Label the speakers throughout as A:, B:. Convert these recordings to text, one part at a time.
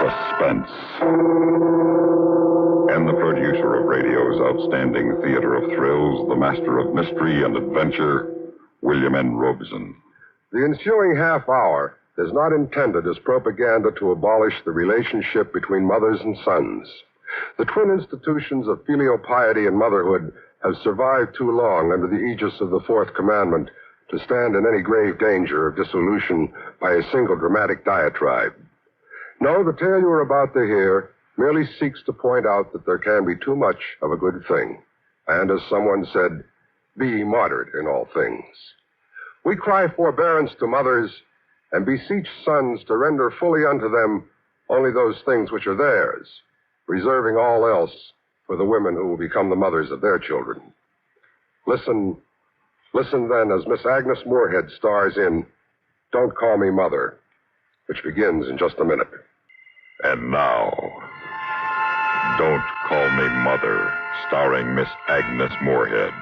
A: Suspense. And the producer of radio's outstanding theater of thrills, the master of mystery and adventure, William N. Robeson.
B: The ensuing half hour is not intended as propaganda to abolish the relationship between mothers and sons. The twin institutions of filial piety and motherhood have survived too long under the aegis of the Fourth Commandment to stand in any grave danger of dissolution by a single dramatic diatribe. No, the tale you are about to hear merely seeks to point out that there can be too much of a good thing. And as someone said, be moderate in all things. We cry forbearance to mothers and beseech sons to render fully unto them only those things which are theirs, reserving all else for the women who will become the mothers of their children. Listen then as Miss Agnes Moorehead stars in Don't Call Me Mother, which begins in just a minute.
A: And now, Don't Call Me Mother, starring Miss Agnes Moorehead.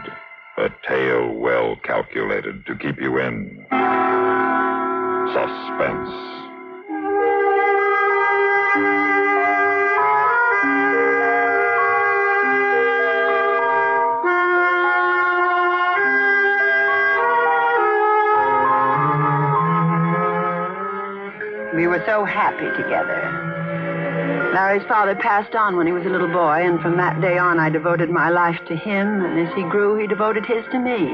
A: A tale well calculated to keep you in suspense.
C: We were so happy together. Larry's father passed on when he was a little boy, and from that day on I devoted my life to him, and as he grew, he devoted his to me.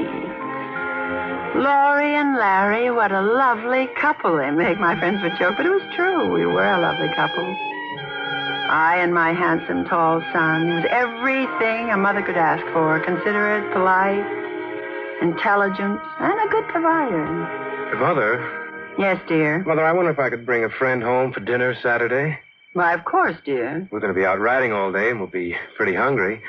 C: Laurie and Larry, what a lovely couple they make. My friends would joke, but it was true. We were a lovely couple. I and my handsome, tall son. He was everything a mother could ask for. Considerate, polite, intelligent, and a good provider.
D: Mother?
C: Yes, dear?
D: Mother, I wonder if I could bring a friend home for dinner Saturday.
C: Why, of course, dear.
D: We're going to be out riding all day, and we'll be pretty hungry.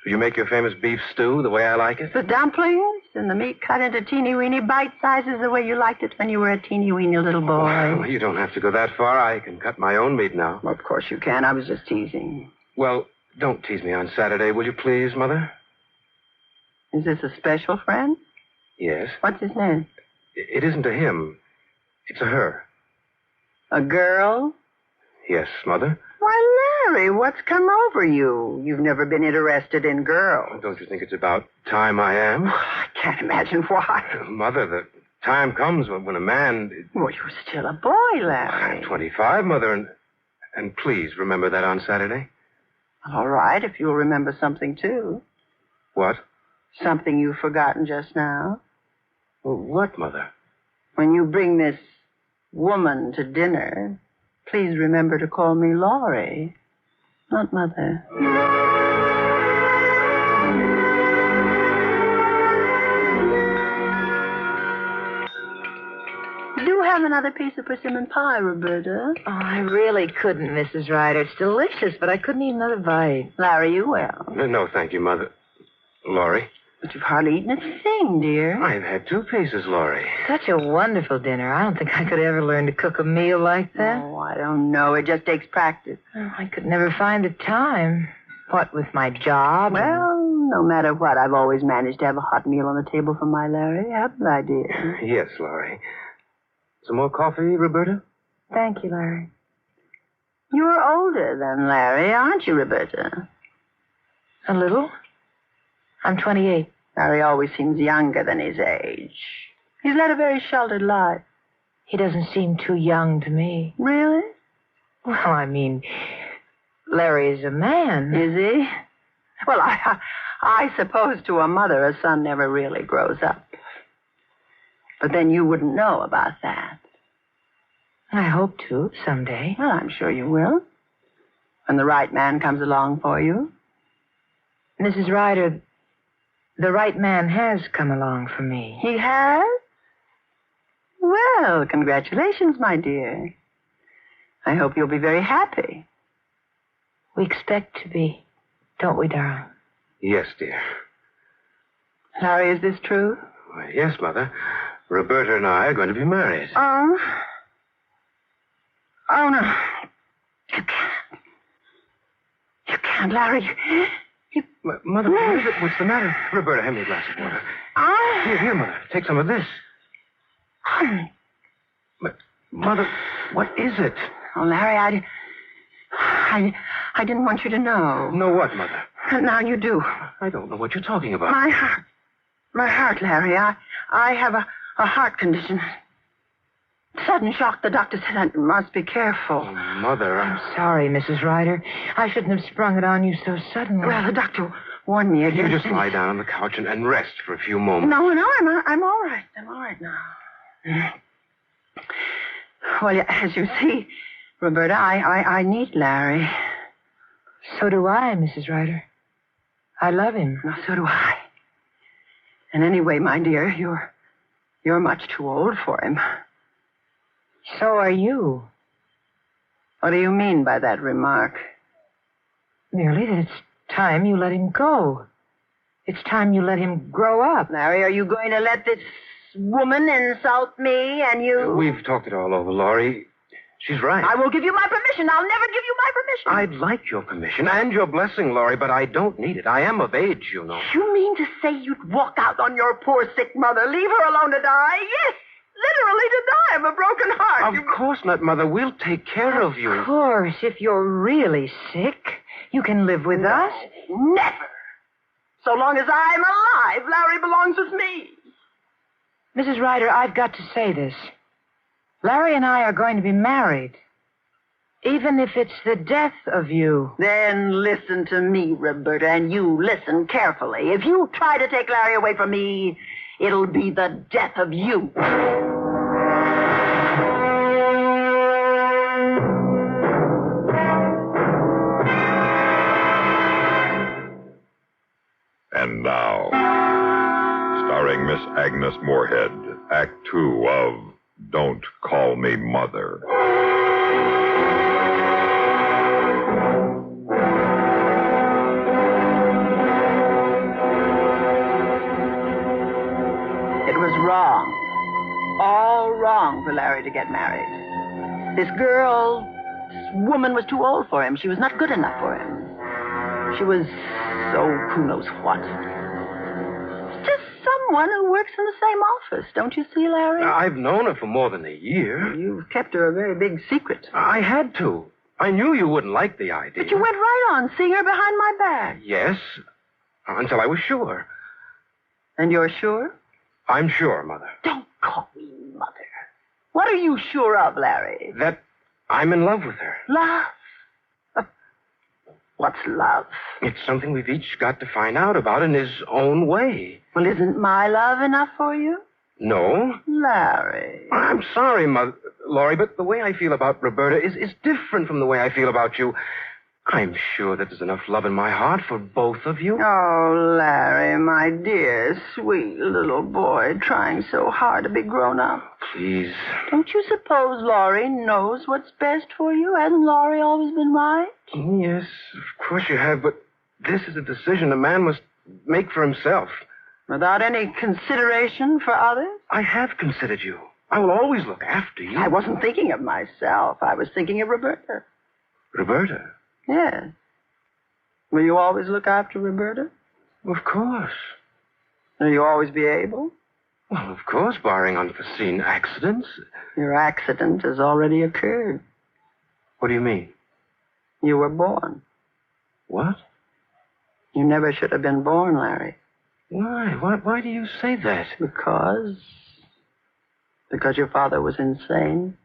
D: Could you make your famous beef stew the way I like it?
C: The dumplings and the meat cut into teeny-weeny bite sizes the way you liked it when you were a teeny-weeny little boy.
D: Well, you don't have to go that far. I can cut my own meat now.
C: Well, of course you can. I was just teasing.
D: Well, don't tease me on Saturday, will you please, Mother?
C: Is this a special friend?
D: Yes.
C: What's his name?
D: It isn't a him. It's a her.
C: A girl?
D: Yes, Mother.
C: Why, Larry, what's come over you? You've never been interested in girls.
D: Don't you think it's about time I am?
C: I can't imagine why.
D: Mother, the time comes when a man...
C: Well, you're still a boy, Larry.
D: I'm 25, Mother, and please remember that on Saturday.
C: All right, if you'll remember something, too.
D: What?
C: Something you've forgotten just now.
D: Well, what, Mother?
C: When you bring this woman to dinner, please remember to call me Laurie, not Mother. Do have another piece of persimmon pie, Roberta.
E: Oh, I really couldn't, Mrs. Ryder. It's delicious, but I couldn't eat another bite.
C: Larry, you will.
D: No, thank you, Mother. Laurie?
C: But you've hardly eaten a thing, dear.
D: I've had 2 pieces, Laurie.
E: Such a wonderful dinner. I don't think I could ever learn to cook a meal like that.
C: Oh, I don't know. It just takes practice.
E: Oh, I could never find the time. What with my job?
C: Well, no matter what, I've always managed to have a hot meal on the table for my Larry, haven't I, dear?
D: Yes, Laurie. Some more coffee, Roberta?
E: Thank you, Larry.
C: You're older than Larry, aren't you, Roberta?
E: A little. I'm 28.
C: Larry always seems younger than his age. He's led a very sheltered life.
E: He doesn't seem too young to me.
C: Really?
E: Well, I mean, Larry is a man.
C: Is he? Well, I suppose to a mother, a son never really grows up. But then you wouldn't know about that.
E: I hope to, someday.
C: Well, I'm sure you will. When the right man comes along for you.
E: Mrs. Ryder, the right man has come along for me.
C: He has? Well, congratulations, my dear. I hope you'll be very happy.
E: We expect to be, don't we, darling?
D: Yes, dear.
C: Larry, is this true?
D: Well, yes, Mother. Roberta and I are going to be married.
C: Oh? Oh, no. You can't. You can't, Larry.
D: Mother, what is it? What's the matter? Roberta, hand me a glass of water. Here, Mother. Take some of this. Mother, what is it?
C: Oh, Larry, I didn't want you to know.
D: Know what, Mother?
C: And now you do.
D: I don't know what you're talking about.
C: My heart, Larry. I have a heart condition. Sudden shock. The doctor said I must be careful.
D: Oh, Mother,
E: I'm sorry, Mrs. Ryder. I shouldn't have sprung it on you so suddenly.
C: Well, the doctor warned me again.
D: You just lie down on the couch and rest for a few moments.
C: No, I'm all right. I'm all right now. Well, as you see, Roberta, I need Larry.
E: So do I, Mrs. Ryder. I love him.
C: Well, so do I. And anyway, my dear, you're much too old for him.
E: So are you.
C: What do you mean by that remark?
E: Merely that it's time you let him go. It's time you let him grow up.
C: Larry, are you going to let this woman insult me and you...
D: We've talked it all over, Laurie. She's right.
C: I will give you my permission. I'll never give you my permission.
D: I'd like your permission and your blessing, Laurie, but I don't need it. I am of age, you know.
C: You mean to say you'd walk out on your poor sick mother, leave her alone to die? Yes, literally to die of a broken heart.
D: Of course not, Mother. We'll take care of you.
E: Of course, if you're really sick, you can live with us.
C: Never. So long as I'm alive, Larry belongs with me.
E: Mrs. Ryder, I've got to say this. Larry and I are going to be married. Even if it's the death of you.
C: Then listen to me, Roberta, and you listen carefully. If you try to take Larry away from me, it'll be the death of you.
A: And now, starring Miss Agnes Moorehead, Act 2 of Don't Call Me Mother.
C: It was wrong. All wrong for Larry to get married. This woman was too old for him. She was not good enough for him. She was, who knows what. Just someone who works in the same office. Don't you see, Larry?
D: I've known her for more than a year.
C: You've kept her a very big secret.
D: I had to. I knew you wouldn't like the idea.
C: But you went right on seeing her behind my back.
D: Yes, until I was sure.
C: And you're sure?
D: I'm sure, Mother.
C: Don't call me Mother. What are you sure of, Larry?
D: That I'm in love with her.
C: Love? What's love?
D: It's something we've each got to find out about in his own way.
C: Well, isn't my love enough for you?
D: No.
C: Larry.
D: I'm sorry, Laurie, but the way I feel about Roberta is different from the way I feel about you. I'm sure that there's enough love in my heart for both of you.
C: Oh, Larry, my dear, sweet little boy, trying so hard to be grown up.
D: Please.
C: Don't you suppose Laurie knows what's best for you? Hasn't Laurie always been right?
D: Yes, of course you have, but this is a decision a man must make for himself.
C: Without any consideration for others?
D: I have considered you. I will always look after you.
C: I wasn't thinking of myself. I was thinking of Roberta.
D: Roberta?
C: Yes. Will you always look after Roberta?
D: Of course.
C: Will you always be able?
D: Well, of course, barring unforeseen accidents.
C: Your accident has already occurred.
D: What do you mean?
C: You were born.
D: What?
C: You never should have been born, Larry.
D: Why? Why do you say that?
C: Because your father was insane.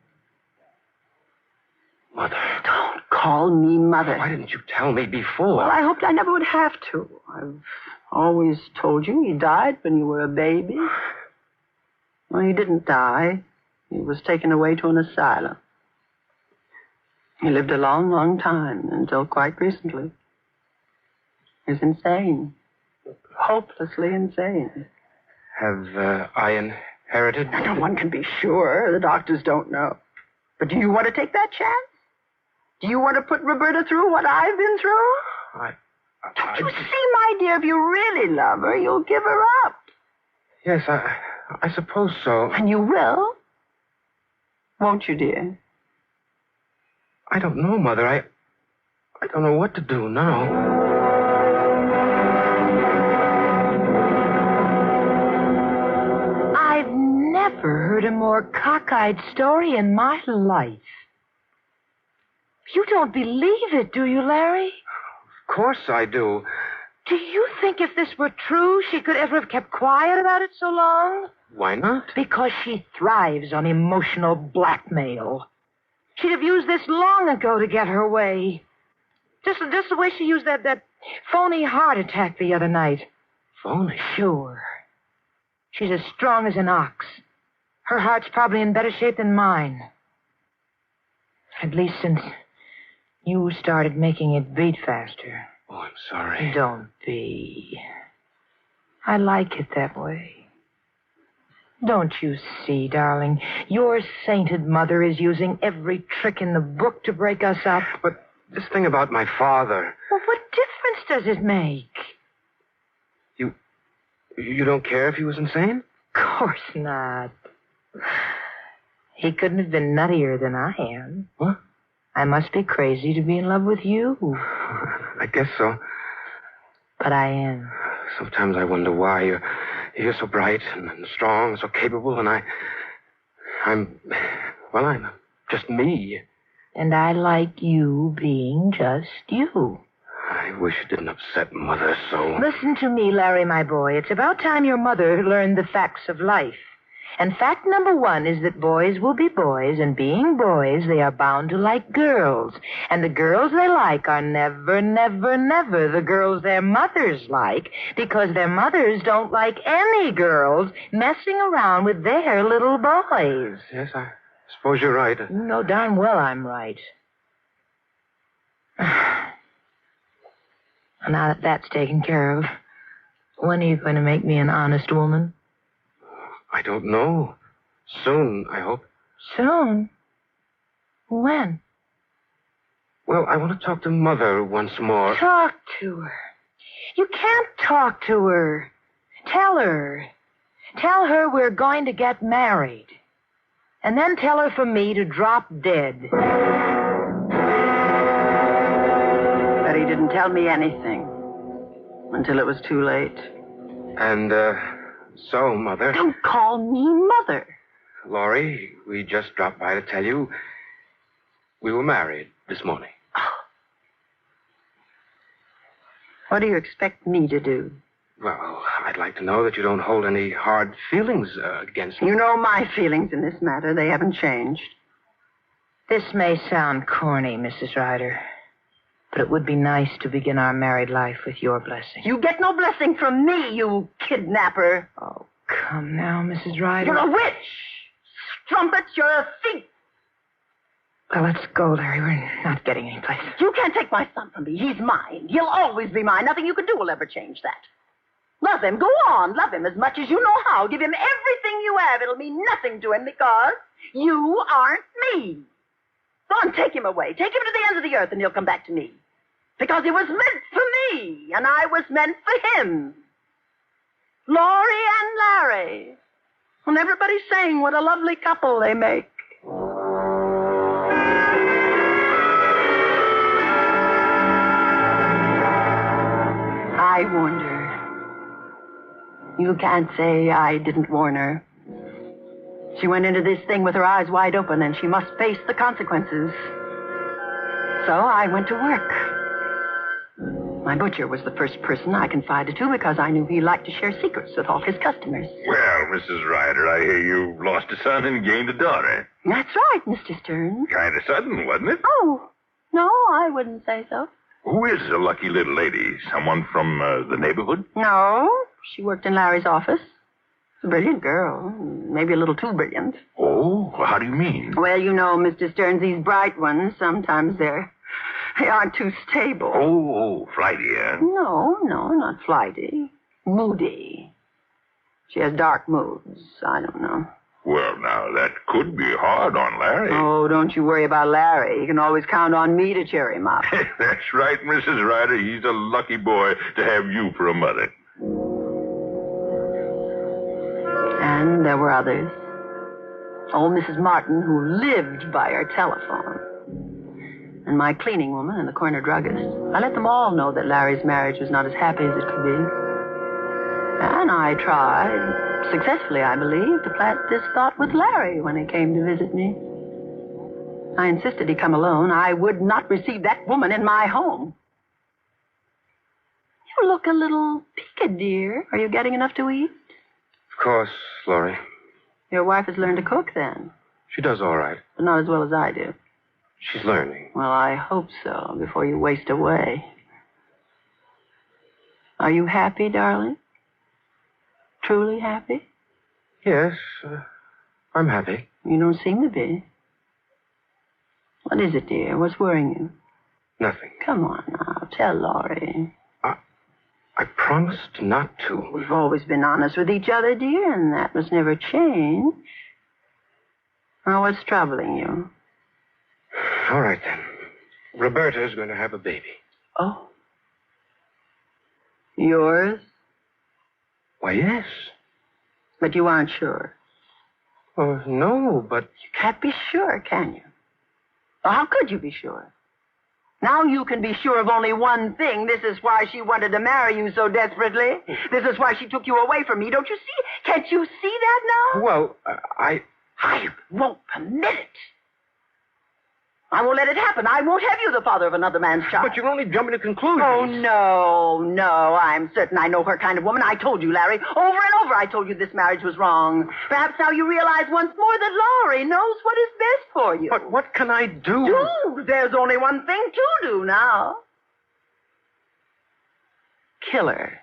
D: Mother.
C: Don't call me Mother.
D: Why didn't you tell me before?
C: Well, I hoped I never would have to. I've always told you he died when you were a baby. Well, he didn't die. He was taken away to an asylum. He lived a long, long time, until quite recently. He's insane. Hopelessly insane.
D: Have I inherited?
C: No one can be sure. The doctors don't know. But do you want to take that chance? Do you want to put Roberta through what I've been through? Don't you see, my dear, if you really love her, you'll give her up.
D: Yes, I suppose so.
C: And you will? Won't you, dear?
D: I don't know, Mother. I don't know what to do now.
E: I've never heard a more cockeyed story in my life. You don't believe it, do you, Larry?
D: Of course I do.
E: Do you think if this were true, she could ever have kept quiet about it so long?
D: Why not?
E: Because she thrives on emotional blackmail. She'd have used this long ago to get her way. Just the way she used that phony heart attack the other night.
D: Phony?
E: Sure. She's as strong as an ox. Her heart's probably in better shape than mine. At least since you started making it beat faster.
D: Oh, I'm sorry.
E: Don't be. I like it that way. Don't you see, darling? Your sainted mother is using every trick in the book to break us up.
D: But this thing about my father...
E: Well, what difference does it make?
D: You don't care if he was insane?
E: Of course not. He couldn't have been nuttier than I am.
D: What?
E: I must be crazy to be in love with you.
D: I guess so.
E: But I am.
D: Sometimes I wonder why you're so bright and strong, so capable, and I'm just me.
E: And I like you being just you.
D: I wish it didn't upset Mother so.
E: Listen to me, Larry, my boy. It's about time your mother learned the facts of life. And fact number 1 is that boys will be boys, and being boys, they are bound to like girls. And the girls they like are never, never, never the girls their mothers like, because their mothers don't like any girls messing around with their little boys.
D: Yes, I suppose you're right.
E: You know darn well I'm right. Now that that's taken care of, when are you going to make me an honest woman?
D: I don't know. Soon, I hope.
E: Soon? When?
D: Well, I want to talk to Mother once more.
E: Talk to her. You can't talk to her. Tell her. Tell her we're going to get married. And then tell her for me to drop dead.
C: But he didn't tell me anything until it was too late.
D: And, so, Mother...
C: Don't call me Mother.
D: Laurie, we just dropped by to tell you we were married this morning.
C: What do you expect me to do?
D: Well, I'd like to know that you don't hold any hard feelings against me.
C: You know my feelings in this matter. They haven't changed.
E: This may sound corny, Mrs. Ryder, but it would be nice to begin our married life with your blessing.
C: You get no blessing from me, you kidnapper.
E: Oh, come now, Mrs. Ryder.
C: You're a witch. Strumpet, you're a thief.
E: Well, let's go, Larry. We're not getting any place.
C: You can't take my son from me. He's mine. He'll always be mine. Nothing you can do will ever change that. Love him. Go on. Love him as much as you know how. Give him everything you have. It'll mean nothing to him because you aren't me. Go on, take him away. Take him to the ends of the earth and he'll come back to me. Because he was meant for me, and I was meant for him. Laurie and Larry. And everybody's saying what a lovely couple they make. I warned her. You can't say I didn't warn her. She went into this thing with her eyes wide open, and she must face the consequences. So I went to work. My butcher was the first person I confided to because I knew he liked to share secrets with all his customers.
A: Well, Mrs. Ryder, I hear you lost a son and gained a daughter.
C: That's right, Mr. Stearns.
A: Kind of sudden, wasn't it?
C: Oh, no, I wouldn't say so.
A: Who is the lucky little lady? Someone from the neighborhood?
C: No, she worked in Larry's office. A brilliant girl. Maybe a little too brilliant.
A: Oh, how do you mean?
C: Well, you know, Mr. Stearns, these bright ones, sometimes they aren't too stable.
A: Oh, flighty, eh?
C: No, not flighty. Moody. She has dark moods. I don't know.
A: Well, now, that could be hard on Larry.
C: Oh, don't you worry about Larry. You can always count on me to cheer him up.
A: That's right, Mrs. Ryder. He's a lucky boy to have you for a mother.
C: And there were others. Old Mrs. Martin, who lived by her telephone. And my cleaning woman and the corner druggist. I let them all know that Larry's marriage was not as happy as it could be. And I tried, successfully I believe, to plant this thought with Larry when he came to visit me. I insisted he come alone. I would not receive that woman in my home. You look a little peaked, dear. Are you getting enough to eat?
D: Of course, Laurie.
C: Your wife has learned to cook, then.
D: She does all right.
C: But not as well as I do.
D: She's learning.
C: Well, I hope so, before you waste away. Are you happy, darling? Truly happy?
D: Yes, I'm happy.
C: You don't seem to be. What is it, dear? What's worrying you?
D: Nothing.
C: Come on now, tell Laurie.
D: I promised not to.
C: We've always been honest with each other, dear, and that must never change. Now, what's troubling you?
D: All right, then. Roberta's going to have a baby.
C: Oh. Yours?
D: Why, yes.
C: But you aren't sure.
D: Oh, no, but...
C: You can't be sure, can you? Well, how could you be sure? Now you can be sure of only one thing. This is why she wanted to marry you so desperately. This is why she took you away from me. Don't you see? Can't you see that now?
D: Well, I
C: won't permit it. I won't let it happen. I won't have you the father of another man's child.
D: But you're only jumping to conclusions.
C: Oh, no. I'm certain I know her kind of woman. I told you, Larry. Over and over I told you this marriage was wrong. Perhaps now you realize once more that Laurie knows what is best for you.
D: But what can I do?
C: Do? There's only one thing to do now. Kill her.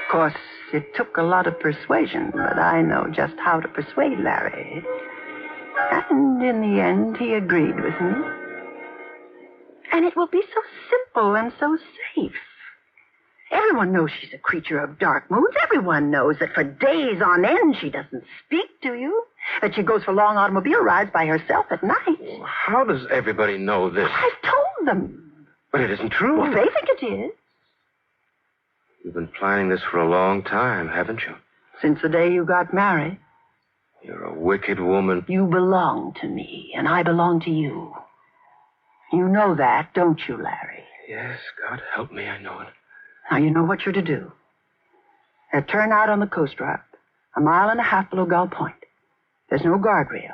C: Of course, it took a lot of persuasion, but I know just how to persuade Larry. And in the end, he agreed with me. And it will be so simple and so safe. Everyone knows she's a creature of dark moods. Everyone knows that for days on end she doesn't speak to you. That she goes for long automobile rides by herself at night.
D: How does everybody know this?
C: I've told them.
D: But it isn't true.
C: Well, they think it is.
D: You've been planning this for a long time, haven't you?
C: Since the day you got married.
D: You're a wicked woman.
C: You belong to me, and I belong to you. You know that, don't you, Larry?
D: Yes, God help me, I know it.
C: Now, you know what you're to do. Turn out on the coast route, 1.5 miles below Gull Point. There's no guardrail.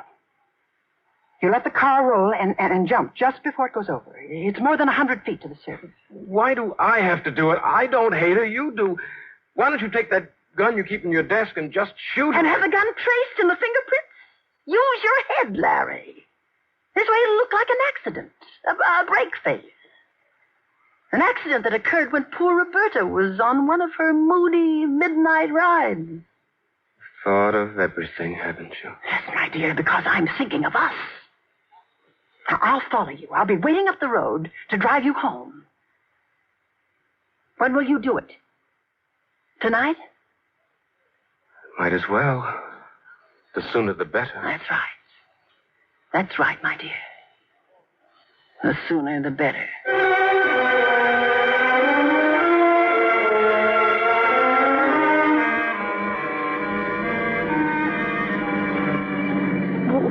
C: You let the car roll and jump just before it goes over. It's more than 100 feet to the surface.
D: Why do I have to do it? I don't hate her. You do. Why don't you take that gun you keep in your desk and just shoot her?
C: And have the gun traced in the fingerprints? Use your head, Larry. This way it'll look like an accident. A break phase. An accident that occurred when poor Roberta was on one of her moody midnight rides.
D: Thought of everything, haven't you?
C: Yes, my dear, because I'm thinking of us. Now, I'll follow you. I'll be waiting up the road to drive you home. When will you do it? Tonight?
D: Might as well. The sooner the better.
C: That's right. That's right, my dear. The sooner the better.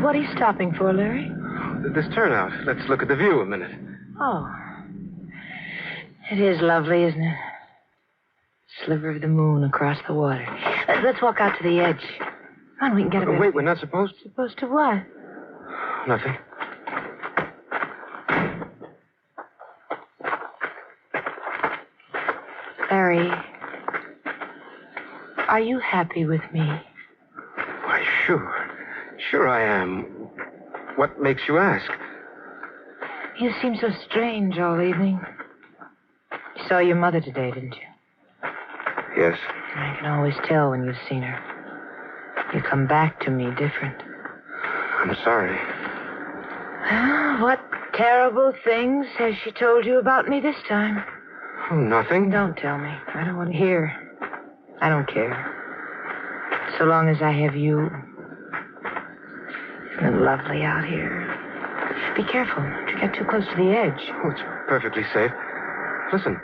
E: What are you stopping for, Larry?
D: This turnout. Let's look at the view a minute.
E: Oh. It is lovely, isn't it? Sliver of the moon across the water. Let's walk out to the edge. Come on, we can get a bit.
D: Wait, we're not supposed to?
E: Supposed to what?
D: Nothing.
E: Larry, are you happy with me?
D: Why, sure. Sure I am. What makes you ask?
E: You seem so strange all evening. You saw your mother today, didn't you?
D: Yes.
E: I can always tell when you've seen her. You come back to me different.
D: I'm sorry.
E: What terrible things has she told you about me this time?
D: Oh, nothing.
E: Don't tell me. I don't want to hear. I don't care. So long as I have you. Isn't it lovely out here? Be careful. Don't you get too close to the edge.
D: Oh, it's perfectly safe. Listen.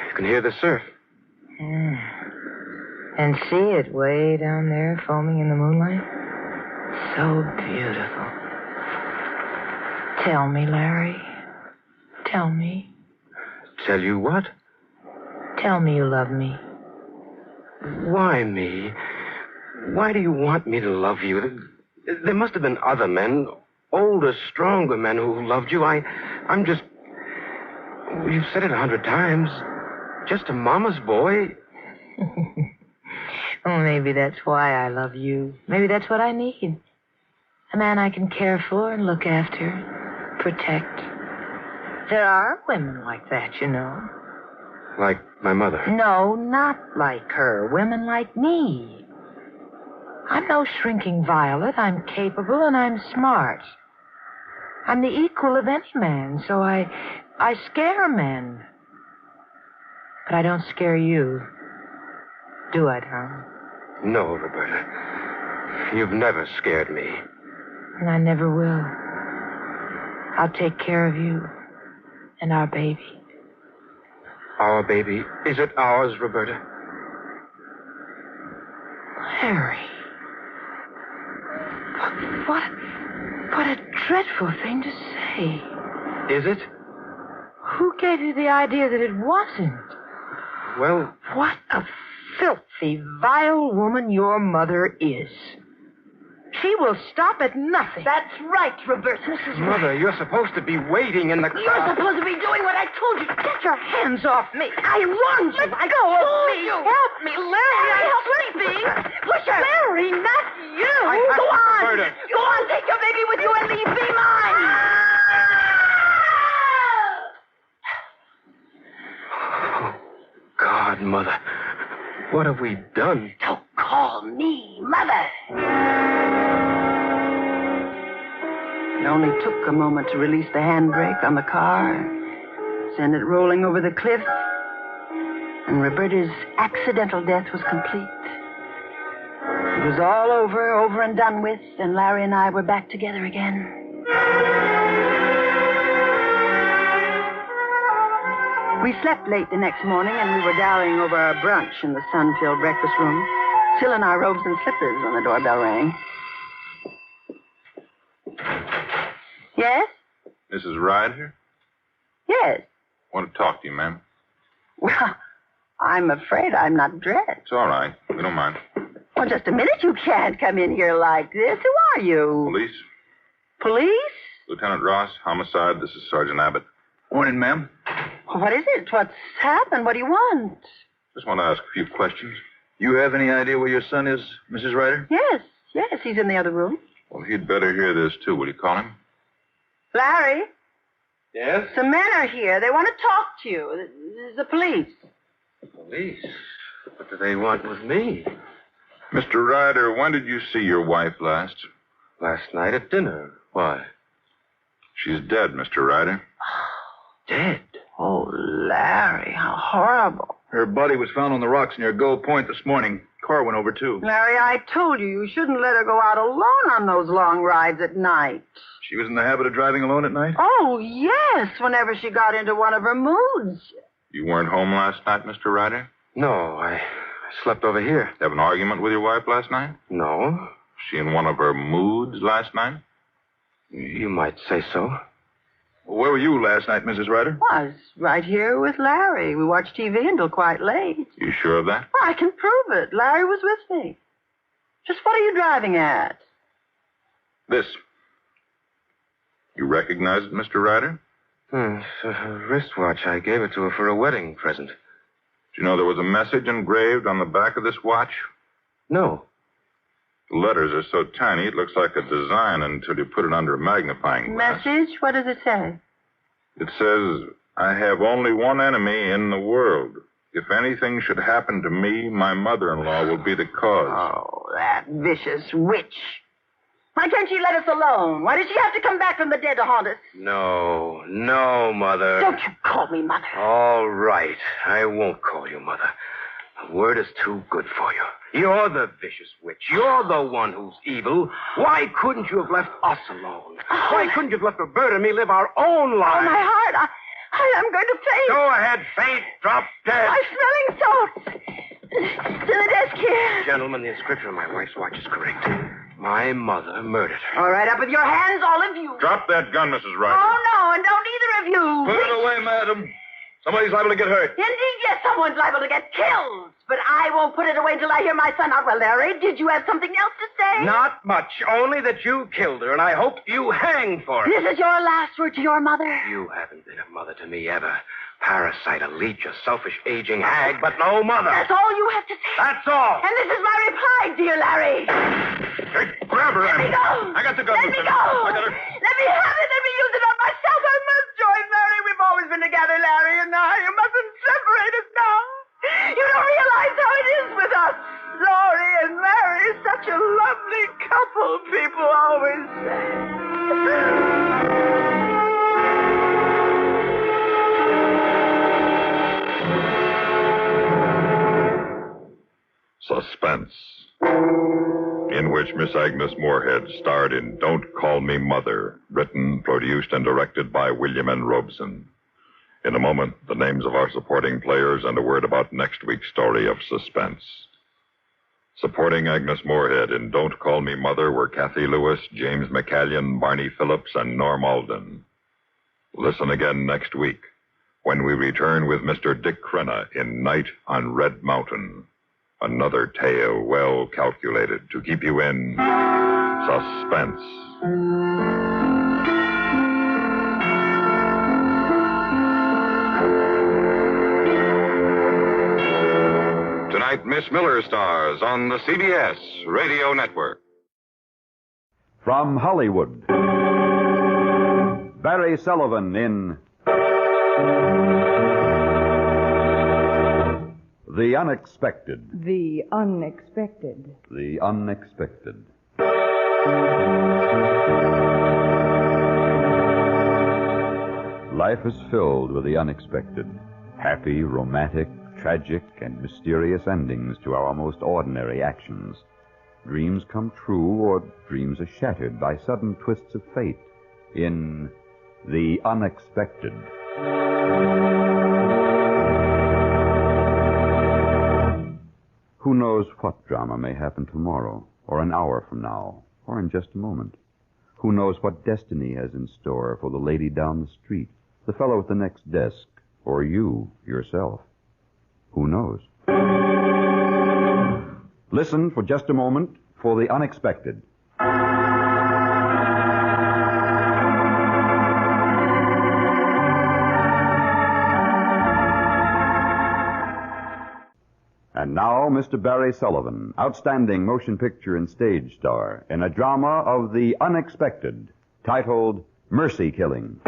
D: You can hear the surf.
E: And see it way down there foaming in the moonlight? So beautiful. Tell me, Larry. Tell me.
D: Tell you what?
E: Tell me you love me.
D: Why me? Why do you want me to love you? There must have been other men, older, stronger men who loved you. I'm just... You've said it 100 times. Just a mama's boy.
E: Oh, maybe that's why I love you. Maybe that's what I need. A man I can care for and look after, protect. There are women like that, you know.
D: Like my mother?
E: No, not like her. Women like me. I'm no shrinking violet. I'm capable and I'm smart. I'm the equal of any man, so I scare men. But I don't scare you. Do I, Tom?
D: No, Roberta. You've never scared me.
E: And I never will. I'll take care of you and our baby.
D: Our baby? Is it ours, Roberta?
E: Harry. What a dreadful thing to say.
D: Is it?
E: Who gave you the idea that it wasn't?
D: Well...
E: What a filthy, vile woman your mother is. She will stop at nothing.
C: That's right, Roberta.
D: Mother, you're supposed to be waiting in the car.
C: You're supposed to be doing what I told you.
E: Get your hands off me.
C: I warned you.
E: Let go of me.
C: You.
E: Help me, Larry. I'm sleeping.
C: Push her.
E: Larry, not you.
C: Go on.
D: Roberta.
C: Go on, take your baby with you and leave me mine.
D: Oh, God, Mother. What have we done?
C: Don't call me Mother. It only took a moment to release the handbrake on the car, send it rolling over the cliff, and Roberta's accidental death was complete. It was all over and done with, and Larry and I were back together again. We slept late the next morning, and we were dallying over our brunch in the sun-filled breakfast room, still in our robes and slippers when the doorbell rang. Yes?
A: Mrs. Ryder?
C: Yes.
A: Want to talk to you, ma'am.
C: Well, I'm afraid I'm not dressed.
A: It's all right. We don't mind.
C: Well, just a minute. You can't come in here like this. Who are you?
A: Police?
C: Police?
A: Lieutenant Ross, homicide. This is Sergeant Abbott.
F: Morning, ma'am.
C: What is it? What's happened? What do you want?
A: Just want to ask a few questions.
F: You have any idea where your son is, Mrs. Ryder?
C: Yes. He's in the other room.
A: Well, he'd better hear this, too. Will you call him?
C: Larry,
D: Yes?
C: some men are here. They want to talk to you. The police.
D: Police? What do they want with me?
A: Mr. Ryder, when did you see your wife last?
D: Last night at dinner. Why?
A: She's dead, Mr. Ryder.
D: Dead?
C: Oh, Larry, how horrible.
F: Her body was found on the rocks near Gold Point this morning. Car went over, too.
C: Larry, I told you shouldn't let her go out alone on those long rides at night.
F: She was in the habit of driving alone at night?
C: Oh, yes, whenever she got into one of her moods.
A: You weren't home last night, Mr. Ryder?
D: No, I slept over here.
A: Have an argument with your wife last night?
D: No?
A: Was she in one of her moods last night?
D: You might say so.
F: Where were you last night, Mrs. Ryder?
C: Well, I was right here with Larry. We watched TV until quite late.
A: You sure of that?
C: Well, I can prove it. Larry was with me. Just what are you driving at?
A: This. You recognize it, Mr. Ryder?
D: It's a wristwatch. I gave it to her for a wedding present.
A: Do you know there was a message engraved on the back of this watch?
D: No.
A: The letters are so tiny it looks like a design until you put it under a magnifying glass.
C: Message? What does it say?
A: It says, I have only one enemy in the world. If anything should happen to me, my mother-in-law will be the cause.
C: Oh, that vicious witch. Why can't she let us alone? Why does she have to come back from the dead to haunt us?
D: No, Mother.
C: Don't you call me Mother.
D: All right. I won't call you Mother. The word is too good for you. You're the vicious witch. You're the one who's evil. Why couldn't you have left us alone? Why couldn't you have let Roberta and me live our own lives?
C: Oh, my heart. I'm going to faint.
D: Go ahead, faint. Drop dead.
C: I'm smelling salts. It's in the desk here.
D: Gentlemen, the inscription on my wife's watch is correct. My mother murdered her.
C: All right, up with your hands, all of you.
A: Drop that gun, Mrs. Ryder.
C: Oh, no, and don't either of you.
F: Put it away, madam. Somebody's liable to get hurt.
C: Indeed, yes, someone's liable to get killed. But I won't put it away till I hear my son out. Well, Larry, did you have something else to say?
D: Not much. Only that you killed her, and I hope you hang for it.
C: This is your last word to your mother?
D: You haven't been a mother to me ever. Parasite, a leech, a selfish, aging hag, but no mother.
C: That's all you have to say.
D: That's all.
C: And this is my reply, dear Larry.
F: Hey, grab her,
C: Let me go.
F: I got the gun.
C: Let me go.
F: I got her.
C: Let me have it. Let me use it on myself. I must join Larry. We've always been together, Larry and I. You mustn't separate us now. You don't realize how it is with us. Laurie and Larry, such a lovely couple, people always say.
A: Suspense, in which Miss Agnes Moorehead starred in Don't Call Me Mother, written, produced, and directed by William N. Robeson. In a moment, the names of our supporting players and a word about next week's story of Suspense. Supporting Agnes Moorehead in Don't Call Me Mother were Kathy Lewis, James McCallion, Barney Phillips, and Norm Alden. Listen again next week when we return with Mr. Dick Crenna in Night on Red Mountain. Another tale well calculated to keep you in suspense. Tonight, Miss Miller stars on the CBS Radio Network.
G: From Hollywood, Barry Sullivan in The Unexpected.
H: The unexpected.
G: The Unexpected. Life is filled with the unexpected. Happy, romantic, tragic, and mysterious endings to our most ordinary actions. Dreams come true, or dreams are shattered by sudden twists of fate in The Unexpected. Who knows what drama may happen tomorrow, or an hour from now, or in just a moment? Who knows what destiny has in store for the lady down the street, the fellow at the next desk, or you, yourself? Who knows? Listen for just a moment for The Unexpected. And now, Mr. Barry Sullivan, outstanding motion picture and stage star, in a drama of the unexpected, titled Mercy Killing.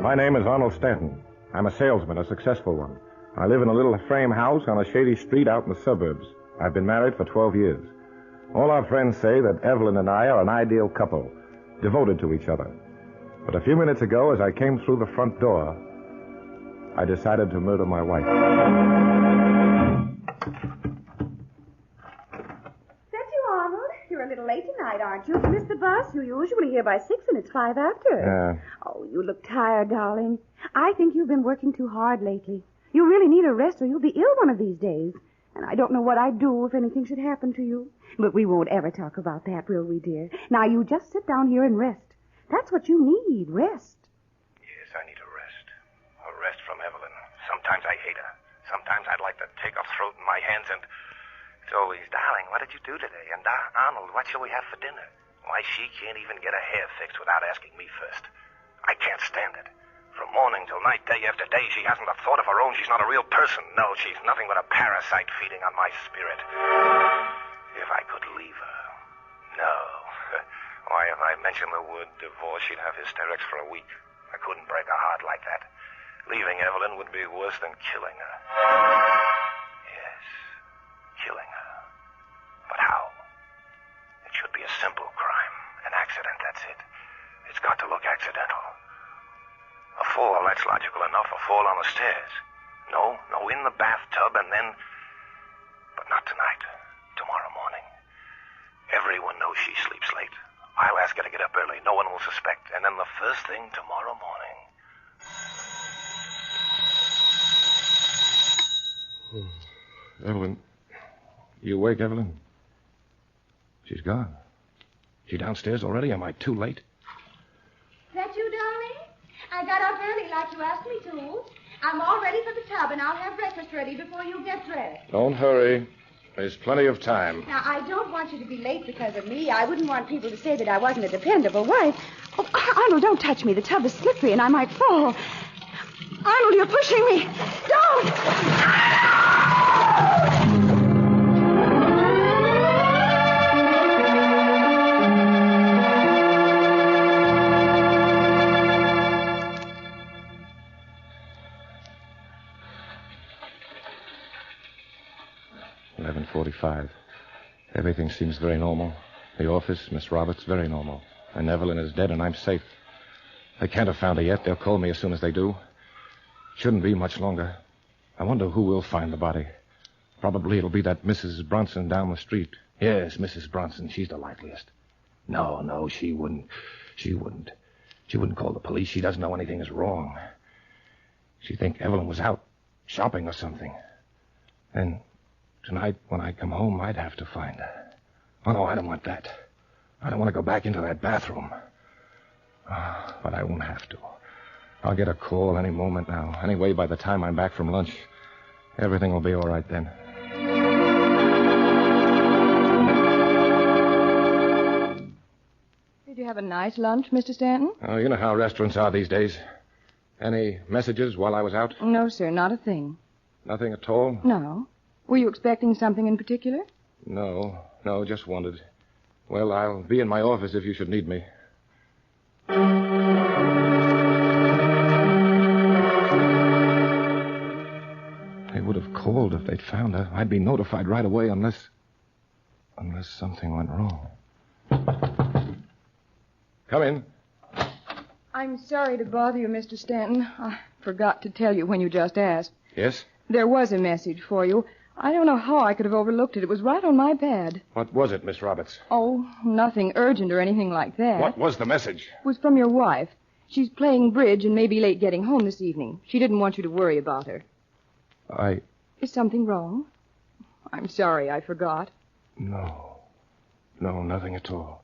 I: My name is Arnold Stanton. I'm a salesman, a successful one. I live in a little frame house on a shady street out in the suburbs. I've been married for 12 years. All our friends say that Evelyn and I are an ideal couple, devoted to each other. But a few minutes ago, as I came through the front door, I decided to murder my wife.
H: That you, Arnold? You're a little late tonight, aren't you? You missed the bus. You're usually here by 6, and it's 5 after. Oh, you look tired, darling. I think you've been working too hard lately. You really need a rest, or you'll be ill one of these days. And I don't know what I'd do if anything should happen to you. But we won't ever talk about that, will we, dear? Now, you just sit down here and rest. That's what you need, rest.
D: Yes, I need a rest. A rest from Evelyn. Sometimes I hate her. Sometimes I'd like to take her throat in my hands and... It's always, darling, what did you do today? And, Arnold, what shall we have for dinner? Why, she can't even get her hair fixed without asking me first. I can't stand it. From morning till night, day after day, she hasn't a thought of her own. She's not a real person. No, she's nothing but a parasite feeding on my spirit. If I could leave her. No. Why, if I mentioned the word divorce, she'd have hysterics for a week. I couldn't break her heart like that. Leaving Evelyn would be worse than killing her. Yes, killing her. But how? It should be a simple crime. An accident, that's it. It's got to look accidental. A fall, that's logical enough. A fall on the stairs. No, in the bathtub and then... But not tonight. Tomorrow morning. Everyone knows she sleeps late. I'll ask her to get up early. No one will suspect. And then the first thing tomorrow morning...
I: Evelyn. You awake, Evelyn? She's gone. She downstairs already? Am I too late?
H: That you, darling? I got up early like you asked me to. I'm all ready for the tub, and I'll have breakfast ready before you get dressed.
I: Don't hurry. There's plenty of time.
H: Now, I don't want you to be late because of me. I wouldn't want people to say that I wasn't a dependable wife. Oh, Arnold, don't touch me. The tub is slippery, and I might fall. Arnold, you're pushing me. Don't!
I: 11:45. Everything seems very normal. The office, Miss Roberts, very normal. And Evelyn is dead, and I'm safe. They can't have found her yet. They'll call me as soon as they do. Shouldn't be much longer. I wonder who will find the body. Probably it'll be that Mrs. Bronson down the street. Yes, Mrs. Bronson. She's the likeliest. No, she wouldn't. She wouldn't call the police. She doesn't know anything is wrong. She'd think Evelyn was out shopping or something. Then tonight, when I come home, I'd have to find her. Oh, no, I don't want that. I don't want to go back into that bathroom. But I won't have to. I'll get a call any moment now. Anyway, by the time I'm back from lunch, everything will be all right then.
J: Did you have a nice lunch, Mr. Stanton?
I: Oh, you know how restaurants are these days. Any messages while I was out?
J: No, sir, not a thing.
I: Nothing at all?
J: No. Were you expecting something in particular?
I: No, just wondered. Well, I'll be in my office if you should need me. They would have called if they'd found her. I'd be notified right away unless something went wrong. Come in.
J: I'm sorry to bother you, Mr. Stanton. I forgot to tell you when you just asked.
I: Yes?
J: There was a message for you. I don't know how I could have overlooked it. It was right on my pad.
I: What was it, Miss Roberts?
J: Oh, nothing urgent or anything like that.
I: What was the message?
J: It was from your wife. She's playing bridge and may be late getting home this evening. She didn't want you to worry about her. Is something wrong? I'm sorry, I forgot.
I: No, nothing at all.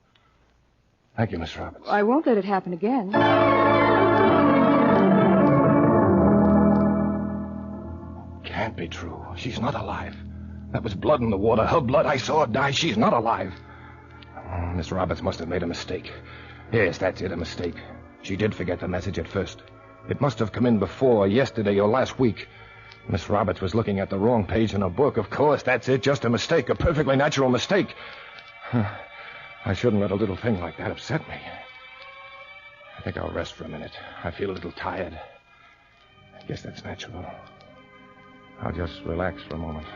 I: Thank you, Miss Roberts.
J: I won't let it happen again.
I: Can't be true. She's not alive. That was blood in the water. Her blood. I saw her die. She's not alive. Oh, Miss Roberts must have made a mistake. Yes, that's it, a mistake. She did forget the message at first. It must have come in before, yesterday or last week. Miss Roberts was looking at the wrong page in her book. Of course, that's it. Just a mistake. A perfectly natural mistake. I shouldn't let a little thing like that upset me. I think I'll rest for a minute. I feel a little tired. I guess that's natural. I'll just relax for a moment.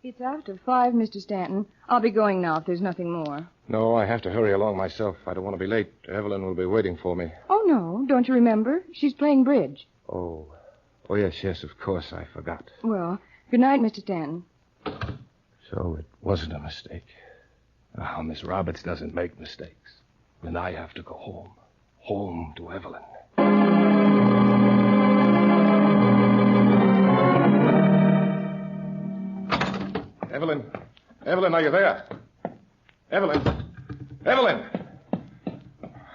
J: It's after 5, Mr. Stanton. I'll be going now if there's nothing more.
I: No, I have to hurry along myself. I don't want to be late. Evelyn will be waiting for me.
J: Oh, no. Don't you remember? She's playing bridge.
I: Oh, yes, of course. I forgot.
J: Well, good night, Mr. Stanton.
I: So it wasn't a mistake. Oh, Miss Roberts doesn't make mistakes. And I have to go home. Home to Evelyn. Evelyn, are you there? Evelyn!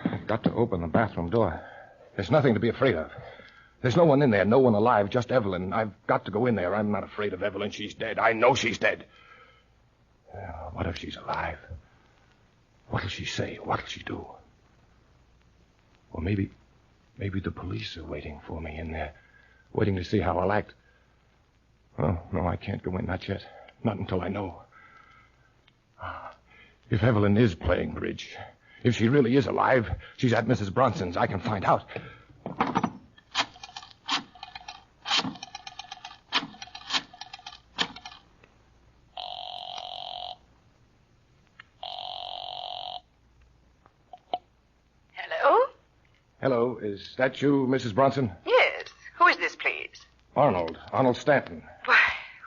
I: I've got to open the bathroom door. There's nothing to be afraid of. There's no one in there, no one alive, just Evelyn. I've got to go in there. I'm not afraid of Evelyn. She's dead. I know she's dead. What if she's alive? What'll she say? What'll she do? Or maybe the police are waiting for me in there, waiting to see how I'll act. Oh, no, I can't go in, not yet. Not until I know. If Evelyn is playing bridge, if she really is alive, she's at Mrs. Bronson's. I can find out. Hello, is that you, Mrs. Bronson?
K: Yes. Who is this, please?
I: Arnold Stanton.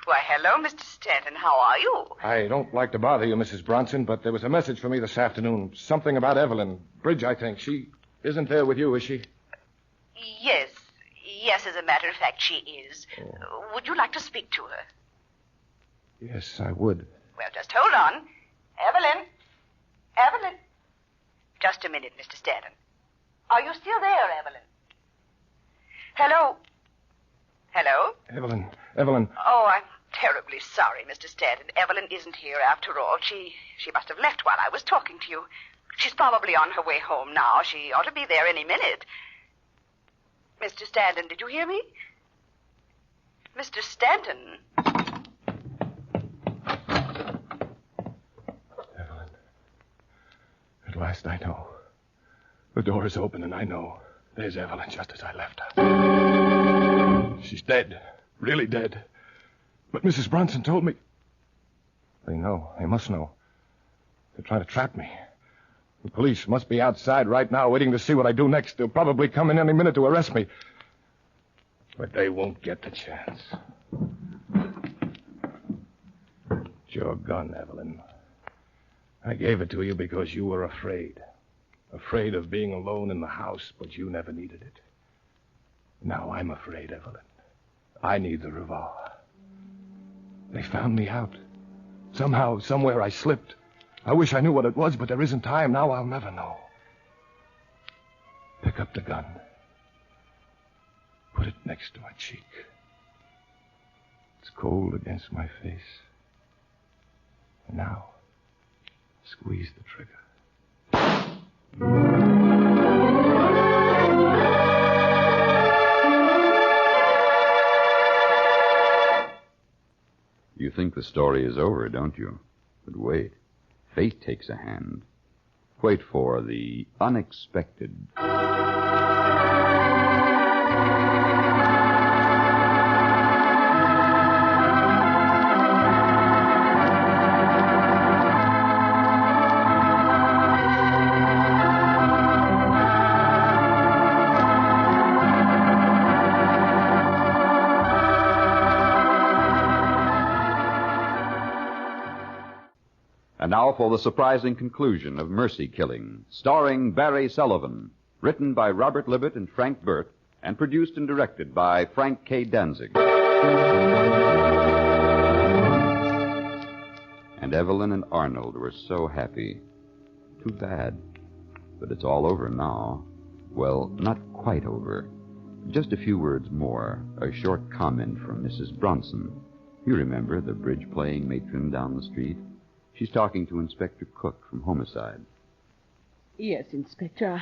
K: Why, hello, Mr. Stanton. How are you?
I: I don't like to bother you, Mrs. Bronson, but there was a message for me this afternoon. Something about Evelyn. Bridge, I think. She isn't there with you, is she?
K: Yes, as a matter of fact, she is. Would you like to speak to her?
I: Yes, I would.
K: Well, just hold on. Evelyn. Evelyn. Just a minute, Mr. Stanton. Are you still there, Evelyn? Hello? Hello?
I: Evelyn.
K: Oh, I'm terribly sorry, Mr. Stanton. Evelyn isn't here after all. She must have left while I was talking to you. She's probably on her way home now. She ought to be there any minute. Mr. Stanton, did you hear me? Mr. Stanton.
I: Evelyn. At last I know. The door is open and I know. There's Evelyn just as I left her. She's dead. Really dead. But Mrs. Bronson told me. They know. They must know. They're trying to trap me. The police must be outside right now waiting to see what I do next. They'll probably come in any minute to arrest me. But they won't get the chance. It's your gun, Evelyn. I gave it to you because you were afraid. Afraid of being alone in the house, but you never needed it. Now I'm afraid, Evelyn. I need the revolver. They found me out. Somehow, somewhere I slipped. I wish I knew what it was, but there isn't time. Now I'll never know. Pick up the gun. Put it next to my cheek. It's cold against my face. And now, squeeze the trigger.
G: You think the story is over, don't you? But wait. Fate takes a hand. Wait for the unexpected. And now for the surprising conclusion of Mercy Killing, starring Barry Sullivan, written by Robert Libet and Frank Burt, and produced and directed by Frank K. Danzig. And Evelyn and Arnold were so happy. Too bad. But it's all over now. Well, not quite over. Just a few words more. A short comment from Mrs. Bronson. You remember the bridge-playing matron down the street? She's talking to Inspector Cook from Homicide.
L: Yes, Inspector.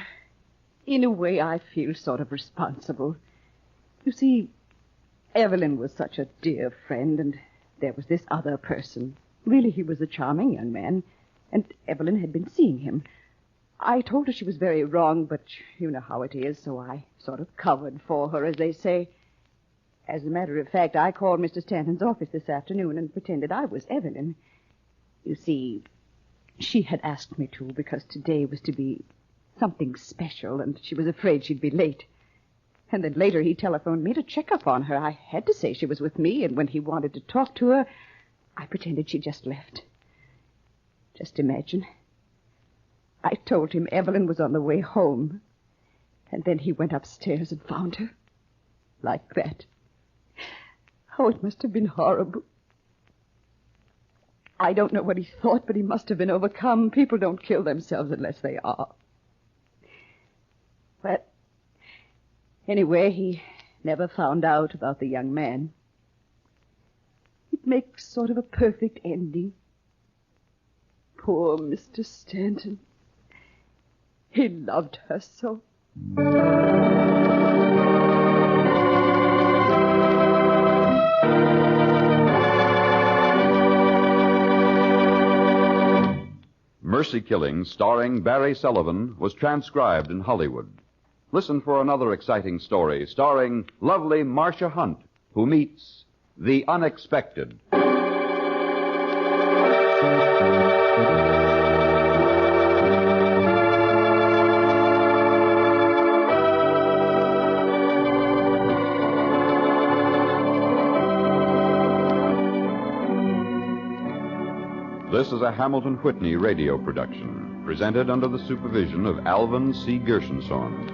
L: In a way, I feel sort of responsible. You see, Evelyn was such a dear friend, and there was this other person. Really, he was a charming young man, and Evelyn had been seeing him. I told her she was very wrong, but you know how it is, so I sort of covered for her, as they say. As a matter of fact, I called Mr. Stanton's office this afternoon and pretended I was Evelyn. You see, she had asked me to because today was to be something special, and she was afraid she'd be late. And then later he telephoned me to check up on her. I had to say she was with me, and when he wanted to talk to her, I pretended she just left. Just imagine. I told him Evelyn was on the way home, and then he went upstairs and found her. Like that. Oh, it must have been horrible. I don't know what he thought, but he must have been overcome. People don't kill themselves unless they are. But anyway, he never found out about the young man. It makes sort of a perfect ending. Poor Mr. Stanton. He loved her so.
G: Mercy Killing, starring Barry Sullivan, was transcribed in Hollywood. Listen for another exciting story starring lovely Marcia Hunt, who meets the unexpected. This is a Hamilton Whitney radio production, presented under the supervision of Alvin C. Gershensorn.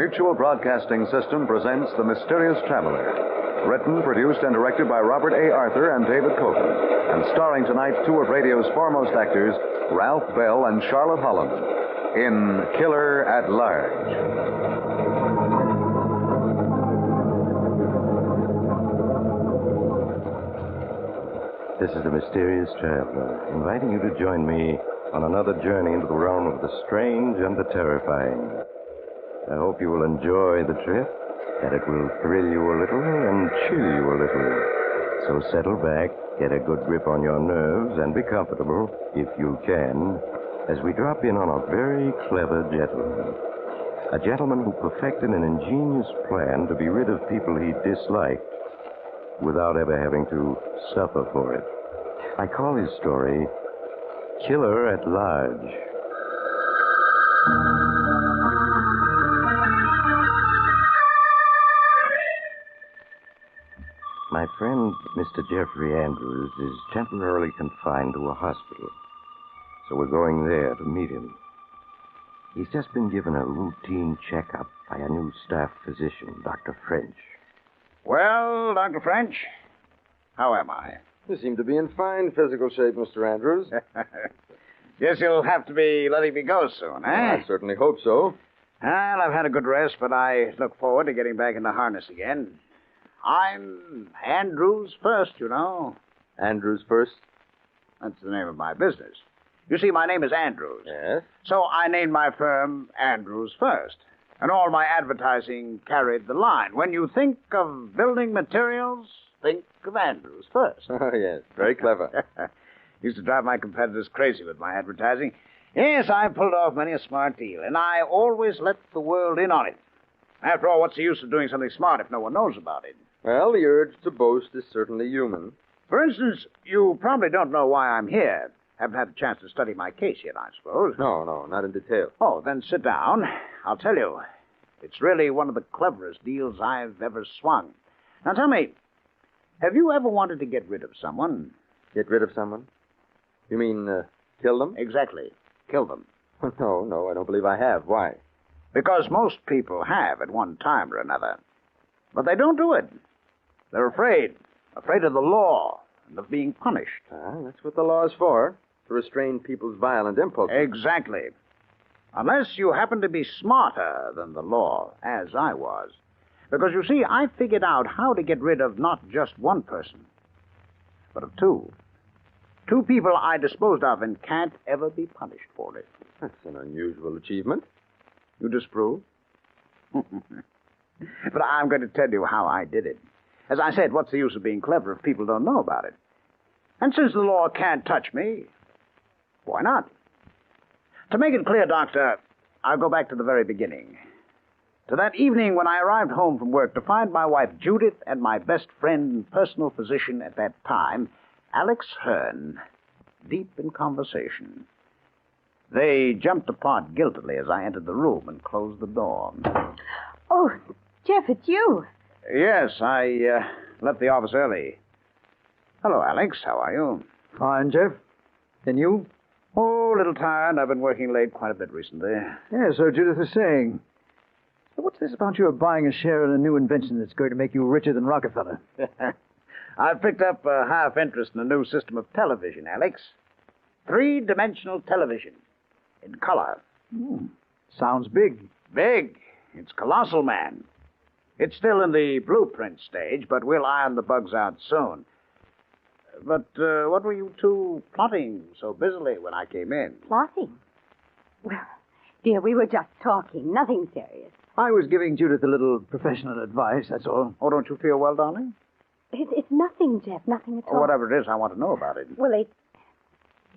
M: Mutual Broadcasting System presents The Mysterious Traveler. Written, produced, and directed by Robert A. Arthur and David Cogan. And starring tonight two of radio's foremost actors, Ralph Bell and Charlotte Holland, in Killer at Large.
N: This is The Mysterious Traveler, inviting you to join me on another journey into the realm of the strange and the terrifying. I hope you will enjoy the trip, that it will thrill you a little and chill you a little. So settle back, get a good grip on your nerves, and be comfortable, if you can, as we drop in on a very clever gentleman. A gentleman who perfected an ingenious plan to be rid of people he disliked without ever having to suffer for it. I call his story Killer at Large. My friend, Mr. Jeffrey Andrews, is temporarily confined to a hospital. So we're going there to meet him. He's just been given a routine checkup by a new staff physician, Dr. French.
O: Well, Dr. French, how am I?
P: You seem to be in fine physical shape, Mr. Andrews.
O: Guess you'll have to be letting me go soon, eh?
P: I certainly hope so.
O: Well, I've had a good rest, but I look forward to getting back in the harness again. I'm Andrews First, you know.
P: Andrews First?
O: That's the name of my business. You see, my name is Andrews.
P: Yes?
O: So I named my firm Andrews First. And all my advertising carried the line. When you think of building materials, think of Andrews First.
P: Oh, yes. Very clever.
O: Used to drive my competitors crazy with my advertising. Yes, I pulled off many a smart deal, and I always let the world in on it. After all, what's the use of doing something smart if no one knows about it?
P: Well, the urge to boast is certainly human.
O: For instance, you probably don't know why I'm here. Haven't had a chance to study my case yet, I suppose.
P: No, not in detail.
O: Oh, then sit down. I'll tell you. It's really one of the cleverest deals I've ever swung. Now, tell me, have you ever wanted to get rid of someone?
P: Get rid of someone? You mean, kill them?
O: Exactly. Kill them.
P: No, I don't believe I have. Why?
O: Because most people have at one time or another. But they don't do it. They're afraid. Afraid of the law and of being punished.
P: That's what the law is for. To restrain people's violent impulses.
O: Exactly. Unless you happen to be smarter than the law, as I was. Because, you see, I figured out how to get rid of not just one person, but of two. Two people I disposed of and can't ever be punished for it.
P: That's an unusual achievement.
O: You disapprove? But I'm going to tell you how I did it. As I said, what's the use of being clever if people don't know about it? And since the law can't touch me, why not? To make it clear, Doctor, I'll go back to the very beginning. To that evening when I arrived home from work to find my wife Judith and my best friend and personal physician at that time, Alex Hearn, deep in conversation. They jumped apart guiltily as I entered the room and closed the door.
H: Oh, Jeff, it's you.
O: Yes, I left the office early. Hello, Alex. How are you?
Q: Fine, Jeff. And you?
O: Oh, a little tired. I've been working late quite a bit recently.
Q: Yeah, so Judith was saying. So what's this about you buying a share in a new invention that's going to make you richer than Rockefeller?
O: I've picked up a half interest in a new system of television, Alex. 3-dimensional television. In color.
Q: Sounds big.
O: Big. It's colossal, man. It's still in the blueprint stage, but we'll iron the bugs out soon. But what were you two plotting so busily when I came in?
H: Plotting? Well, dear, we were just talking. Nothing serious.
Q: I was giving Judith a little professional advice, that's all.
O: Oh, don't you feel well, darling?
H: It's nothing, Jeff. Nothing at all.
O: Whatever it is, I want to know about it.
H: Well,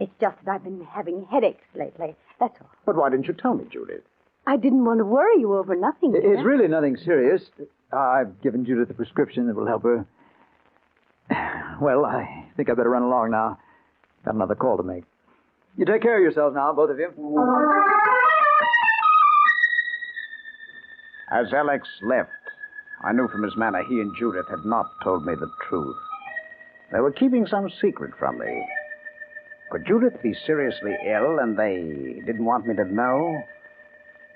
H: it's just that I've been having headaches lately. That's all.
O: But why didn't you tell me, Judith?
H: I didn't want to worry you over nothing, dear.
Q: It's really nothing serious. I've given Judith a prescription that will help her. Well, I think I better run along now. Got another call to make. You take care of yourselves now, both of you.
O: As Alex left, I knew from his manner he and Judith had not told me the truth. They were keeping some secret from me. Could Judith be seriously ill and they didn't want me to know?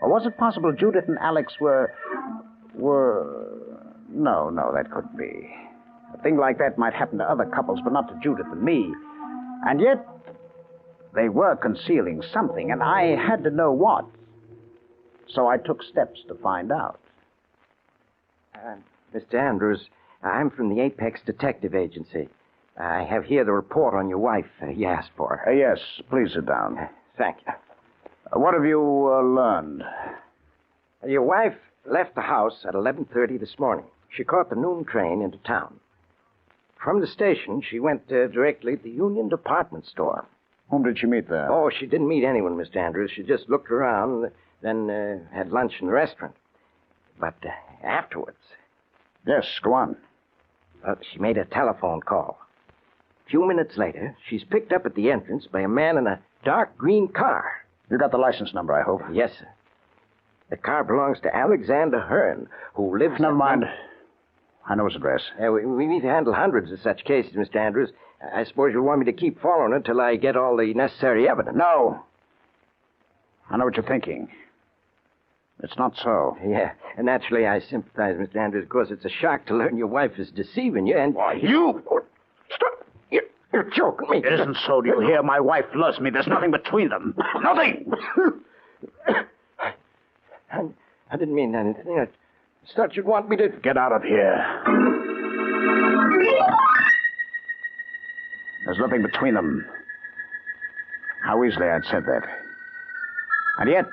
O: Or was it possible Judith and Alex were... No, that couldn't be. A thing like that might happen to other couples, but not to Judith and me. And yet, they were concealing something, and I had to know what. So I took steps to find out.
N: Mr. Andrews, I'm from the Apex Detective Agency. I have here the report on your wife you asked for.
O: Yes, please sit down.
N: Thank you.
O: What have you learned?
N: Your wife left the house at 11:30 this morning. She caught the noon train into town. From the station, she went directly to the Union Department Store.
O: Whom did she meet there?
N: Oh, she didn't meet anyone, Mr. Andrews. She just looked around, then had lunch in the restaurant. But afterwards...
O: Yes, go on.
N: Well, she made a telephone call. A few minutes later, she's picked up at the entrance by a man in a dark green car.
O: You got the license number, I hope?
N: Yes, sir. The car belongs to Alexander Hearn, who lives...
O: Never mind. I know his address.
N: We need to handle hundreds of such cases, Mr. Andrews. I suppose you'll want me to keep following it till I get all the necessary evidence.
O: No. I know what you're thinking. It's not so.
N: Yeah, and naturally I sympathize, Mr. Andrews. Of course, it's a shock to learn your wife is deceiving you, and...
O: Why, you...
N: Stop! You're joking me.
O: It isn't so. Do you hear? My wife loves me. There's nothing between them. Nothing!
N: I didn't mean anything. I just thought you'd want me to...
O: Get out of here. There's nothing between them. How easily I'd said that. And yet,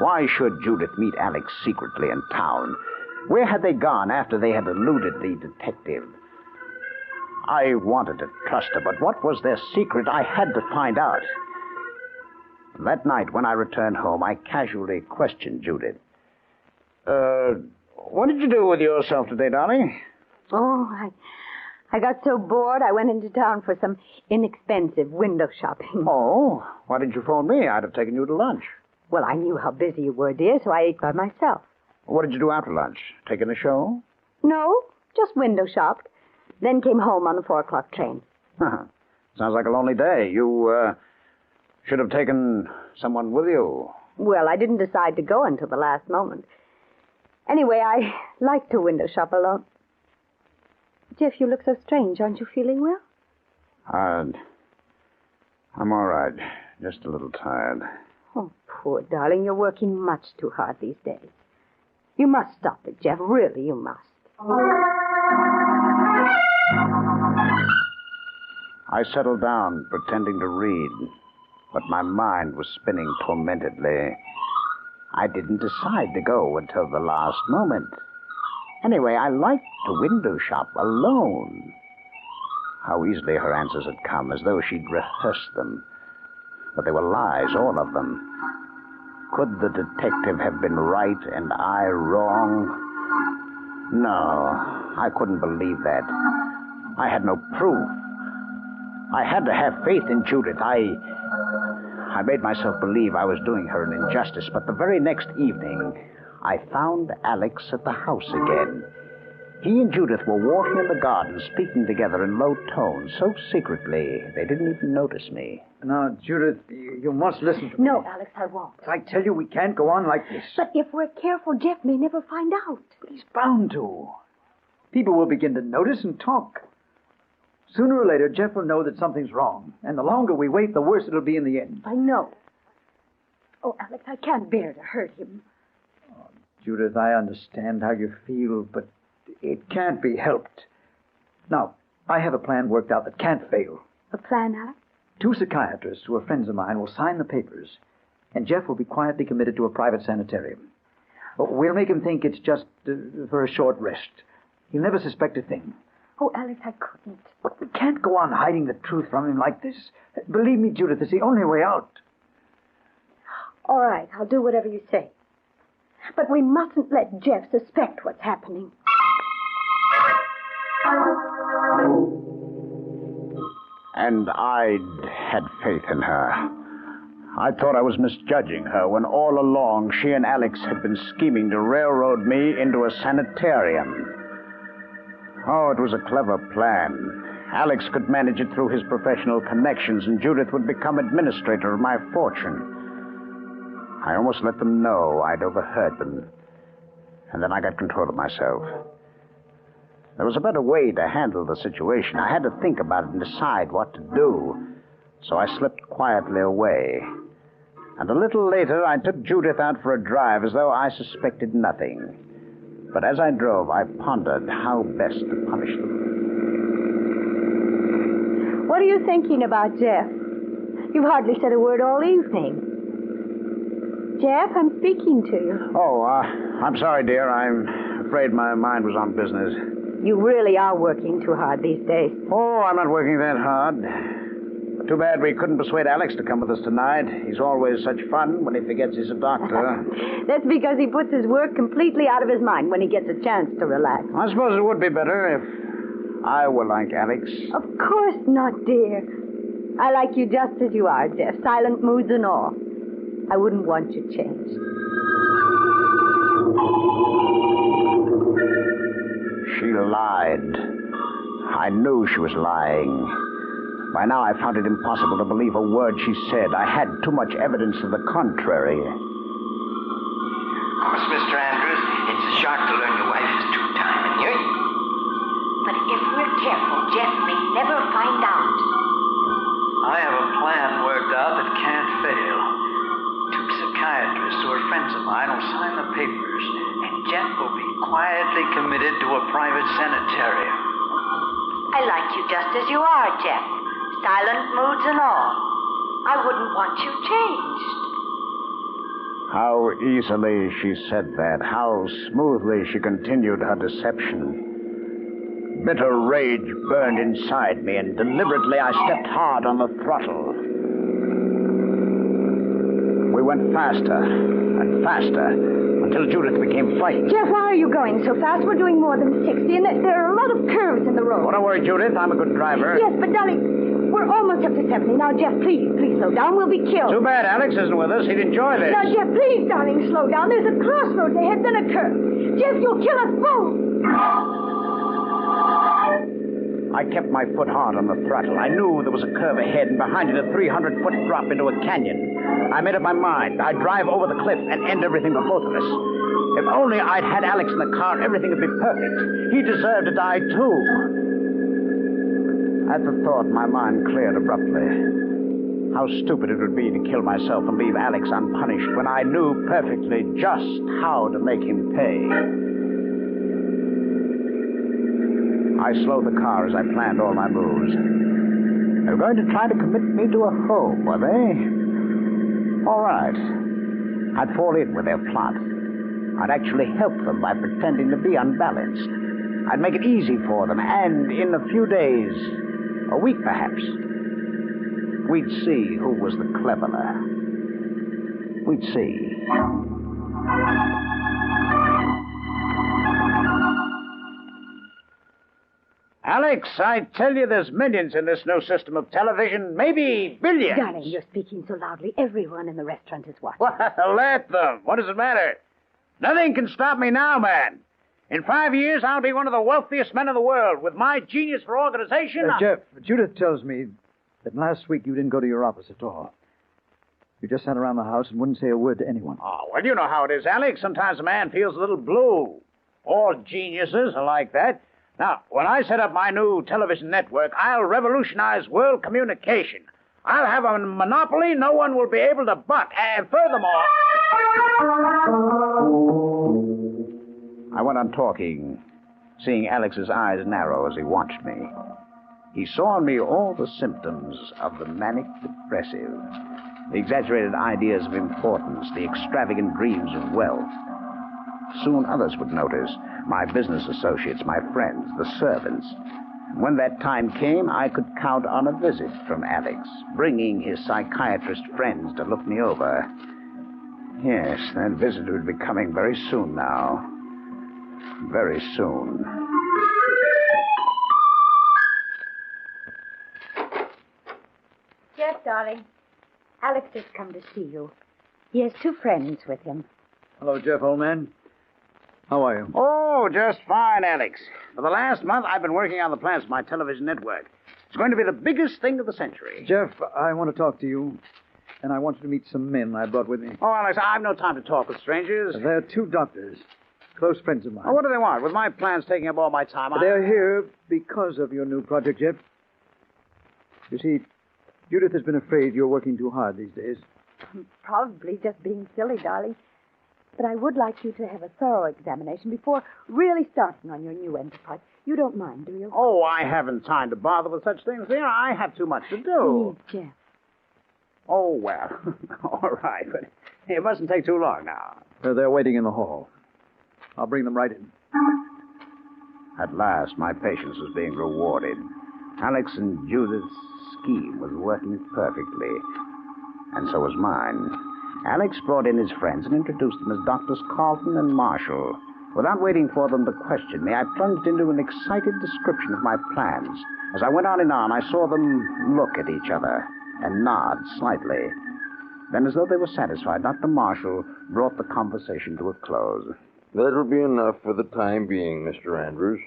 O: why should Judith meet Alex secretly in town? Where had they gone after they had eluded the detective? I wanted to trust her, but what was their secret? I had to find out. That night, when I returned home, I casually questioned Judith. What did you do with yourself today, darling?
H: Oh, I got so bored I went into town for some inexpensive window shopping.
O: Oh, why didn't you phone me? I'd have taken you to lunch.
H: Well, I knew how busy you were, dear, so I ate by myself.
O: What did you do after lunch? Taking a show?
H: No, just window shopped. Then came home on the 4:00 train.
O: Sounds like a lonely day. You should have taken someone with you.
H: Well, I didn't decide to go until the last moment. Anyway, I like to window shop alone. Jeff, you look so strange. Aren't you feeling well?
O: I'm all right. Just a little tired.
H: Oh, poor darling. You're working much too hard these days. You must stop it, Jeff. Really, you must.
O: I settled down, pretending to read, but my mind was spinning tormentedly. I didn't decide to go until the last moment. Anyway, I liked to window shop alone. How easily her answers had come, as though she'd rehearsed them. But they were lies, all of them. Could the detective have been right and I wrong? No, I couldn't believe that. I had no proof. I had to have faith in Judith. I made myself believe I was doing her an injustice, but the very next evening, I found Alex at the house again. He and Judith were walking in the garden, speaking together in low tones, so secretly they didn't even notice me.
Q: Now, Judith, you must listen to me.
H: No, Alex, I won't.
Q: I tell you, we can't go on like this.
H: But if we're careful, Jeff may never find out.
Q: But he's bound to. People will begin to notice and talk. Sooner or later, Jeff will know that something's wrong. And the longer we wait, the worse it'll be in the end.
H: I know. Oh, Alex, I can't bear to hurt him.
Q: Oh, Judith, I understand how you feel, but it can't be helped. Now, I have a plan worked out that can't fail.
H: A plan, Alex?
Q: 2 psychiatrists who are friends of mine will sign the papers, and Jeff will be quietly committed to a private sanitarium. We'll make him think it's just for a short rest. He'll never suspect a thing.
H: Oh, Alex, I couldn't.
Q: But we can't go on hiding the truth from him like this. Believe me, Judith, it's the only way out.
H: All right, I'll do whatever you say. But we mustn't let Jeff suspect what's happening.
O: And I'd had faith in her. I thought I was misjudging her when all along she and Alex had been scheming to railroad me into a sanitarium. Oh, it was a clever plan. Alex could manage it through his professional connections, and Judith would become administrator of my fortune. I almost let them know I'd overheard them. And then I got control of myself. There was a better way to handle the situation. I had to think about it and decide what to do. So I slipped quietly away. And a little later, I took Judith out for a drive as though I suspected nothing. But as I drove, I pondered how best to punish them.
H: What are you thinking about, Jeff? You've hardly said a word all evening. Jeff, I'm speaking to you.
O: Oh, I'm sorry, dear. I'm afraid my mind was on business.
H: You really are working too hard these days.
O: Oh, I'm not working that hard. Too bad we couldn't persuade Alex to come with us tonight. He's always such fun when he forgets he's a doctor.
H: That's because he puts his work completely out of his mind when he gets a chance to relax.
O: I suppose it would be better if I were like Alex.
H: Of course not, dear. I like you just as you are, Jeff, silent moods and all. I wouldn't want you changed.
O: She lied. I knew she was lying. By now, I found it impossible to believe a word she said. I had too much evidence to the contrary.
R: Of course, Mr. Andrews, it's a shock to learn your wife is two-timing you.
S: But if we're careful, Jeff may never find out.
R: I have a plan worked out that can't fail. Two psychiatrists who are friends of mine will sign the papers, and Jeff will be quietly committed to a private sanitarium.
S: I like you just as you are, Jeff. Silent moods and all. I wouldn't want you changed.
O: How easily she said that. How smoothly she continued her deception. Bitter rage burned inside me, and deliberately I stepped hard on the throttle. We went faster and faster until Judith became frightened.
H: Jeff, why are you going so fast? We're doing more than 60, and there are a lot of curves in the road.
O: Oh, don't worry, Judith. I'm a good driver.
H: Yes, but darling, we're almost up to 70. Now, Jeff, please slow down. We'll be killed.
O: Too bad Alex isn't with us. He'd enjoy this.
H: Now, Jeff, please, darling, slow down. There's a crossroads ahead, then a curve. Jeff, you'll kill us both.
O: I kept my foot hard on the throttle. I knew there was a curve ahead, and behind it a 300-foot drop into a canyon. I made up my mind. I'd drive over the cliff and end everything for both of us. If only I'd had Alex in the car, everything would be perfect. He deserved to die, too. At the thought, my mind cleared abruptly. How stupid it would be to kill myself and leave Alex unpunished when I knew perfectly just how to make him pay. I slowed the car as I planned all my moves. They were going to try to commit me to a home, were they? All right. I'd fall in with their plot. I'd actually help them by pretending to be unbalanced. I'd make it easy for them, and in a few days, a week perhaps, we'd see who was the cleverer. We'd see. Alex, I tell you, there's millions in this new system of television, maybe billions.
H: Darling, you're speaking so loudly. Everyone in the restaurant is watching.
O: Well, let them. What does it matter? Nothing can stop me now, man. In 5 years, I'll be one of the wealthiest men in the world. With my genius for organization...
Q: Jeff, Judith tells me that last week you didn't go to your office at all. You just sat around the house and wouldn't say a word to anyone.
O: Oh, well, you know how it is, Alex. Sometimes a man feels a little blue. All geniuses are like that. Now, when I set up my new television network, I'll revolutionize world communication. I'll have a monopoly no one will be able to butt. And furthermore... I went on talking, seeing Alex's eyes narrow as he watched me. He saw in me all the symptoms of the manic depressive, the exaggerated ideas of importance, the extravagant dreams of wealth. Soon others would notice, my business associates, my friends, the servants. When that time came, I could count on a visit from Alex, bringing his psychiatrist friends to look me over. Yes, that visit would be coming very soon now. Very soon.
H: Yes, darling. Alex has come to see you. He has two friends with him.
Q: Hello, Jeff, old man. How are you?
O: Oh, just fine, Alex. For the last month, I've been working on the plans for my television network. It's going to be the biggest thing of the century.
Q: Jeff, I want to talk to you. and I want you to meet some men I brought with me.
O: Oh, Alex, I've no time to talk with strangers.
Q: They're two doctors, close friends of mine.
O: Oh, what do they want? With my plans taking up all my time,
Q: They're here because of your new project, Jeff. You see, Judith has been afraid you're working too hard these days.
H: I'm probably just being silly, darling. But I would like you to have a thorough examination before really starting on your new enterprise. You don't mind, do you?
O: Oh, I haven't time to bother with such things, dear. I have too much to do.
H: Please, Jeff.
O: Oh, well. All right, but it mustn't take too long now.
Q: They're waiting in the hall. I'll bring them right in.
O: At last, my patience was being rewarded. Alex and Judith's scheme was working perfectly, and so was mine. Alex brought in his friends and introduced them as Doctors Carlton and Marshall. Without waiting for them to question me, I plunged into an excited description of my plans. As I went on and on, I saw them look at each other and nod slightly. Then, as though they were satisfied, Dr. Marshall brought the conversation to a close.
T: That'll be enough for the time being, Mr. Andrews.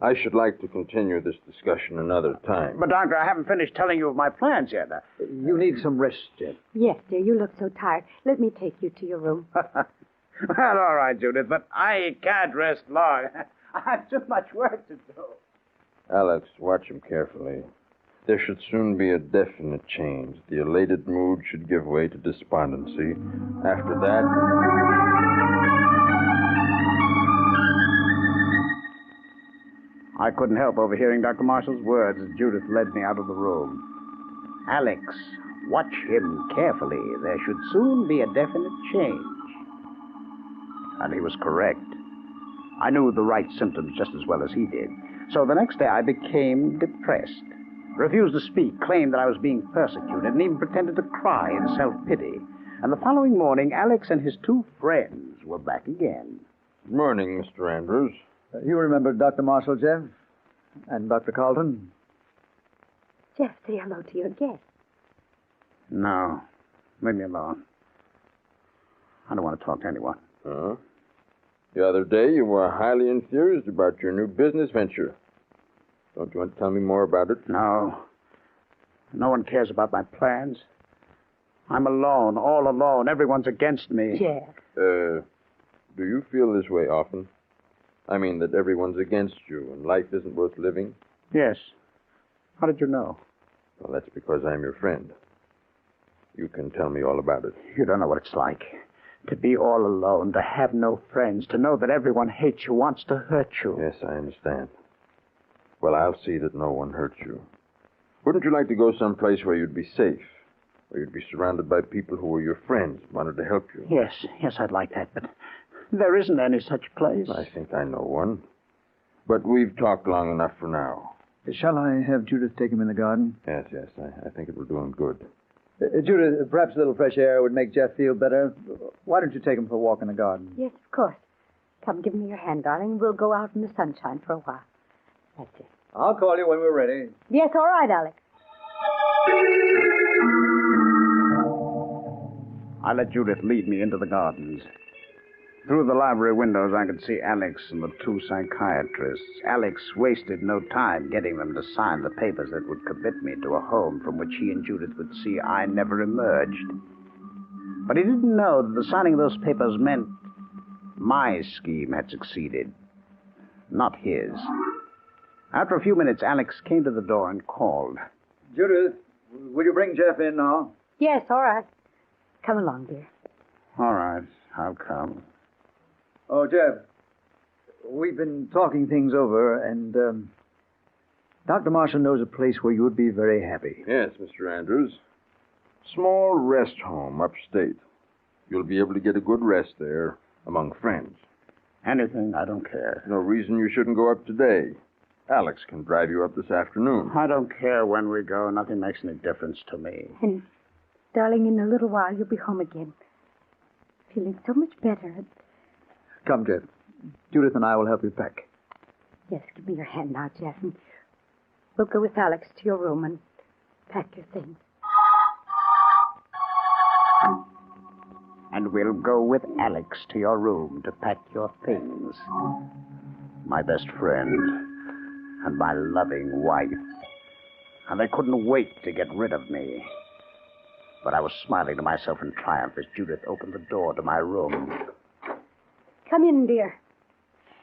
T: I should like to continue this discussion another time.
O: But, Doctor, I haven't finished telling you of my plans yet.
Q: You need some rest, Jeff.
H: Yes, dear, you look so tired. Let me take you to your room.
O: Well, all right, Judith, but I can't rest long. I have too much work to do.
T: Alex, watch him carefully. There should soon be a definite change. The elated mood should give way to despondency. After that...
O: I couldn't help overhearing Dr. Marshall's words as Judith led me out of the room. Alex, watch him carefully. There should soon be a definite change. And he was correct. I knew the right symptoms just as well as he did. So the next day I became depressed, refused to speak, claimed that I was being persecuted, and even pretended to cry in self-pity. And the following morning, Alex and his two friends were back again.
T: Good morning, Mr. Andrews.
Q: You remember Dr. Marshall, Jeff? And Dr. Carlton?
H: Jeff, say hello to your guest.
O: No. Leave me alone. I don't want to talk to anyone.
T: Huh? The other day you were highly enthused about your new business venture. Don't you want to tell me more about it?
O: No. No one cares about my plans. I'm alone, all alone. Everyone's against me.
H: Jeff.
T: Do you feel this way often? I mean that everyone's against you and life isn't worth living?
O: Yes. How did you know?
T: Well, that's because I'm your friend. You can tell me all about it.
O: You don't know what it's like. To be all alone, to have no friends, to know that everyone hates you, wants to hurt you.
T: Yes, I understand. Well, I'll see that no one hurts you. Wouldn't you like to go someplace where you'd be safe? Where you'd be surrounded by people who were your friends, wanted to help you?
O: Yes, I'd like that, but there isn't any such place.
T: I think I know one. But we've talked long enough for now.
Q: Shall I have Judith take him in the garden?
T: Yes, I think it will do him good.
Q: Judith, perhaps a little fresh air would make Jeff feel better. Why don't you take him for a walk in the garden?
H: Yes, of course. Come, give me your hand, darling. We'll go out in the sunshine for a while. That's it.
Q: I'll call you when we're ready.
H: Yes, all right, Alex.
O: I let Judith lead me into the gardens. Through the library windows, I could see Alex and the two psychiatrists. Alex wasted no time getting them to sign the papers that would commit me to a home from which he and Judith would see I never emerged. But he didn't know that the signing of those papers meant my scheme had succeeded, not his. After a few minutes, Alex came to the door and called.
Q: Judith, will you bring Jeff in now?
H: Yes, all right. Come along, dear.
O: All right, I'll come.
Q: Oh, Jeff, we've been talking things over, and Dr. Marshall knows a place where you would be very happy.
T: Yes, Mr. Andrews. Small rest home upstate. You'll be able to get a good rest there among friends.
O: Anything, I don't care.
T: No reason you shouldn't go up today. Alex can drive you up this afternoon.
O: I don't care when we go. Nothing makes any difference to me.
H: And, darling, in a little while you'll be home again. Feeling so much better.
Q: Come, Jeff. Judith and I will help you pack.
H: Yes, give me your hand now, Jeff. And we'll go with Alex to your room and pack your things.
O: And we'll go with Alex to your room to pack your things. My best friend and my loving wife. And they couldn't wait to get rid of me. But I was smiling to myself in triumph as Judith opened the door to my room.
H: Come in, dear.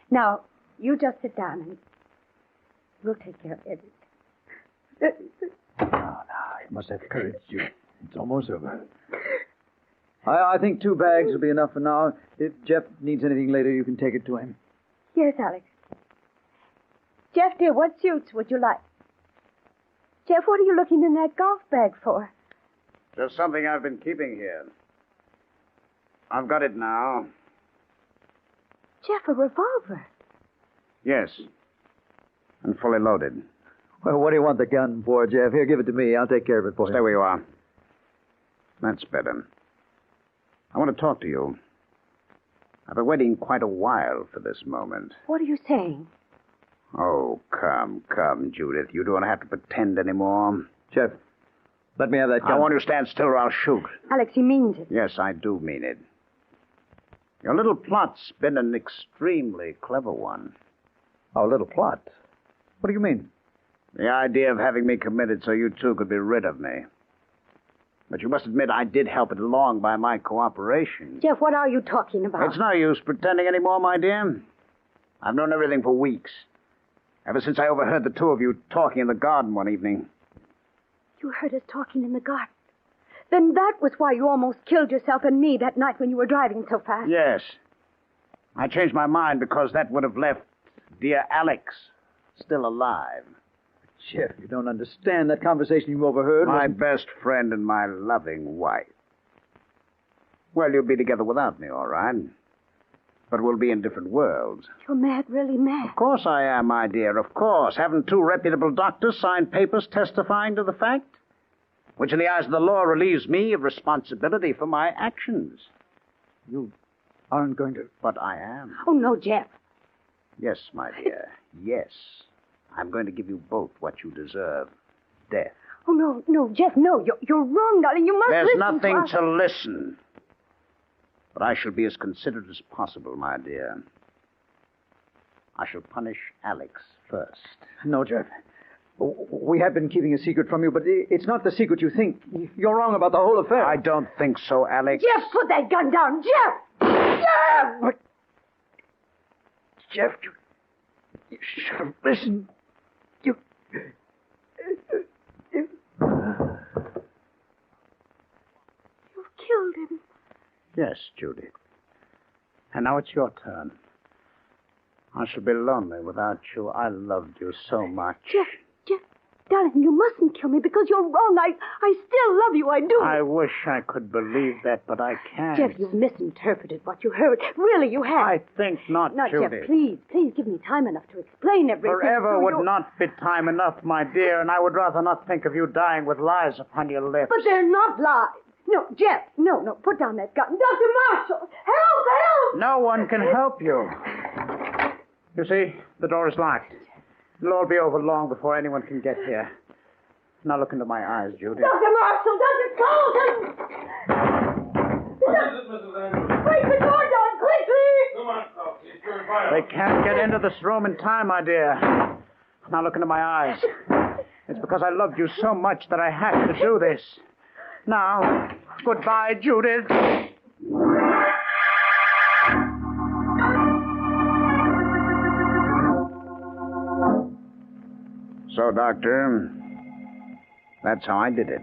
H: Now, you just sit down and we'll take care of everything.
Q: Now, you must have courage, Judith. It's almost over. I think 2 bags will be enough for now. If Jeff needs anything later, you can take it to him.
H: Yes, Alex. Jeff, dear, what suits would you like? Jeff, what are you looking in that golf bag for?
O: Just something I've been keeping here. I've got it now.
H: Jeff, a revolver.
O: Yes. And fully loaded.
Q: Well, what do you want the gun for, Jeff? Here, give it to me. I'll take care of it for you.
O: Stay where you are. That's better. I want to talk to you. I've been waiting quite a while for this moment.
H: What are you saying?
O: Oh, come, Judith. You don't have to pretend anymore.
Q: Jeff, let me have that gun.
O: I want you to stand still or I'll shoot.
H: Alex, he means it.
O: Yes, I do mean it. Your little plot's been an extremely clever one.
Q: Our little plot? What do you mean?
O: The idea of having me committed so you two could be rid of me. But you must admit I did help it along by my cooperation.
H: Jeff, what are you talking about?
O: It's no use pretending anymore, my dear. I've known everything for weeks. Ever since I overheard the two of you talking in the garden one evening.
H: You heard us talking in the garden? Then that was why you almost killed yourself and me that night when you were driving so fast.
O: Yes. I changed my mind because that would have left dear Alex still alive.
Q: Jeff, you don't understand. That conversation you overheard
O: My best friend and my loving wife. Well, you'll be together without me, all right. But we'll be in different worlds.
H: You're mad, really mad.
O: Of course I am, my dear, of course. Haven't 2 reputable doctors signed papers testifying to the fact? Which in the eyes of the law relieves me of responsibility for my actions.
Q: You aren't going to...
O: But I am.
H: Oh, no, Jeff.
O: Yes, my dear, yes. I'm going to give you both what you deserve. Death.
H: Oh, no, Jeff, no. You're wrong, darling. You must
O: There's
H: listen
O: nothing
H: to us.
O: to listen. But I shall be as considerate as possible, my dear. I shall punish Alex first.
Q: No, Jeff. We have been keeping a secret from you, but it's not the secret you think. You're wrong about the whole affair.
O: I don't think so, Alex.
H: Jeff, put that gun down. Jeff! Jeff!
Q: What? Jeff, you should have listened. You
H: killed him.
O: Yes, Judy. And now it's your turn. I shall be lonely without you. I loved you so much.
H: Jeff, darling, you mustn't kill me because you're wrong. I still love you. I do.
O: I wish I could believe that, but I can't.
H: Jeff, you've misinterpreted what you heard. Really, you have.
O: I think not,
H: No,
O: Judy.
H: Jeff, please give me time enough to explain everything.
O: Forever
H: so
O: would not be time enough, my dear, and I would rather not think of you dying with lies upon your lips.
H: But they're not lies. No, Jeff, no, put down that gun. Dr. Marshall, help!
O: No one can help you. You see, the door is locked. It'll all be over long before anyone can get here. Now look into my eyes, Judy.
H: Dr. Marshall, Dr. Colton!
U: What is it, Mrs. Andrews?
H: Break the door down, quickly!
U: Come on, Coffee. It's your fire.
O: They can't get into this room in time, my dear. Now look into my eyes. It's because I loved you so much that I had to do this. Now, goodbye, Judith. So, Doctor, that's how I did it.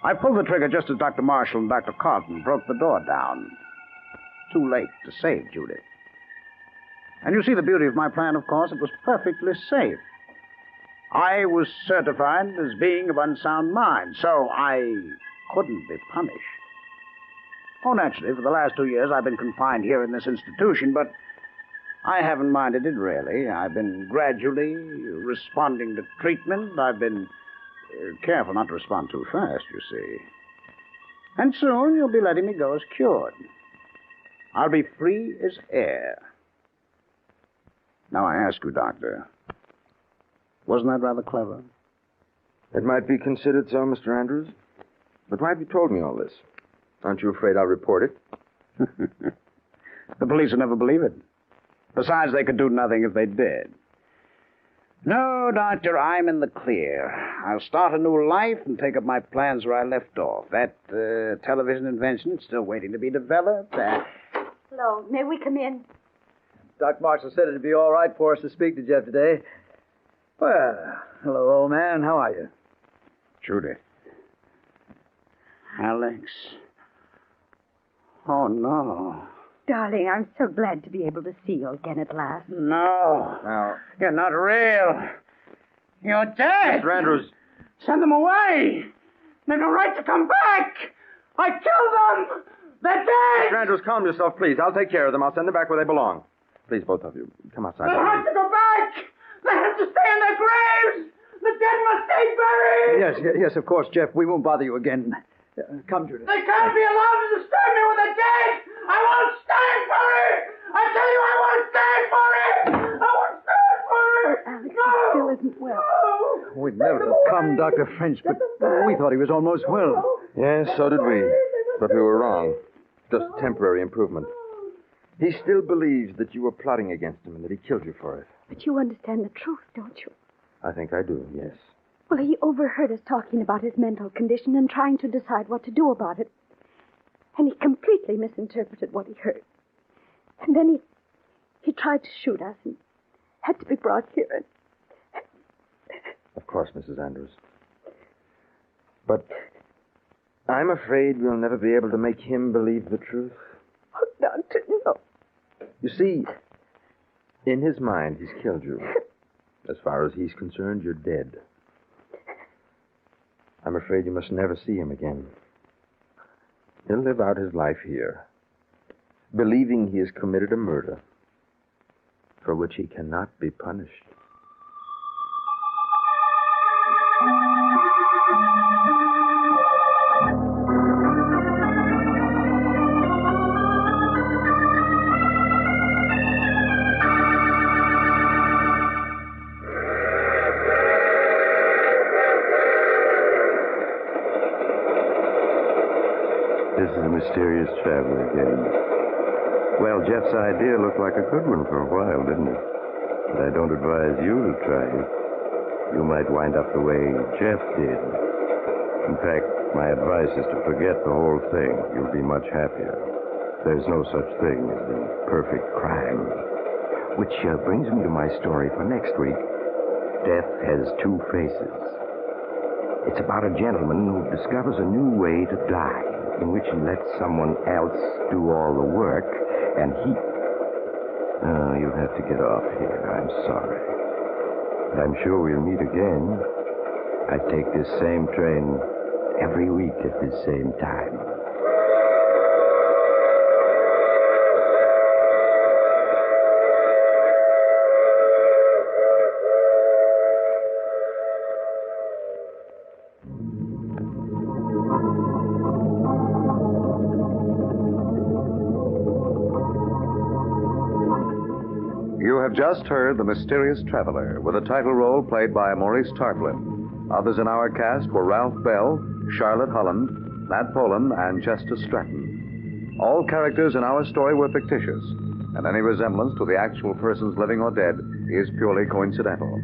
O: I pulled the trigger just as Dr. Marshall and Dr. Carlton broke the door down. Too late to save Judith. And you see the beauty of my plan, of course. It was perfectly safe. I was certified as being of unsound mind, so I couldn't be punished. Oh, naturally, for the last 2 years I've been confined here in this institution, but I haven't minded it, really. I've been gradually responding to treatment. I've been careful not to respond too fast, you see. And soon you'll be letting me go as cured. I'll be free as air. Now I ask you, Doctor, wasn't that rather clever?
T: It might be considered so, Mr. Andrews. But why have you told me all this? Aren't you afraid I'll report it?
O: The police will never believe it. Besides, they could do nothing if they did. No, Doctor, I'm in the clear. I'll start a new life and take up my plans where I left off. That television invention is still waiting to be developed.
H: Hello. May we come in?
Q: Doc Marshall said it'd be all right for us to speak to Jeff today. Well, hello, old man. How are you?
O: Judith. Alex. Oh, no.
H: Darling, I'm so glad to be able to see you again at last.
O: No.
Q: Now,
O: You're not real. You're dead.
T: Mr. Andrews.
O: Send them away. They've no right to come back. I killed them. They're dead.
T: Mr. Andrews, calm yourself, please. I'll take care of them. I'll send them back where they belong. Please, both of you, come outside.
O: They have to go back. They have to stay in their graves. The dead must stay buried.
Q: yes, of course, Jeff. We won't bother you again. Come, Judith.
O: They can't be allowed to disturb me with the dead. I won't stand for it. I tell you, I won't stand for it. I won't stand for it.
H: Alex, he still isn't well.
Q: We'd never have come, Dr. French, but we thought he was almost well.
T: Yes, so did we. But we were wrong. Just temporary improvement. He still believes that you were plotting against him and that he killed you for it.
H: But you understand the truth, don't you?
T: I think I do, yes.
H: Well, he overheard us talking about his mental condition and trying to decide what to do about it. And he completely misinterpreted what he heard. And then he tried to shoot us and had to be brought here.
T: Of course, Mrs. Andrews. But I'm afraid we'll never be able to make him believe the truth.
H: Oh, Doctor, no.
T: You see, in his mind, he's killed you. As far as he's concerned, you're dead. I'm afraid you must never see him again. He'll live out his life here, believing he has committed a murder for which he cannot be punished.
N: This is the mysterious traveler again. Well, Jeff's idea looked like a good one for a while, didn't it? But I don't advise you to try it. You might wind up the way Jeff did. In fact, my advice is to forget the whole thing. You'll be much happier. There's no such thing as the perfect crime. Which brings me to my story for next week. Death has two faces. It's about a gentleman who discovers a new way to die, in which he lets someone else do all the work, and he... Oh, you'll have to get off here. I'm sorry. But I'm sure we'll meet again. I take this same train every week at this same time.
M: You have just heard The Mysterious Traveler, with a title role played by Maurice Tarplin. Others in our cast were Ralph Bell, Charlotte Holland, Nat Poland, and Chester Stratton. All characters in our story were fictitious, and any resemblance to the actual persons living or dead is purely coincidental.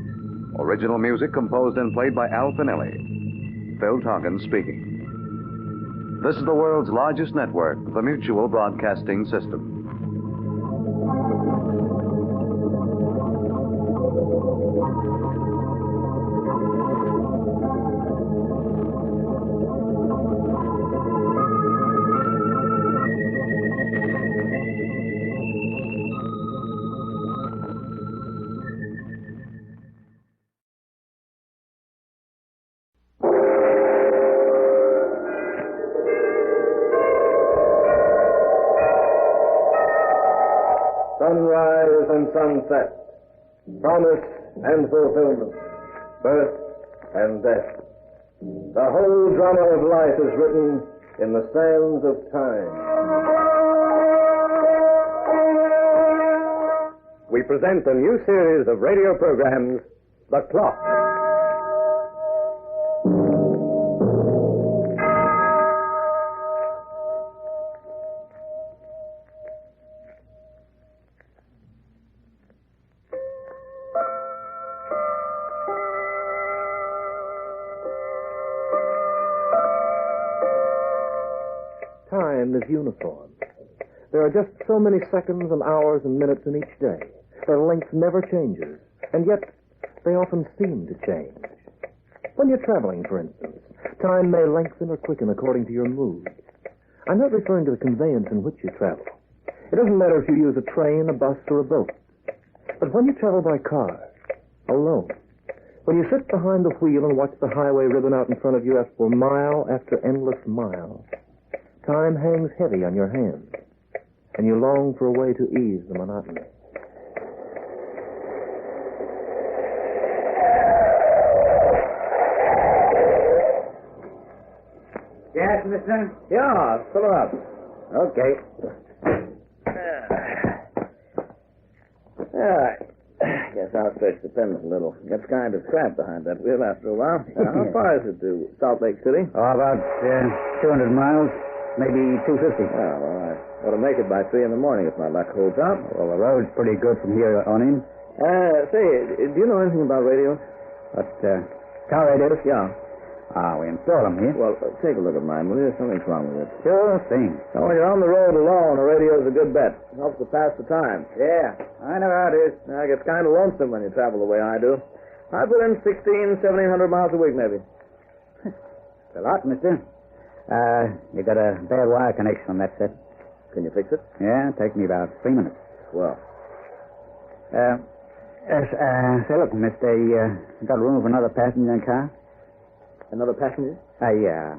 M: Original music composed and played by Al Finelli. Phil Tonkin speaking. This is the world's largest network, the Mutual Broadcasting System.
B: Sunrise and sunset, promise and fulfillment, birth and death. The whole drama of life is written in the sands of time. We present a new series of radio programs, The Clock. time is uniform. There are just so many seconds and hours and minutes in each day. Their length never changes, and yet they often seem to change. When you're traveling, for instance, time may lengthen or quicken according to your mood. I'm not referring to the conveyance in which you travel. It doesn't matter if you use a train, a bus, or a boat. But when you travel by car, alone, when you sit behind the wheel and watch the highway ribbon out in front of you for mile after endless mile, time hangs heavy on your hands, and you long for a way to ease the monotony.
O: Yes, mister?
B: Yeah, fill her up.
O: Okay.
B: All right. Guess I'll stretch the pins a little. Gets kind of cramped behind that wheel after a while. How far is it to Salt Lake City?
O: Oh, about 200 miles, maybe 250.
B: Oh, all right. Ought to make it by 3 in the morning if my luck holds out.
O: Well, the road's pretty good from here on in.
B: Say, do you know anything about radios?
O: But, car radios?
B: Yeah.
O: We install them here.
B: Well, take a look at mine, will you? Something's wrong with it.
O: Sure thing.
B: Now, when you're on the road alone, a radio's a good bet. It helps to pass the time.
O: Yeah, I know how it is.
B: It gets kind of lonesome when you travel the way I do. I put in 1,700 miles a week, maybe.
O: It's a lot, mister. You got a bad wire connection on that set.
B: Can you fix it?
O: Yeah, take me about 3 minutes.
B: Well.
O: Say, look, mister, you got room for another passenger in the car?
B: Another passenger?
O: I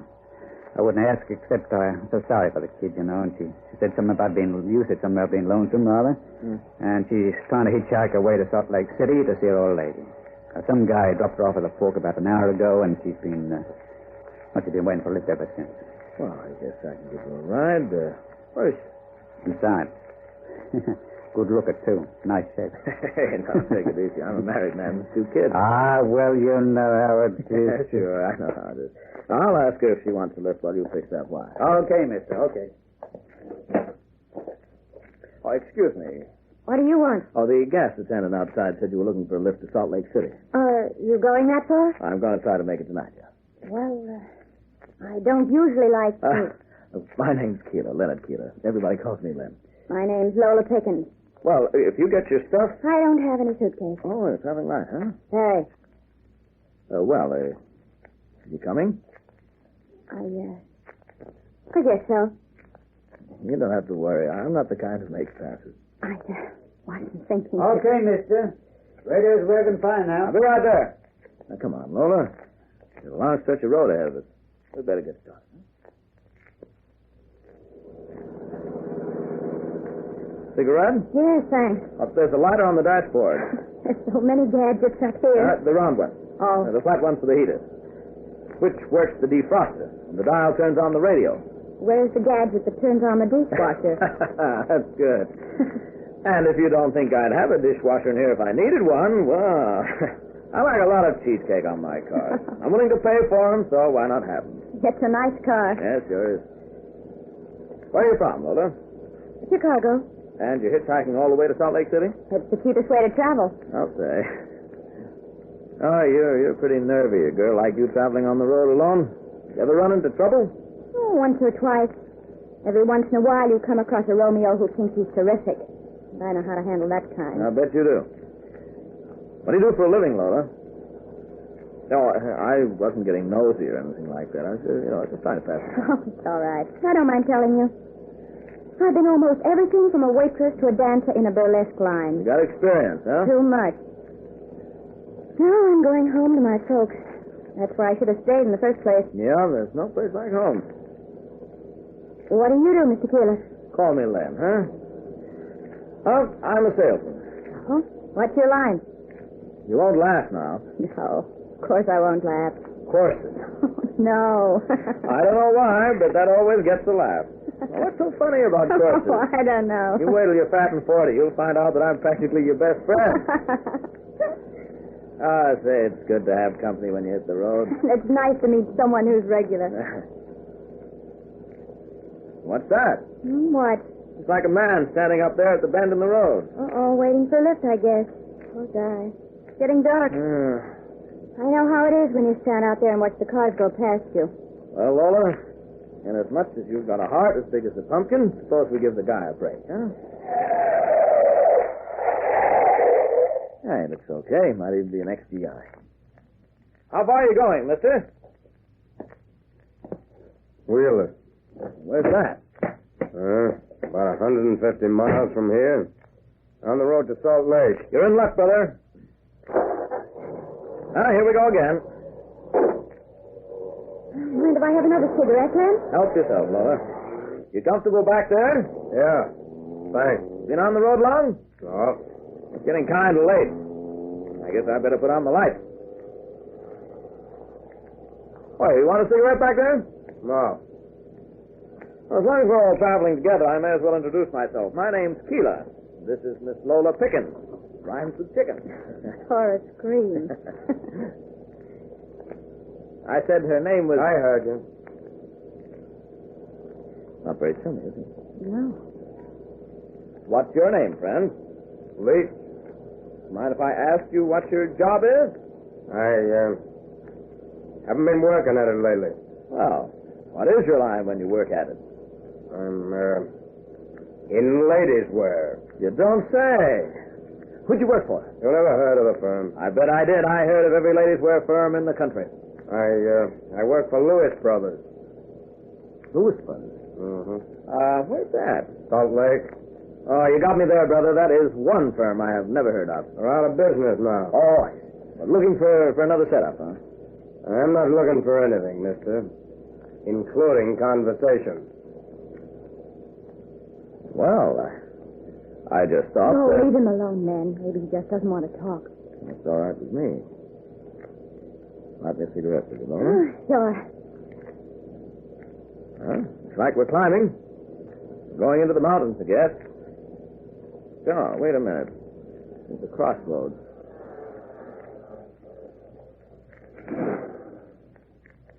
O: wouldn't ask, except I'm so sorry for the kid, you know, and she said something about you said something about being lonesome, rather. And she's trying to hitchhike her way to Salt Lake City to see her old lady. Some guy dropped her off at the fork about an hour ago, and she's been waiting for a lift ever since.
B: Well, I guess I can give her a ride. Where is she?
O: Inside. Good looker, too. Nice set.
B: Hey, now, take it easy. I'm a married man with 2 kids.
O: Well, you know how it is.
B: Sure, I know how it is. I'll ask her if she wants to lift while you fix that wire.
O: Okay, mister, okay.
B: Oh, excuse me.
H: What do you want?
B: Oh, the gas attendant outside said you were looking for a lift to Salt Lake City.
H: You going that far?
B: I'm going to try to make it tonight, yeah.
H: Well, I don't usually like to...
B: My name's Keeler, Leonard Keeler. Everybody calls me Len.
H: My name's Lola Pickens.
B: Well, if you get your stuff...
H: I don't have any suitcase.
B: Oh, it's having light, huh?
H: Hey.
B: Are you coming?
H: I guess so.
B: You don't have to worry. I'm not the kind who makes passes.
H: I wasn't thinking...
O: Okay, mister. Radio's working fine now.
B: I'll be right there. Now, come on, Lola. There's a long stretch of road ahead of us. We better get started. Cigarette?
H: Yes, thanks.
B: There's a lighter on the dashboard.
H: There's so many gadgets up here.
B: The round one.
H: Oh.
B: The flat one's for the heater. Which works the defroster. And the dial turns on the radio.
H: Where's the gadget that turns on the dishwasher?
B: That's good. And if you don't think I'd have a dishwasher in here if I needed one, well, I like a lot of cheesecake on my car. I'm willing to pay for them, so why not have them?
H: It's a nice car.
B: Yes, sure is. Where are you from, Lola?
H: Chicago.
B: And you're hitchhiking all the way to Salt Lake City?
H: It's the cheapest way to travel.
B: I'll say. Oh, you're pretty nervy. A girl like you traveling on the road alone. You ever run into trouble?
H: Oh, once or twice. Every once in a while you come across a Romeo who thinks he's terrific. And I know how to handle that kind.
B: I bet you do. What do you do for a living, Lola? No, I wasn't getting nosy or anything like that. I was just trying to pass it.
H: Oh, it's all right. I don't mind telling you. I've been almost everything from a waitress to a dancer in a burlesque line.
B: You got experience, huh?
H: Too much. Now I'm going home to my folks. That's where I should have stayed in the first place.
B: Yeah, there's no place like home.
H: What do you do, Mr. Keeler?
B: Call me Len, huh? Oh, I'm a salesman.
H: Oh? What's your line?
B: You won't laugh now.
H: No, of course I won't laugh.
B: Horses.
H: No.
B: I don't know why, but that always gets a laugh. Well, what's so funny about horses?
H: Oh, I don't know.
B: You wait till you're fat and 40. You'll find out that I'm practically your best friend. Say, it's good to have company when you hit the road.
H: It's nice to meet someone who's regular.
B: What's that?
H: What?
B: It's like a man standing up there at the bend in the road.
H: Uh-oh, waiting for a lift, I guess. Poor guy. It's getting dark. I know how it is when you stand out there and watch the cars go past you.
B: Well, Lola, And as much as you've got a heart as big as a pumpkin, suppose we give the guy a break, huh? Yeah, he looks okay. Might even be an ex-GI. How far are you going, mister?
E: Wheeler.
B: Where's that?
E: About 150 miles from here. On the road to Salt Lake.
B: You're in luck, brother. Ah, here we go again.
H: Mind if I have another cigarette, Len?
B: Help yourself, Lola. You comfortable back there?
E: Yeah. Thanks.
B: Been on the road long?
E: No.
B: It's getting kind of late. I guess I better put on the light. Oh, you want a cigarette back there?
E: No.
B: Well, as long as we're all traveling together, I may as well introduce myself. My name's Keeler. This is Miss Lola Pickens. Rhymes with chicken.
H: Horace Green.
B: I said her name was...
E: I heard you.
B: Not very sunny, is it?
H: No.
B: What's your name, friend?
E: Lee.
B: Mind if I ask you what your job is?
E: I haven't been working at it lately.
B: Well, what is your line when you work at it?
E: I'm, in ladies' wear.
B: You don't say. Who'd you work for?
E: You never heard of the firm?
B: I bet I did. I heard of every ladies' wear firm in the country.
E: I work for Lewis Brothers.
B: Lewis Brothers?
E: Mm-hmm.
B: Where's that?
E: Salt Lake.
B: Oh, you got me there, brother. That is one firm I have never heard of.
E: They're out of business now.
B: Oh, I see. But looking for another setup, huh?
E: I'm not looking for anything, mister. Including conversation.
B: Well, I just thought
H: Oh,
B: that...
H: leave him alone, Len. Maybe he just doesn't want to talk.
B: That's all right with me. Light me a cigarette, will you, Lola?
H: Sure.
B: Huh? Looks like we're climbing. Going into the mountains, I guess. Oh, wait a minute. There's a crossroads.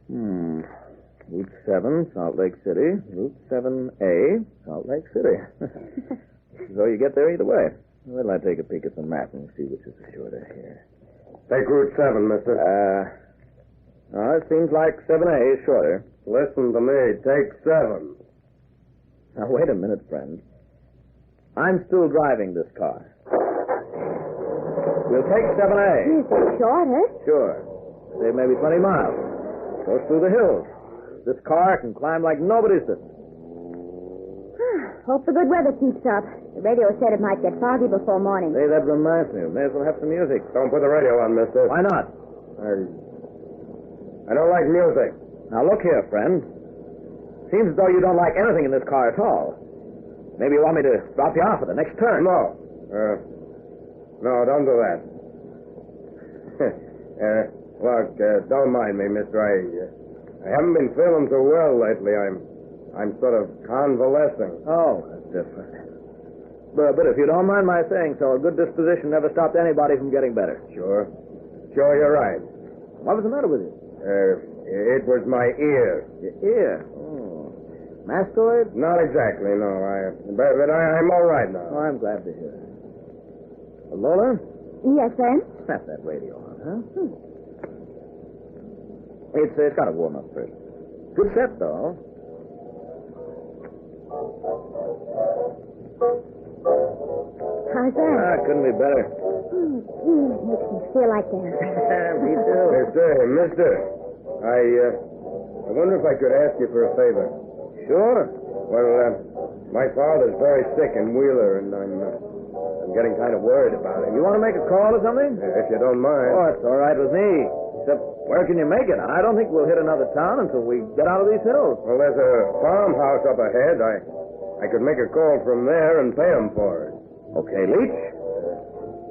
B: Route 7, Salt Lake City. Route 7A, Salt Lake City. So you get there either way. Wait till I take a peek at the map and see which is the shorter here.
E: Take Route 7, mister.
B: It seems like 7A is shorter.
E: Listen to me. Take 7.
B: Now, wait a minute, friend. I'm still driving this car. We'll take 7A.
H: Is it shorter?
B: Sure. Save maybe 20 miles. Goes through the hills. This car can climb like nobody's business.
H: Hope the good weather keeps up. The radio said it might get foggy before morning.
B: Hey, that reminds me. We may as well have some music.
E: Don't put the radio on, mister.
B: Why not?
E: I don't like music.
B: Now, look here, friend. Seems as though you don't like anything in this car at all. Maybe you want me to drop you off at the next turn.
E: No. No, don't do that. Look, don't mind me, mister. I haven't been feeling so well lately. I'm sort of convalescing.
B: Oh, that's different. But if you don't mind my saying so, a good disposition never stopped anybody from getting better.
E: Sure, you're right.
B: What was the matter with you?
E: It was my ear.
B: Your ear? Oh. Mastoid?
E: Not exactly, no. But I'm all right now.
B: Oh, I'm glad to hear it. Lola?
H: Yes, Len?
B: Snap that radio on, huh? It's got to warm up first. Good set, though.
H: How's that?
B: Couldn't be better.
H: Makes me feel like that.
B: Me too.
E: Mister, I wonder if I could ask you for a favor.
B: Sure.
E: Well, my father's very sick in Wheeler, and I'm getting kind of worried about it.
B: You want to make a call or something?
E: If you don't mind.
B: Oh, it's all right with me. Except, where can you make it? I don't think we'll hit another town until we get out of these hills.
E: Well, there's a farmhouse up ahead. I could make a call from there and pay him for it.
B: Okay, Leach.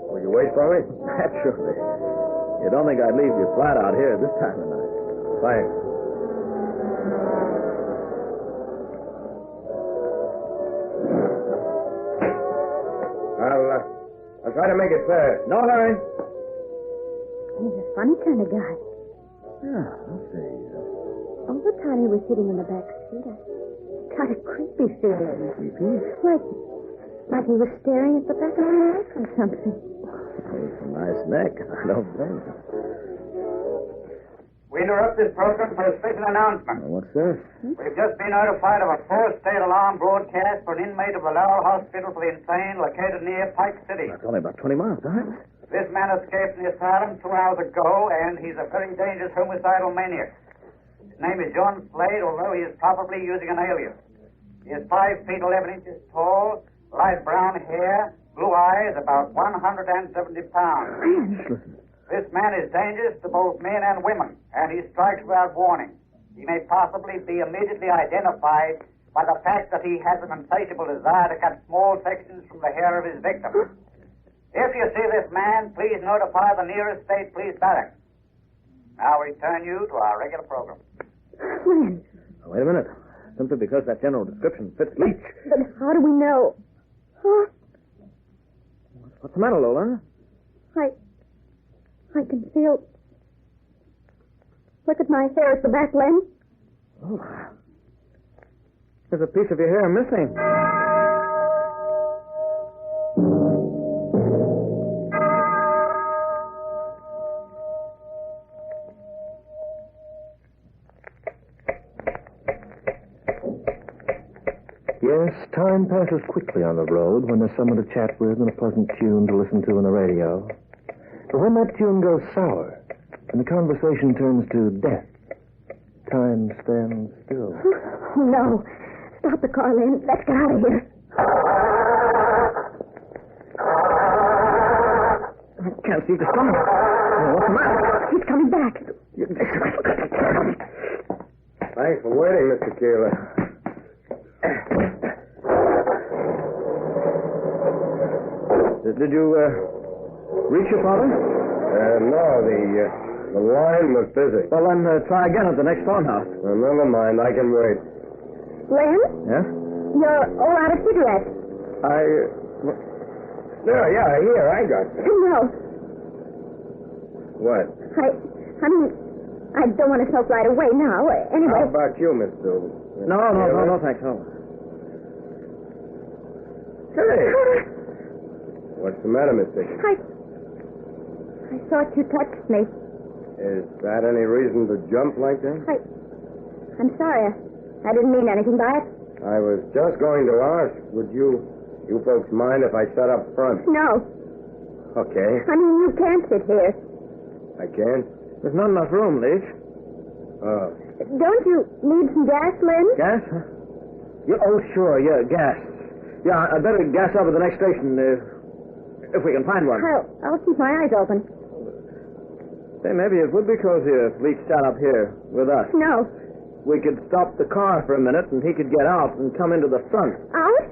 E: Will you wait for me?
B: Naturally. You don't think I'd leave you flat out here this time of night?
E: Thanks. I'll try to make it fast.
B: No hurry.
H: He's a funny kind of guy.
B: Yeah, I'll see.
H: All the time he was sitting in the back seat, I got a creepy feeling.
B: Creepy?
H: Like he was staring at the back of my neck or something.
B: It's a nice neck. I don't blame him.
F: We interrupt this program for a special announcement.
B: What's this?
F: We've just been notified of a four-state alarm broadcast for an inmate of the Lowell Hospital for the Insane located near Pike City.
B: That's only about 20 miles, huh?
F: This man escaped from the asylum 2 hours ago, and he's a very dangerous homicidal maniac. His name is John Slade, although he is probably using an alias. He is 5 feet 11 inches tall, light brown hair, blue eyes, about 170 pounds. This man is dangerous to both men and women, and he strikes without warning. He may possibly be immediately identified by the fact that he has an insatiable desire to cut small sections from the hair of his victim. If you see this man, please notify the nearest state police barracks. Now we turn you to our regular program.
B: Wait a minute. Simply because that general description fits Leach.
H: But how do we know? Huh?
B: What's the matter, Lola?
H: I can feel... Look at my hair at the back, Len.
B: Oh. There's a piece of your hair missing. Yes, time passes quickly on the road when there's someone to chat with and a pleasant tune to listen to on the radio. But when that tune goes sour and the conversation turns to death, time stands still.
H: Oh, no. Stop the car, Len. Let's get out of here.
B: I can't seem to stop. What's the matter?
H: He's coming back.
E: Thanks for waiting, Mr. Keeler.
B: Did you reach your father?
E: No, the line was busy.
B: Well, then try again at the next phone house.
E: Well, never mind. I can wait.
H: Len?
B: Yes?
H: You're all out of cigarettes.
E: Yeah, here, I got some.
H: No.
E: What?
H: I mean, I don't want to smoke right away now. Anyway.
E: How about you, Mr.
B: No, thanks. No.
E: Hey! What's the matter, Miss Dixon?
H: I thought you touched me.
E: Is that any reason to jump like that?
H: I'm sorry. I didn't mean anything by it.
E: I was just going to ask, would you folks mind if I sat up front?
H: No.
E: Okay.
H: I mean, you can't sit here.
E: I can't?
B: There's not enough room, Leach.
E: Oh.
H: Don't you need some gas, Lynn?
B: Gas? Oh, sure, yeah, gas. Yeah, I'd better gas up at the next station, if we can find one.
H: I'll keep my eyes open.
B: Say, maybe it would be cozier if Leach sat up here with us.
H: No.
B: We could stop the car for a minute, and he could get out and come into the front.
H: Out?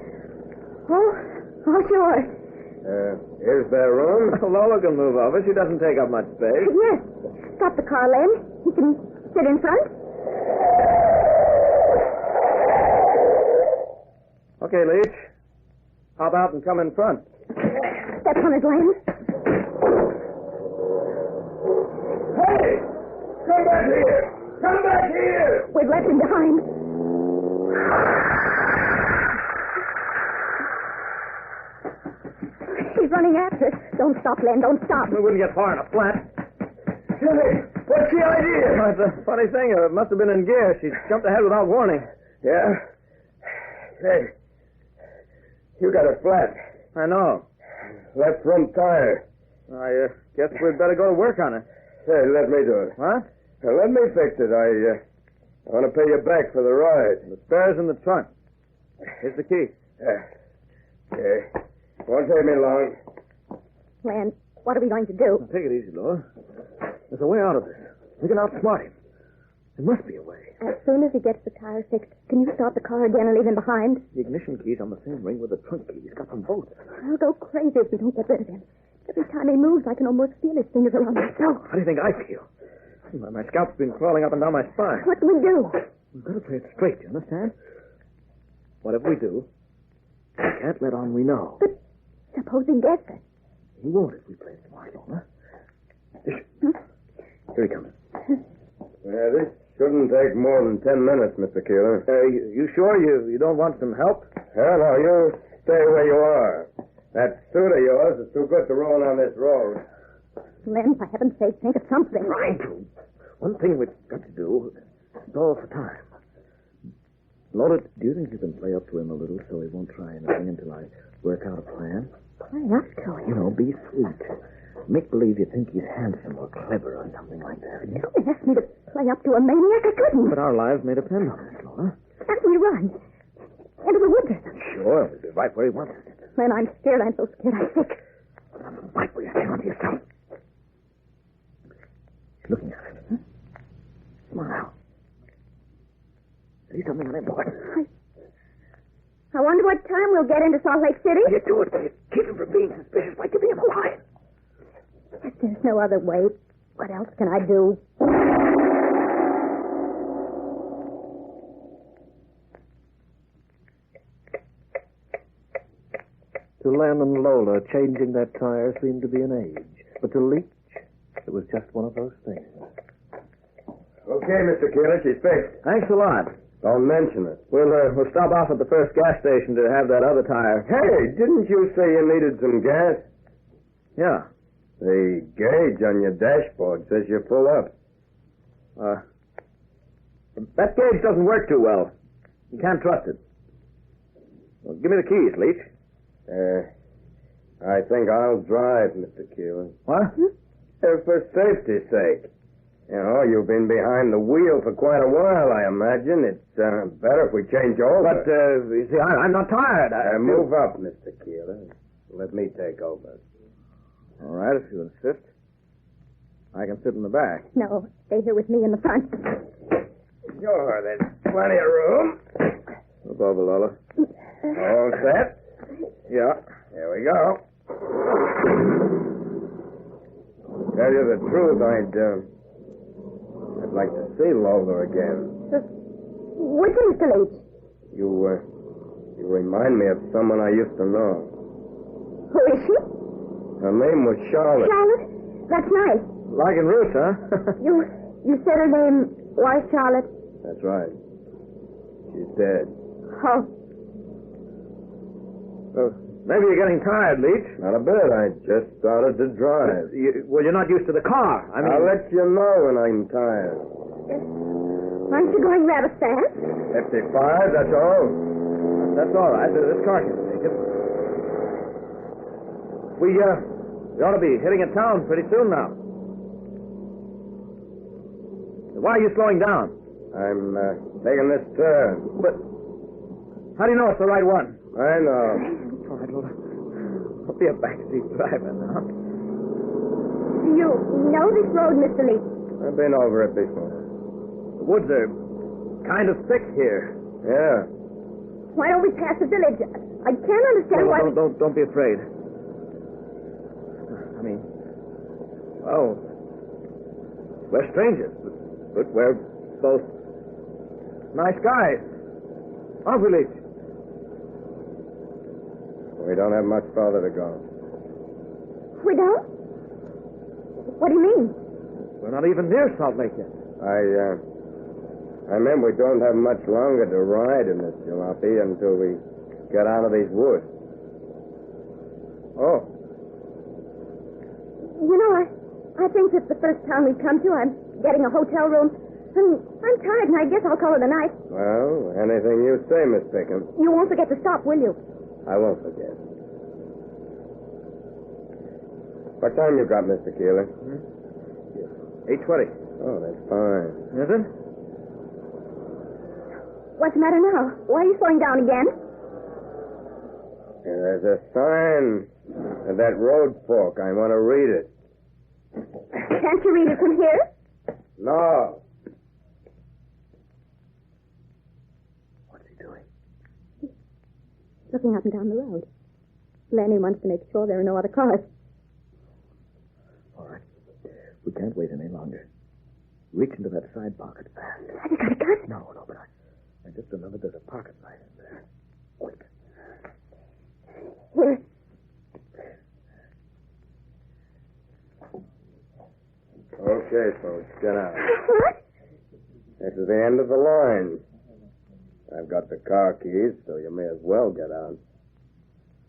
H: Oh, sure.
E: Is there room?
B: Lola can move over. She doesn't take up much space.
H: Yes. Stop the car, Len. He can sit in front.
B: Okay, Leach. Hop out and come in front.
H: Step on his Len.
E: Hey! Come back here! Come back here!
H: We've left him behind. He's running after us. Don't stop, Len. Don't stop.
B: We wouldn't get far in a flat.
E: Hey, what's the idea?
B: Well, it's a funny thing. It must have been in gear. She jumped ahead without warning.
E: Yeah? Hey, you got a flat.
B: I know.
E: Left front tire.
B: I guess we'd better go to work on it.
E: Hey, let me do it.
B: What?
E: Let me fix it. I want to pay you back for the ride.
B: The spare's in the trunk. Here's the key.
E: Okay. Won't take me long.
H: Len, what are we going to do?
B: Now, take it easy, Lola. There's a way out of this. We can outsmart him. There must be a way.
H: As soon as he gets the tire fixed, can you start the car again and leave him behind?
B: The ignition key's on the same ring with the trunk key. He's got them both.
H: I'll go crazy if we don't get rid of him. Every time he moves, I can almost feel his fingers around my throat.
B: How do you think I feel? My scalp's been crawling up and down my spine.
H: What do we do?
B: We've got to play it straight, you understand? Whatever we do, we can't let on we know.
H: But suppose he gets it.
B: He won't if we play it smart, Lola. Here he comes.
E: Yeah, this shouldn't take more than 10 minutes, Mr. Keeler.
B: You sure you don't want some help?
E: Hell no, you stay where you are. That suit of yours is too good to ruin on this road.
H: Len, for heaven's sake, think of something.
B: Trying to. one thing we've got to do. It's all for time. Lola, do you think you can play up to him a little so he won't try anything until I work out a plan?
H: Play up to him?
B: You know, be sweet. Make believe you think he's handsome or clever or something like that.
H: Don't ask me to play up to a maniac. I couldn't.
B: But our lives may depend on this, Lola.
H: Can't we run? Into the woods or something?
B: Sure, we'll be right where he wants us.
H: Man, I'm scared. I'm so scared I'm sick.
B: Right where you hang on to yourself. He's looking at us. Huh? Smile. Say something important.
H: I wonder what time we'll get into Salt Lake City.
B: You do it. You keep him from being suspicious by giving him a lie.
H: If there's no other way, what else can I do?
B: To Len and Lola, changing that tire seemed to be an age. But to Leach, it was just one of those things.
E: Okay, Mr. Keeler, she's fixed.
B: Thanks a lot.
E: Don't mention it.
B: We'll stop off at the first gas station to have that other tire.
E: Hey, didn't you say you needed some gas?
B: Yeah.
E: The gauge on your dashboard says you're full up.
B: That gauge doesn't work too well. You can't trust it. Well, give me the keys, Leach.
E: I think I'll drive, Mr. Keeler.
B: What?
E: For safety's sake. You know, you've been behind the wheel for quite a while, I imagine. It's better if we change over.
B: But, you see, I'm not tired.
E: Move up, Mr. Keeler. Let me take over.
B: All right, if you insist. I can sit in the back.
H: No, stay here with me in the front.
E: Sure, there's plenty of room.
B: Look over, Lola.
E: All set?
B: Yeah.
E: Here we go. Tell you the truth, I'd like to see Lola again.
H: Would you, Mr. Leach?
E: You remind me of someone I used to know.
H: Who is she?
E: Her name was Charlotte.
H: Charlotte? That's nice.
B: Like and Ruth, huh?
H: You said her name was Charlotte?
E: That's right. She's dead.
H: Oh.
B: Well, maybe you're getting tired, Leach.
E: Not a bit. I just started to drive.
B: Well, you're not used to the car.
E: I'll let you know when I'm tired.
H: Aren't you going rather fast?
E: 55, that's all.
B: That's all right. This car can take it. We ought to be hitting a town pretty soon now. Why are you slowing down?
E: I'm taking this turn.
B: But how do you know it's the right one?
E: I know.
B: All right, Lola. I'll be a backseat driver now.
H: Do you know this road, Mr. Leach?
E: I've been over it before.
B: The woods are kind of thick here.
E: Yeah.
H: Why don't we pass the village? I can't understand why...
B: Don't be afraid. I mean, well, we're strangers, but we're both nice guys. Aren't we, Leach?
E: We don't have much farther to go.
H: We don't? What do you mean?
B: We're not even near Salt Lake yet.
E: I meant we don't have much longer to ride in this jalopy until we get out of these woods.
B: Oh.
H: You know, I think that the first town we come to, I'm getting a hotel room. I'm tired, and I guess I'll call it a night.
E: Well, anything you say, Miss Pickham.
H: You won't forget to stop, will you?
E: I won't forget. What time you got, Mr. Keeler?
B: 8:20.
E: Oh, that's fine.
B: Is it?
H: What's the matter now? Why are you slowing down again?
E: There's a sign at that road fork. I want to read it.
H: Can't you read it from here?
E: No.
B: What's he doing?
H: Looking up and down the road. Lanny wants to make sure there are no other cars.
B: All right. We can't wait any longer. Reach into that side pocket fast.
H: Have you got a gun?
B: No, but I just remembered there's a pocket knife in there. Quick.
H: Here.
E: Okay, folks, get out.
H: What?
E: This is the end of the line. I've got the car keys, so you may as well get out.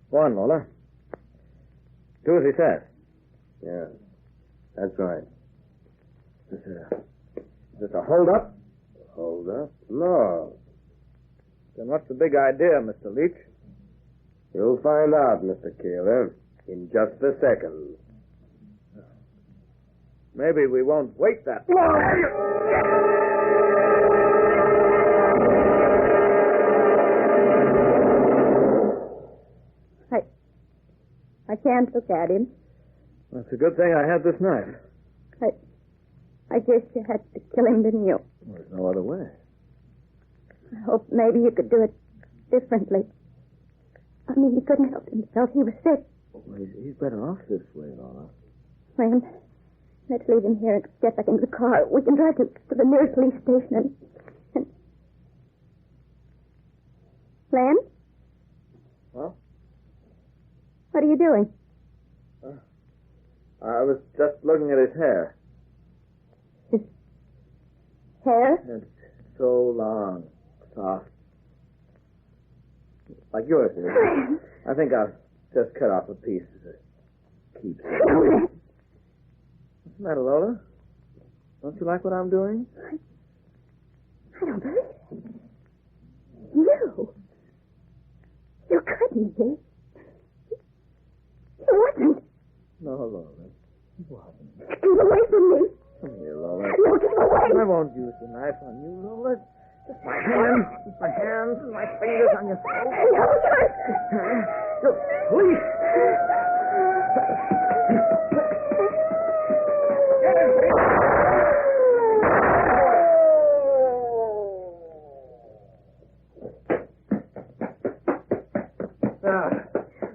B: Go on, Lola. Do as he says.
E: Yeah, that's right.
B: This Is this a hold-up?
E: Hold up? No. Then what's the big idea, Mr. Leach? You'll find out, Mr. Keeler, in just a second. Maybe we won't wait that long.
C: I can't look at him.
B: That's a good thing I had this knife.
C: I guess you had to kill him, didn't you?
B: Well, there's no other way.
C: I hope maybe you could do it differently. I mean, he couldn't help himself. He was sick.
B: Well, he's better off this way, Laura.
C: Ram, let's leave him here and get back into the car. We can drive to the nearest police station and... Len?
B: Well?
C: What are you doing?
B: I was just looking at his hair.
C: His hair?
B: It's so long, soft. Like yours is. I think I'll just cut off a piece to keep it. What's the matter, Lola? Don't you like what I'm doing?
C: I don't believe it. You. You couldn't be. You wasn't.
B: No, Lola. It wasn't.
C: Keep away from me.
B: Come here, Lola.
C: No, keep away.
B: I won't use the knife on you, Lola. Just my hands and my fingers on your throat.
C: No,
B: Please.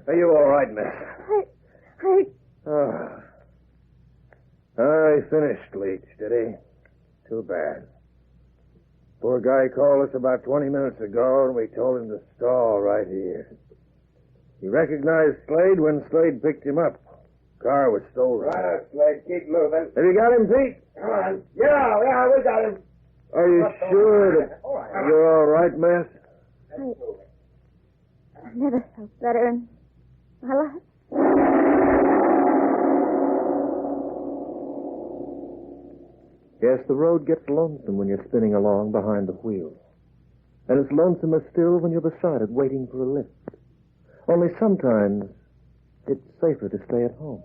B: Are you all right, miss? He finished, Leach, did he? Too bad. Poor guy called us about 20 minutes ago, and we told him to stall right here. He recognized Slade when Slade picked him up. Car was stolen.
E: Right, Slade, keep moving.
B: Have you got him, Pete?
E: Come on. Yeah, we got him.
B: Are you sure that you're all right, miss?
C: I've never felt better in my life.
B: Yes, the road gets lonesome when you're spinning along behind the wheel. And it's lonesomer still when you're beside it waiting for a lift. Only sometimes it's safer to stay at home.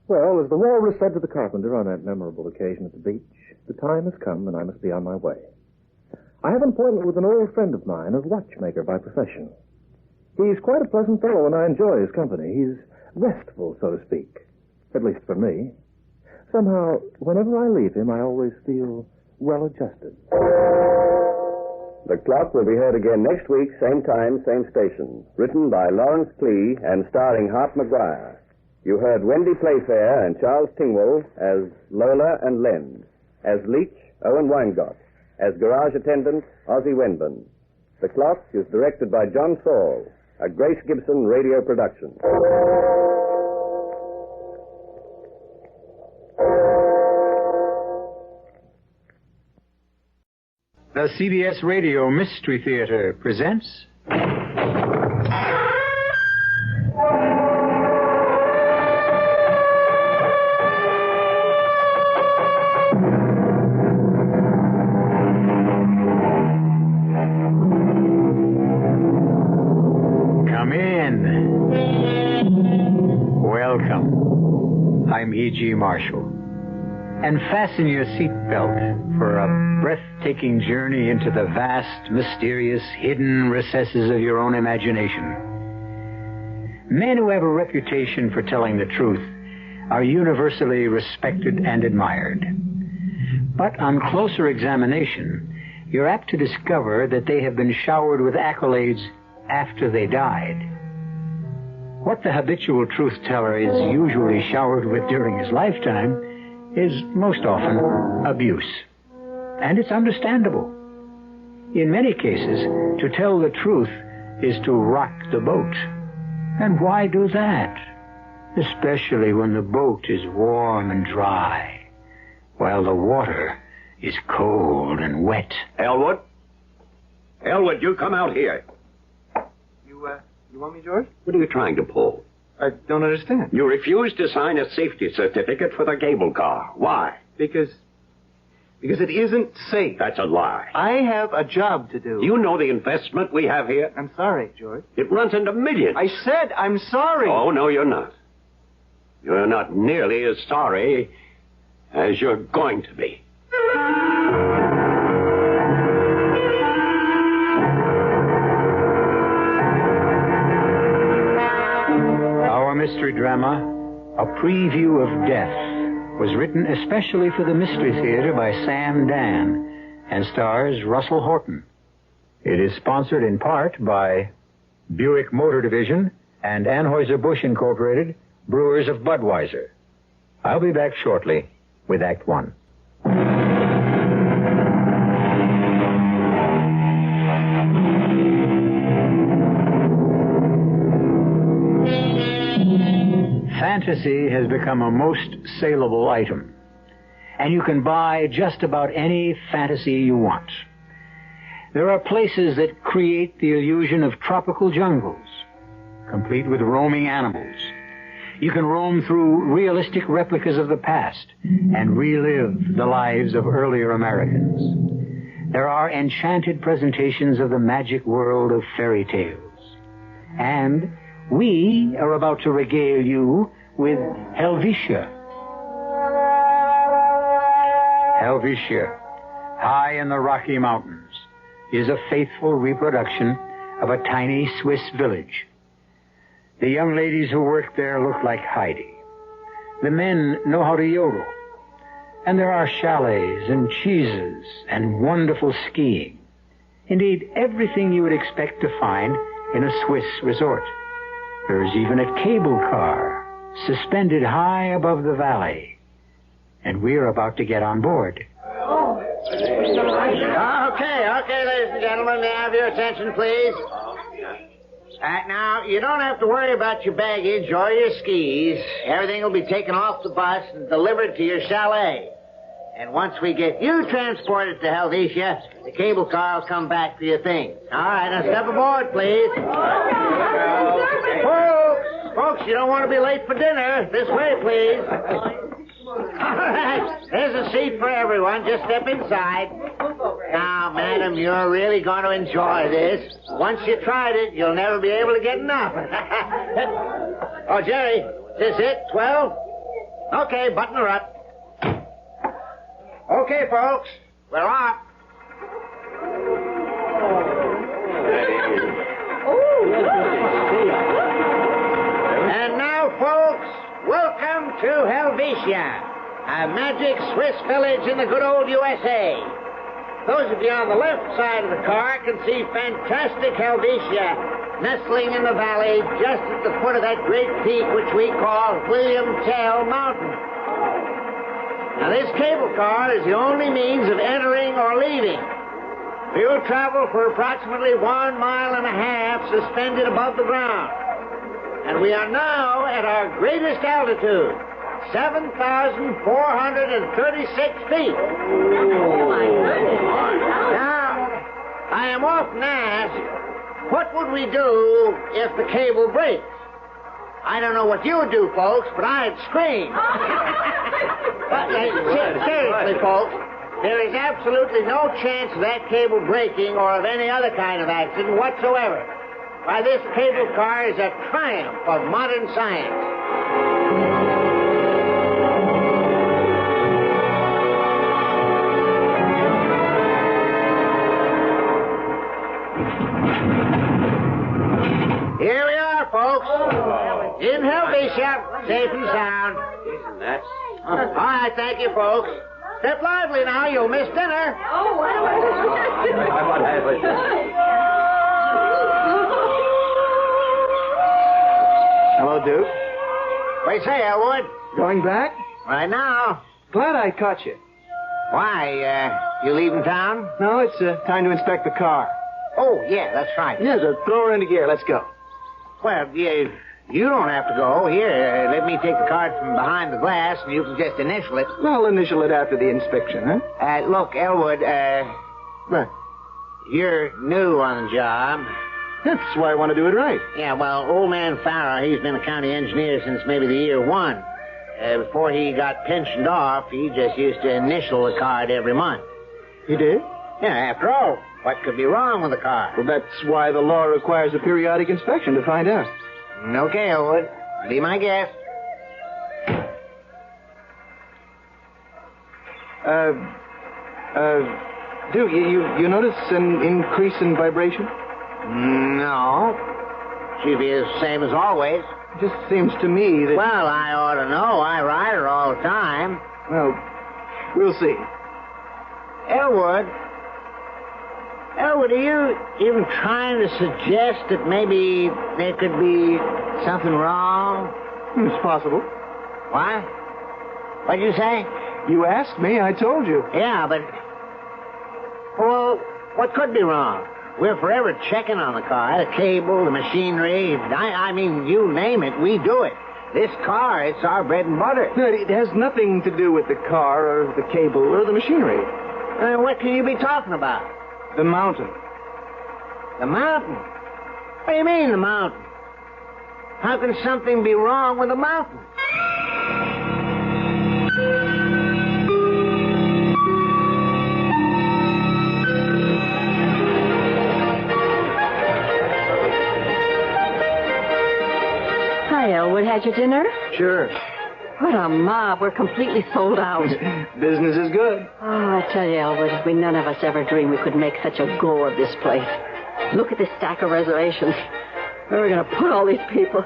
B: Well, as the walrus said to the carpenter on that memorable occasion at the beach, the time has come and I must be on my way. I have an appointment with an old friend of mine, a watchmaker by profession. He's quite a pleasant fellow and I enjoy his company. He's restful, so to speak, at least for me. Somehow, whenever I leave him, I always feel well-adjusted.
V: The Clock will be heard again next week, same time, same station. Written by Lawrence Klee and starring Hart McGuire. You heard Wendy Playfair and Charles Tingwell as Lola and Len. As Leach, Owen Weingott. As garage attendant, Ozzie Wenban. The Clock is directed by John Saul, a Grace Gibson radio production.
W: The CBS Radio Mystery Theater presents... Come in. Welcome. I'm E.G. Marshall. And fasten your seatbelt for a breathtaking journey into the vast, mysterious, hidden recesses of your own imagination. Men who have a reputation for telling the truth are universally respected and admired. But on closer examination, you're apt to discover that they have been showered with accolades after they died. What the habitual truth-teller is usually showered with during his lifetime is most often abuse. And it's understandable. In many cases, to tell the truth is to rock the boat. And why do that? especially when the boat is warm and dry, while the water is cold and wet.
A: Elwood? Elwood, you come out here.
P: You want me, George?
A: What are you trying to pull?
P: I don't understand.
A: You refuse to sign a safety certificate for the cable car. Why?
P: Because it isn't safe.
A: That's a lie.
P: I have a job to do.
A: You know the investment we have here?
P: I'm sorry, George.
A: It runs into millions.
P: I said I'm sorry.
A: Oh, no, you're not. You're not nearly as sorry as you're going to be.
W: Our mystery drama, A Preview of Death, was written especially for the Mystery Theater by Sam Dan and stars Russell Horton. It is sponsored in part by Buick Motor Division and Anheuser-Busch Incorporated, Brewers of Budweiser. I'll be back shortly with Act One. Fantasy has become a most saleable item, and you can buy just about any fantasy you want. There are places that create the illusion of tropical jungles, complete with roaming animals. You can roam through realistic replicas of the past and relive the lives of earlier Americans. There are enchanted presentations of the magic world of fairy tales. And we are about to regale you with Helvetia. Helvetia, high in the Rocky Mountains, is a faithful reproduction of a tiny Swiss village. The young ladies who work there look like Heidi. The men know how to yodel. And there are chalets and cheeses and wonderful skiing. Indeed, everything you would expect to find in a Swiss resort. There is even a cable car suspended high above the valley. And we're about to get on board.
D: Okay, ladies and gentlemen, may I have your attention, please? Now, you don't have to worry about your baggage or your skis. Everything will be taken off the bus and delivered to your chalet. And once we get you transported to Helvetia, the cable car will come back for your things. All right, now step aboard, please. Folks, you don't want to be late for dinner. This way, please. All right, there's a seat for everyone. Just step inside. Now, madam, you're really going to enjoy this. Once you tried it, you'll never be able to get enough. Oh, Jerry, is this it? 12? Okay, button her up. Okay, folks, we're off. And now, folks, welcome to Helvetia, a magic Swiss village in the good old USA. Those of you on the left side of the car can see fantastic Helvetia nestling in the valley just at the foot of that great peak which we call William Tell Mountain. Now, this cable car is the only means of entering or leaving. We'll travel for approximately 1.5 miles suspended above the ground. And we are now at our greatest altitude, 7,436 feet. Now, I am often asked, what would we do if the cable breaks? I don't know what you would do, folks, but I'd scream. But seriously, folks, there is absolutely no chance of that cable breaking or of any other kind of accident whatsoever. Why, this cable car is a triumph of modern science. Here we are, folks. In Helvetia, safe and sound.
A: Isn't that?
D: All right, thank you, folks. Step lively now, you'll miss dinner.
A: What happened?
P: Hello, Duke.
D: What do you say, Elwood?
P: Going back?
D: Right now.
P: Glad I caught you.
D: Why, you leaving town?
P: No, it's time to inspect the car.
D: Oh, yeah, that's right.
P: Yeah, so throw her into gear. Let's go.
D: Well, You don't have to go. Here, let me take the card from behind the glass, and you can just initial it.
Q: I'll initial it after the inspection, huh?
D: Look, Elwood,
Q: What?
D: you're new on the job.
Q: That's why I want to do it right.
D: Yeah, well, old man Farrah, he's been a county engineer since maybe the year 1. Before he got pensioned off, he just used to initial the card every month.
Q: You did?
D: Yeah, after all, what could be wrong with the card?
Q: Well, that's why the law requires a periodic inspection to find out.
D: Okay, Elwood. Be my guest.
Q: Duke, you notice an increase in vibration?
D: No. She'd be the same as always.
Q: It just seems to me that...
D: Well, I ought to know. I ride her all the time.
Q: Well, we'll see.
D: Elwood, are you even trying to suggest that maybe there could be something wrong?
Q: It's possible.
D: What? What'd you say?
Q: You asked me, I told you.
D: Yeah, but... Well, what could be wrong? We're forever checking on the car, the cable, the machinery. I mean, you name it, we do it. This car, it's our bread and butter.
Q: No, it has nothing to do with the car or the cable or the machinery.
D: What can you be talking about?
Q: The mountain.
D: The mountain? What do you mean, the mountain? How can something be wrong with the mountain?
L: Hi, Elwood. Had your dinner?
Q: Sure.
L: What a mob. We're completely sold out.
Q: Business is good.
L: Oh, I tell you, Elwood, we none of us ever dreamed we could make such a go of this place. Look at this stack of reservations. Where are we going to put all these people?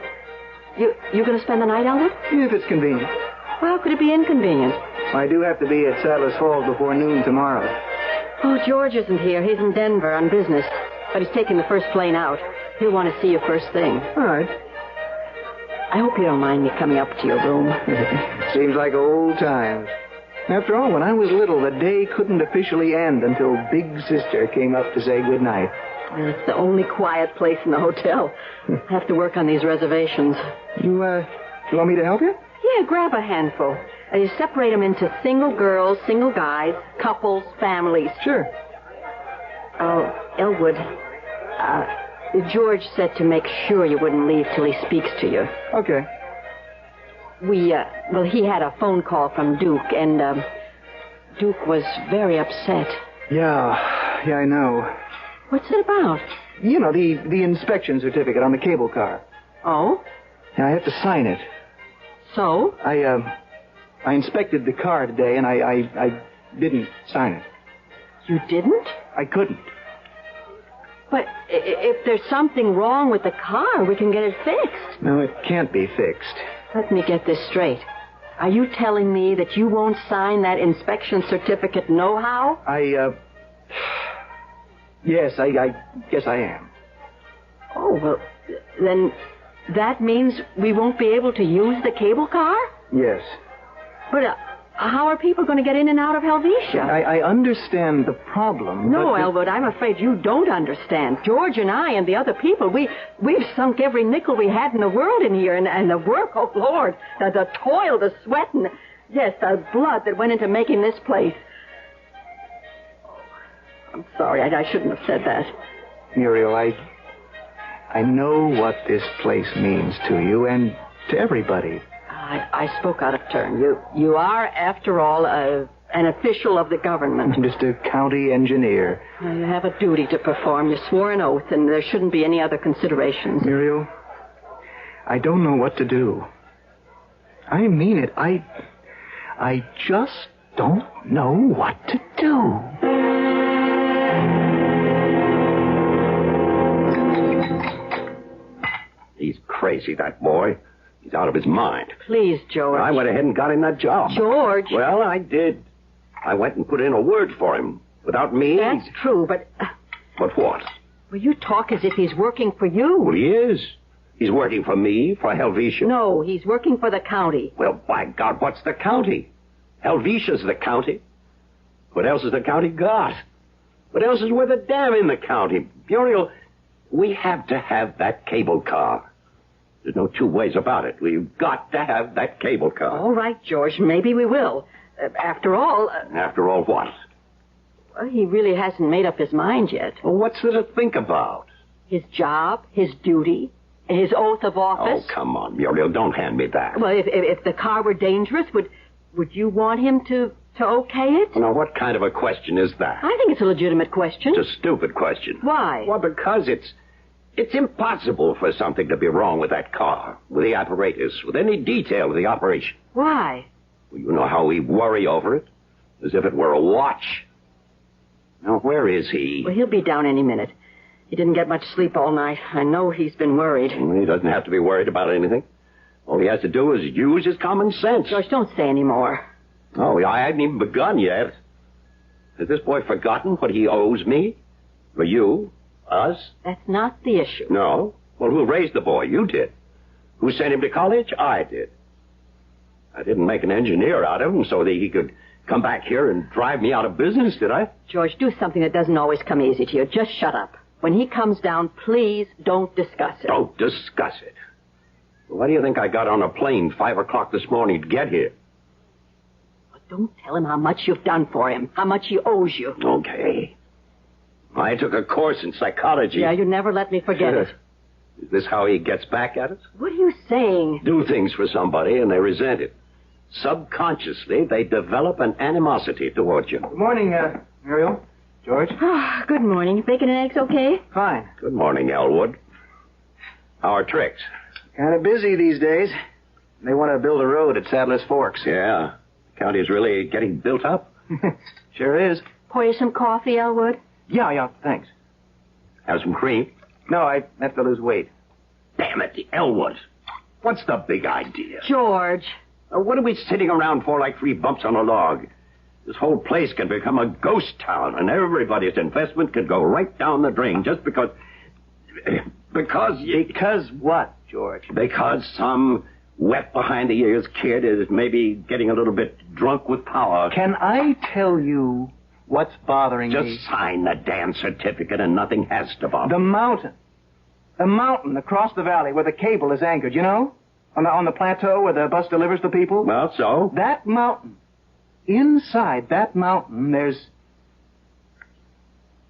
L: You going to spend the night, Elwood?
Q: If it's convenient.
L: Well, how could it be inconvenient?
Q: I do have to be at Saddler's Falls before noon tomorrow.
L: Oh, George isn't here. He's in Denver on business. But he's taking the first plane out. He'll want to see you first thing.
Q: All right.
L: I hope you don't mind me coming up to your room.
Q: Seems like old times. After all, when I was little, the day couldn't officially end until Big Sister came up to say goodnight.
L: Well, it's the only quiet place in the hotel. I have to work on these reservations.
Q: You want me to help you?
L: Yeah, grab a handful. You separate them into single girls, single guys, couples, families.
Q: Sure.
L: Oh, Elwood, George said to make sure you wouldn't leave till he speaks to you.
Q: Okay.
L: He had a phone call from Duke, and Duke was very upset.
Q: Yeah, I know.
L: What's it about?
Q: You know, the inspection certificate on the cable car.
L: Oh?
Q: Yeah, I have to sign it.
L: So?
Q: I inspected the car today, and I didn't sign it.
L: You didn't?
Q: I couldn't.
L: But if there's something wrong with the car, we can get it fixed.
Q: No, it can't be fixed.
L: Let me get this straight. Are you telling me that you won't sign that inspection certificate nohow?
Q: Yes, I guess I am.
L: Oh, well, then that means we won't be able to use the cable car?
Q: Yes.
L: But how are people going to get in and out of Helvetia?
Q: I understand the problem.
L: No,
Q: but
L: Elwood, I'm afraid you don't understand. George and I and the other people, we've sunk every nickel we had in the world in here, and the work, oh, Lord, the toil, the sweat, and, yes, the blood that went into making this place. I'm sorry, I shouldn't have said that.
Q: Muriel, I know what this place means to you and to everybody.
L: I spoke out of turn. You are, after all, an official of the government.
Q: I'm just a county engineer.
L: You have a duty to perform. You swore an oath, and there shouldn't be any other considerations.
Q: Muriel, I don't know what to do. I mean it. I just don't know what to do.
A: He's crazy, that boy. He's out of his mind.
L: Please, George.
A: I went ahead and got him that job.
L: George.
A: Well, I did. I went and put in a word for him. Without me...
L: That's true, but...
A: But what?
L: Well, you talk as if he's working for you.
A: Well, he is. He's working for me, for Helvetia.
L: No, he's working for the county.
A: Well, by God, what's the county? Helvetia's the county. What else has the county got? What else is worth a damn in the county? Muriel, we have to have that cable car. There's no two ways about it. We've got to have that cable car.
I: All right, George, maybe we will. After all...
A: After all what?
I: Well, he really hasn't made up his mind yet.
A: Well, what's there to think about?
I: His job, his duty, his oath of office.
A: Oh, come on, Muriel, don't hand me that.
I: Well, if the car were dangerous, would you want him to okay it?
A: Now, what kind of a question is that?
I: I think it's a legitimate question.
A: It's a stupid question.
I: Why?
A: Well, because it's impossible for something to be wrong with that car, with the apparatus, with any detail of the operation.
I: Why?
A: Well, you know how we worry over it, as if it were a watch. Now, where is he?
I: Well, he'll be down any minute. He didn't get much sleep all night. I know he's been worried.
A: He doesn't have to be worried about anything. All he has to do is use his common sense.
I: George, don't say any more.
A: Oh, I haven't even begun yet. Has this boy forgotten what he owes me? For you? Us?
I: That's not the issue.
A: No? Well, who raised the boy? You did. Who sent him to college? I did. I didn't make an engineer out of him so that he could come back here and drive me out of business, did I?
I: George, do something that doesn't always come easy to you. Just shut up. When he comes down, please don't discuss it.
A: Don't discuss it. Why do you think I got on a plane 5 o'clock this morning to get here?
I: Well, don't tell him how much you've done for him, how much he owes you.
A: Okay. I took a course in psychology.
I: Yeah, you never let me forget it.
A: Is this how he gets back at us?
I: What are you saying?
A: Do things for somebody and they resent it. Subconsciously, they develop an animosity towards you.
Q: Good morning, Muriel. George?
I: Oh, good morning. Bacon and eggs okay?
Q: Fine.
A: Good morning, Elwood. How are tricks?
Q: Kind of busy these days. They want to build a road at Saddler's Forks.
A: Yeah. The county's really getting built up.
Q: Sure is.
I: Pour you some coffee, Elwood?
Q: Yeah, thanks.
A: Have some cream?
Q: No, I have to lose weight.
A: Damn it, Elwood. What's the big idea?
I: George.
A: What are we sitting around for like 3 bumps on a log? This whole place can become a ghost town, and everybody's investment can go right down the drain just because... Because
Q: what, George?
A: Because some wet behind-the-ears kid is maybe getting a little bit drunk with power.
Q: Can I tell you what's bothering me?
A: Just sign the damn certificate and nothing has to bother.
Q: The mountain. The mountain across the valley where the cable is anchored, you know? On the plateau where the bus delivers the people?
A: Well, so?
Q: That mountain. Inside that mountain, there's...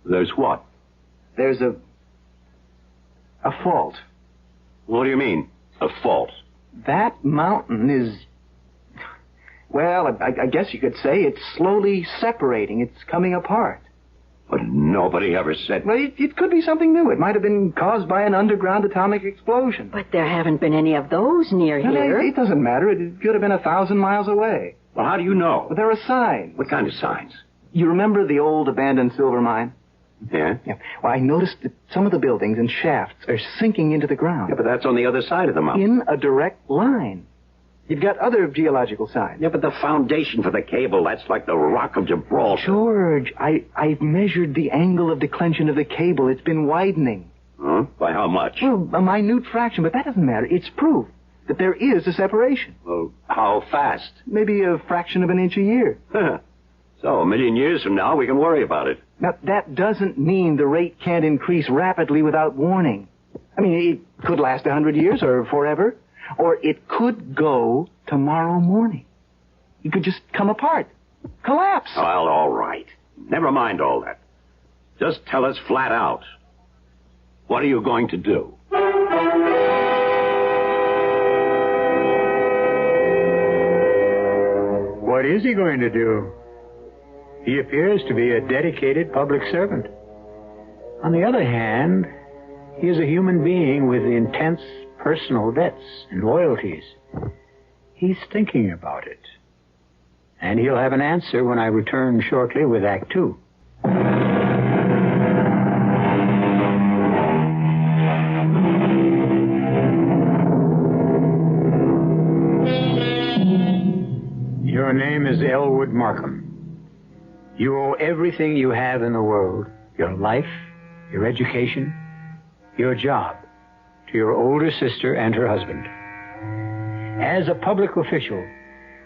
A: There's what?
Q: There's a fault.
A: What do you mean, a fault?
Q: That mountain is... Well, I guess you could say it's slowly separating. It's coming apart.
A: But nobody ever said...
Q: Well, it could be something new. It might have been caused by an underground atomic explosion.
I: But there haven't been any of those near here.
Q: It doesn't matter. It could have been 1,000 miles away.
A: Well, how do you know?
Q: Well, there are signs.
A: What kind of signs?
Q: You remember the old abandoned silver mine?
A: Yeah?
Q: Well, I noticed that some of the buildings and shafts are sinking into the ground.
A: Yeah, but that's on the other side of the mountain.
Q: In a direct line. You've got other geological signs.
A: Yeah, but the foundation for the cable, that's like the Rock of Gibraltar.
Q: George, I've measured the angle of declension of the cable. It's been widening.
A: Huh? By how much?
Q: Well, a minute fraction, but that doesn't matter. It's proof that there is a separation.
A: Well, how fast?
Q: Maybe a fraction of an inch a year.
A: So, 1,000,000 years from now, we can worry about it.
Q: Now, that doesn't mean the rate can't increase rapidly without warning. I mean, it could last 100 years or forever. Or it could go tomorrow morning. It could just come apart. Collapse.
A: Well, all right. Never mind all that. Just tell us flat out. What are you going to do?
W: What is he going to do? He appears to be a dedicated public servant. On the other hand, he is a human being with intense personal debts and loyalties. He's thinking about it. And he'll have an answer when I return shortly with Act 2. Your name is Elwood Markham. You owe everything you have in the world, your life, your education, your job, to your older sister and her husband. As a public official,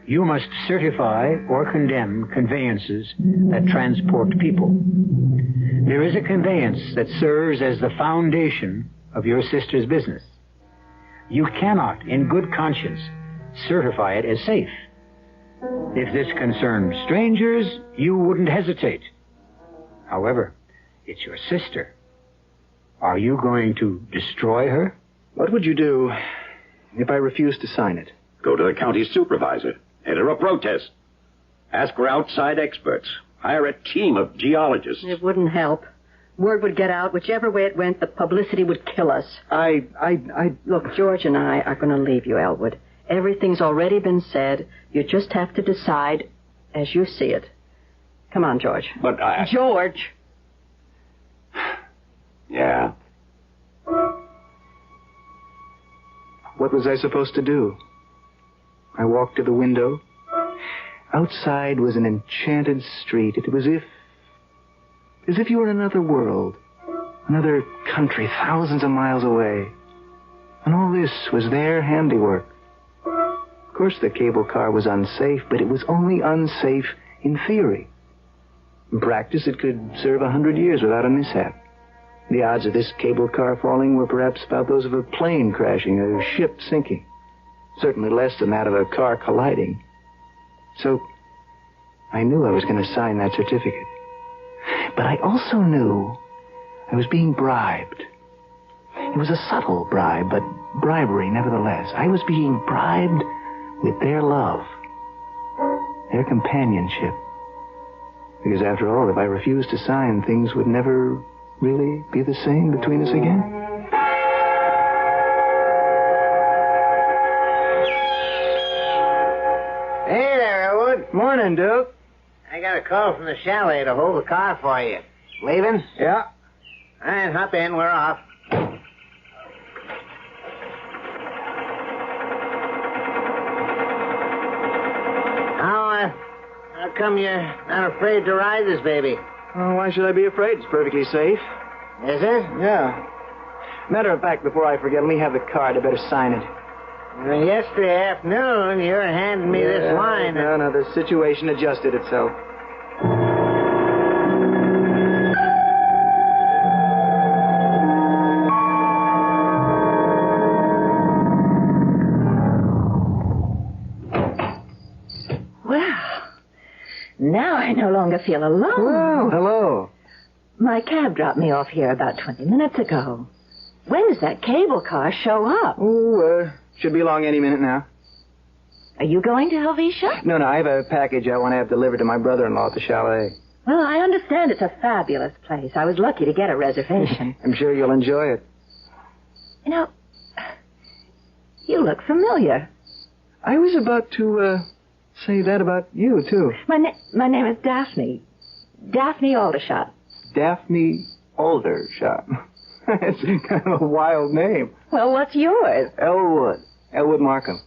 W: you must certify or condemn conveyances that transport people. There is a conveyance that serves as the foundation of your sister's business. you cannot, in good conscience, certify it as safe. If this concerned strangers, you wouldn't hesitate. However, it's your sister. Are you going to destroy her?
Q: What would you do if I refused to sign it?
A: Go to the county supervisor. Enter a protest. Ask for outside experts. Hire a team of geologists.
I: It wouldn't help. Word would get out. Whichever way it went, the publicity would kill us. Look, George and I are going to leave you, Elwood. Everything's already been said. You just have to decide as you see it. Come on, George.
A: But I...
I: George!
A: Yeah?
Q: What was I supposed to do? I walked to the window. Outside was an enchanted street. It was as if you were in another world, another country thousands of miles away. And all this was their handiwork. Of course, the cable car was unsafe, but it was only unsafe in theory. In practice, it could serve 100 years without a mishap. The odds of this cable car falling were perhaps about those of a plane crashing, a ship sinking. Certainly less than that of a car colliding. So, I knew I was going to sign that certificate. But I also knew I was being bribed. It was a subtle bribe, but bribery nevertheless. I was being bribed with their love, their companionship. Because after all, if I refused to sign, things would never really be the same between us again.
D: Hey there, Elwood.
Q: Morning, Duke.
D: I got a call from the chalet to hold the car for you. Leaving?
Q: Yeah.
D: All right, hop in. We're off. How come you're not afraid to ride this baby?
Q: Oh, why should I be afraid? It's perfectly safe.
D: Is it?
Q: Yeah. Matter of fact, before I forget, let me have the card. I better sign it.
D: Well, yesterday afternoon, you were handing me this line.
Q: No, the situation adjusted itself.
I: Now I no longer feel alone.
Q: Well, hello.
I: My cab dropped me off here about 20 minutes ago. When does that cable car show up?
Q: Oh, should be along any minute now.
I: Are you going to Helvetia?
Q: No, I have a package I want to have delivered to my brother-in-law at the chalet.
I: Well, I understand it's a fabulous place. I was lucky to get a reservation.
Q: I'm sure you'll enjoy it.
I: You know, you look familiar.
Q: I was about to, say that about you, too.
I: My name is Daphne. Daphne Aldershot.
Q: Daphne Aldershot. That's kind of a wild name.
I: Well, what's yours?
Q: Elwood Markham.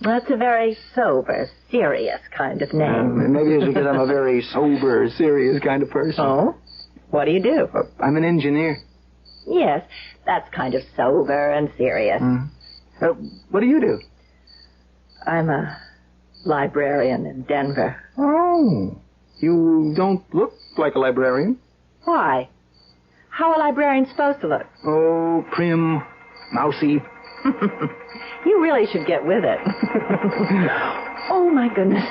I: That's a very sober, serious kind of name.
Q: Maybe it's because I'm a very sober, serious kind of person.
I: Oh? What do you do?
Q: I'm an engineer.
I: Yes, that's kind of sober and serious.
Q: What do you do?
I: I'm a librarian in Denver.
Q: Oh. You don't look like a librarian.
I: Why? How are librarians supposed to look?
Q: Oh, prim, mousy.
I: You really should get with it. Oh, my goodness.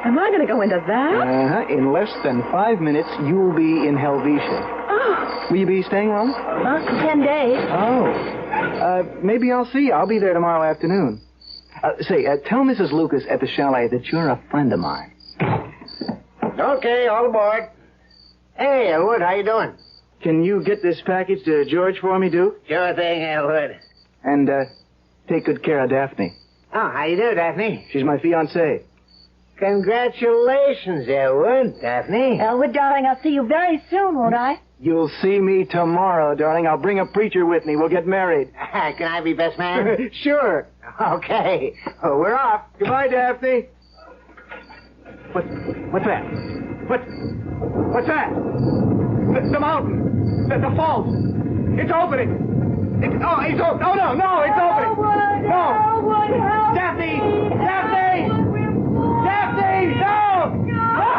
I: Am I going to go into that?
Q: In less than 5 minutes, you'll be in Helvetia.
I: Oh.
Q: Will you be staying long?
I: 10 days.
Q: Oh. Maybe I'll see you. I'll be there tomorrow afternoon. Tell Mrs. Lucas at the chalet that you're a friend of mine.
D: Okay, all aboard. Hey, Elwood, how you doing?
Q: Can you get this package to George for me, Duke?
D: Sure thing, Elwood.
Q: And, take good care of Daphne.
D: Oh, how you do, Daphne?
Q: She's my fiancée.
D: Congratulations, Elwood, Daphne.
I: Elwood, darling, I'll see you very soon, won't I?
Q: You'll see me tomorrow, darling. I'll bring a preacher with me. We'll get married.
D: Can I be best man?
Q: Sure.
D: Okay. Oh, we're off.
Q: Goodbye, Daphne. What's that? What's that? The mountain. The fault. It's opening. It's open. Oh, no, it's opening.
I: Elwood,
Q: no.
I: Elwood, help
Q: Daphne!
I: me.
Q: Daphne! Daphne! No! No!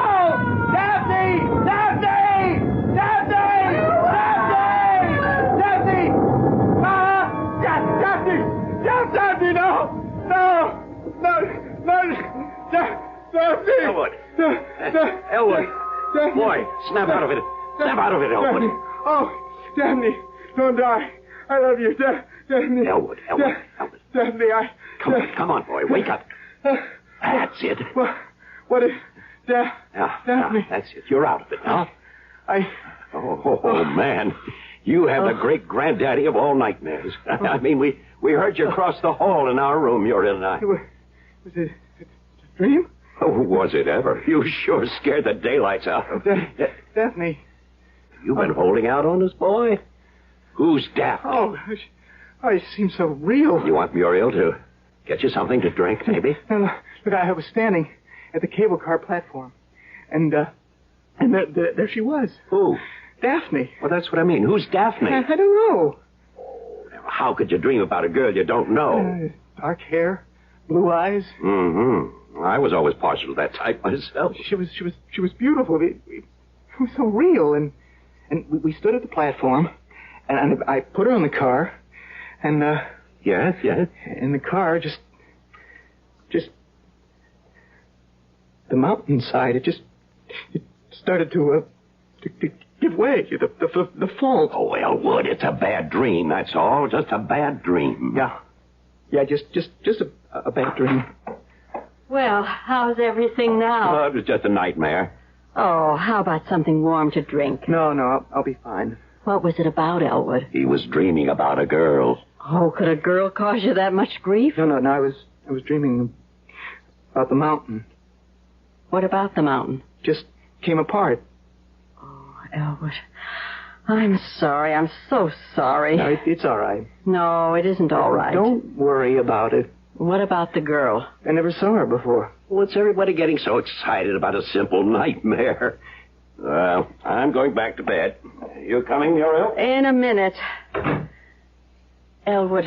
Q: Daphne! Daphne! Daphne! Daphne! Daphne! Daphne!
A: Elwood.
U: Daphne.
A: Boy, snap out of it. Snap out of it, Elwood.
U: Daphne. Oh, Daphne, don't die. I love you, Daphne.
A: Elwood.
U: Daphne,
A: Come on, boy. Wake up. That's it.
U: What is... Daphne.
A: That's it. You're out of it now. Oh, man. You have the great granddaddy of all nightmares. I mean, we heard you across the hall in our room, Muriel and I.
U: Was it a dream?
A: Oh, was it ever? You sure scared the daylights out of me.
U: Daphne.
A: You've been holding out on us, boy? Who's Daphne?
U: Oh, it seems so real.
A: You want Muriel to get you something to drink, maybe?
U: Look, I was standing at the cable car platform, and there she was.
A: Who?
U: Daphne.
A: Well, that's what I mean. Who's Daphne?
U: I don't know.
A: How could you dream about a girl you don't know?
U: Dark hair, blue eyes.
A: Mm-hmm. I was always partial to that type myself.
U: She was beautiful. It was so real, and we stood at the platform, and I put her in the car, and
A: Yes.
U: And the car just the mountainside. It started to give way. The fall.
A: Oh, Elwood, it's a bad dream. That's all. Just a bad dream.
U: Yeah. Just a bad dream.
I: Well, how's everything now?
A: Oh, it was just a nightmare.
I: Oh, how about something warm to drink?
U: No, I'll be fine.
I: What was it about, Elwood?
A: He was dreaming about a girl.
I: Oh, could a girl cause you that much grief?
U: No, I was dreaming about the mountain.
I: What about the mountain?
U: Just came apart.
I: Oh, Elwood, I'm sorry. I'm so sorry.
U: No, it's all right.
I: No, it isn't all right.
U: Don't worry about it.
I: What about the girl?
U: I never saw her before.
A: What's everybody getting so excited about a simple nightmare? Well, I'm going back to bed. You coming, Muriel?
I: In a minute. Elwood,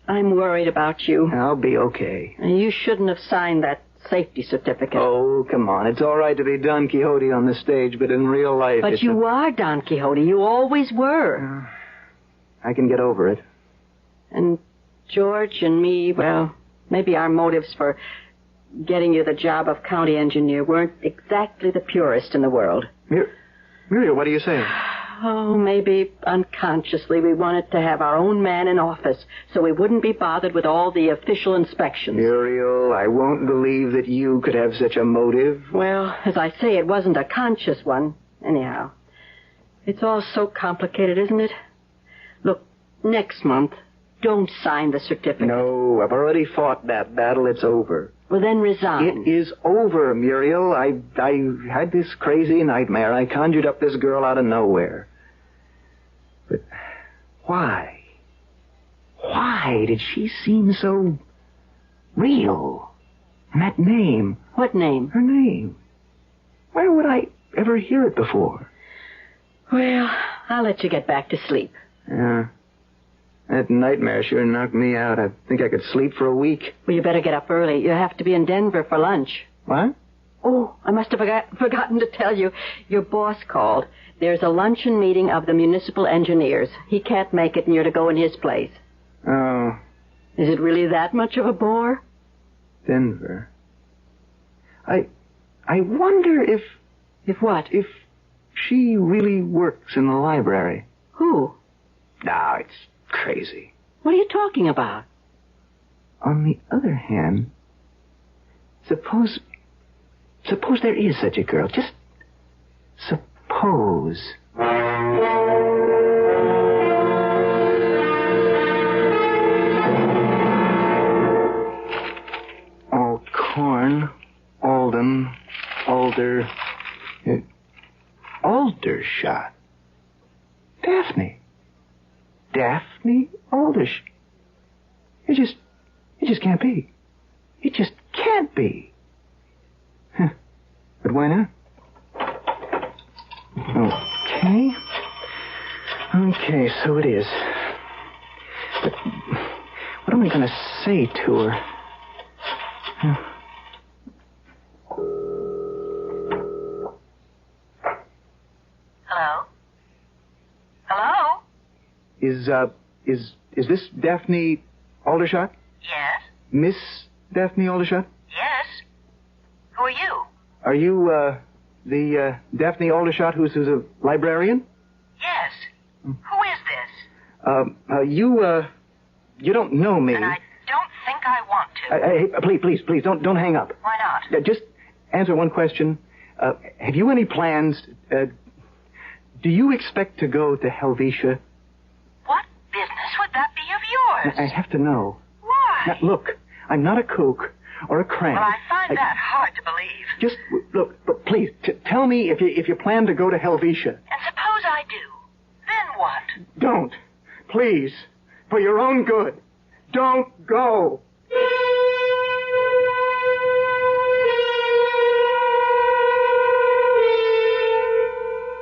I: I'm worried about you.
U: I'll be okay.
I: You shouldn't have signed that safety certificate.
U: Oh, come on. It's all right to be Don Quixote on the stage, but in real life...
I: But you are Don Quixote. You always were.
U: I can get over it.
I: And George and me, well, maybe our motives for getting you the job of county engineer weren't exactly the purest in the world.
U: Muriel, what are you saying?
I: Oh, maybe unconsciously we wanted to have our own man in office so we wouldn't be bothered with all the official inspections.
U: Muriel, I won't believe that you could have such a motive.
I: Well, as I say, it wasn't a conscious one. Anyhow, it's all so complicated, isn't it? Look, next month, don't sign the certificate.
U: No, I've already fought that battle. It's over.
I: Well, then resign.
U: It is over, Muriel. I had this crazy nightmare. I conjured up this girl out of nowhere. But why? Why did she seem so real? And that name.
I: What name?
U: Her name. Where would I ever hear it before?
I: Well, I'll let you get back to sleep.
U: Yeah. That nightmare sure knocked me out. I think I could sleep for a week.
I: Well, you better get up early. You have to be in Denver for lunch.
U: What?
I: Oh, I must have forgotten to tell you. Your boss called. There's a luncheon meeting of the municipal engineers. He can't make it, and you're to go in his place.
U: Oh.
I: Is it really that much of a bore?
U: Denver. I wonder if...
I: If what?
U: If she really works in the library.
I: Who?
U: No, it's crazy.
I: What are you talking about?
U: On the other hand, suppose there is such a girl. Just suppose. All corn, Alden, Alder, Aldershot. Daphne Aldershot. It just can't be. It just can't be. Huh. But why not? Okay, so it is. But what am I going to say to her?
S: Hello? Hello?
U: Is this Daphne Aldershot?
S: Yes?
U: Miss Daphne Aldershot?
S: Yes? Who are you?
U: Are you The Daphne Aldershot who's a librarian?
S: Yes. Who is this?
U: You don't know me.
S: And I don't think I want to.
U: Hey, please, don't hang up.
S: Why not?
U: Just answer one question. Have you any plans? Do you expect to go to Helvetia?
S: What business would that be of yours?
U: I have to know.
S: Why?
U: Now, look, I'm not a kook or a crank.
S: Well, I find that hard to believe.
U: Just look, but please tell me if you plan to go to Helvetia.
S: And suppose I do. Then what?
U: Don't, please, for your own good. Don't go.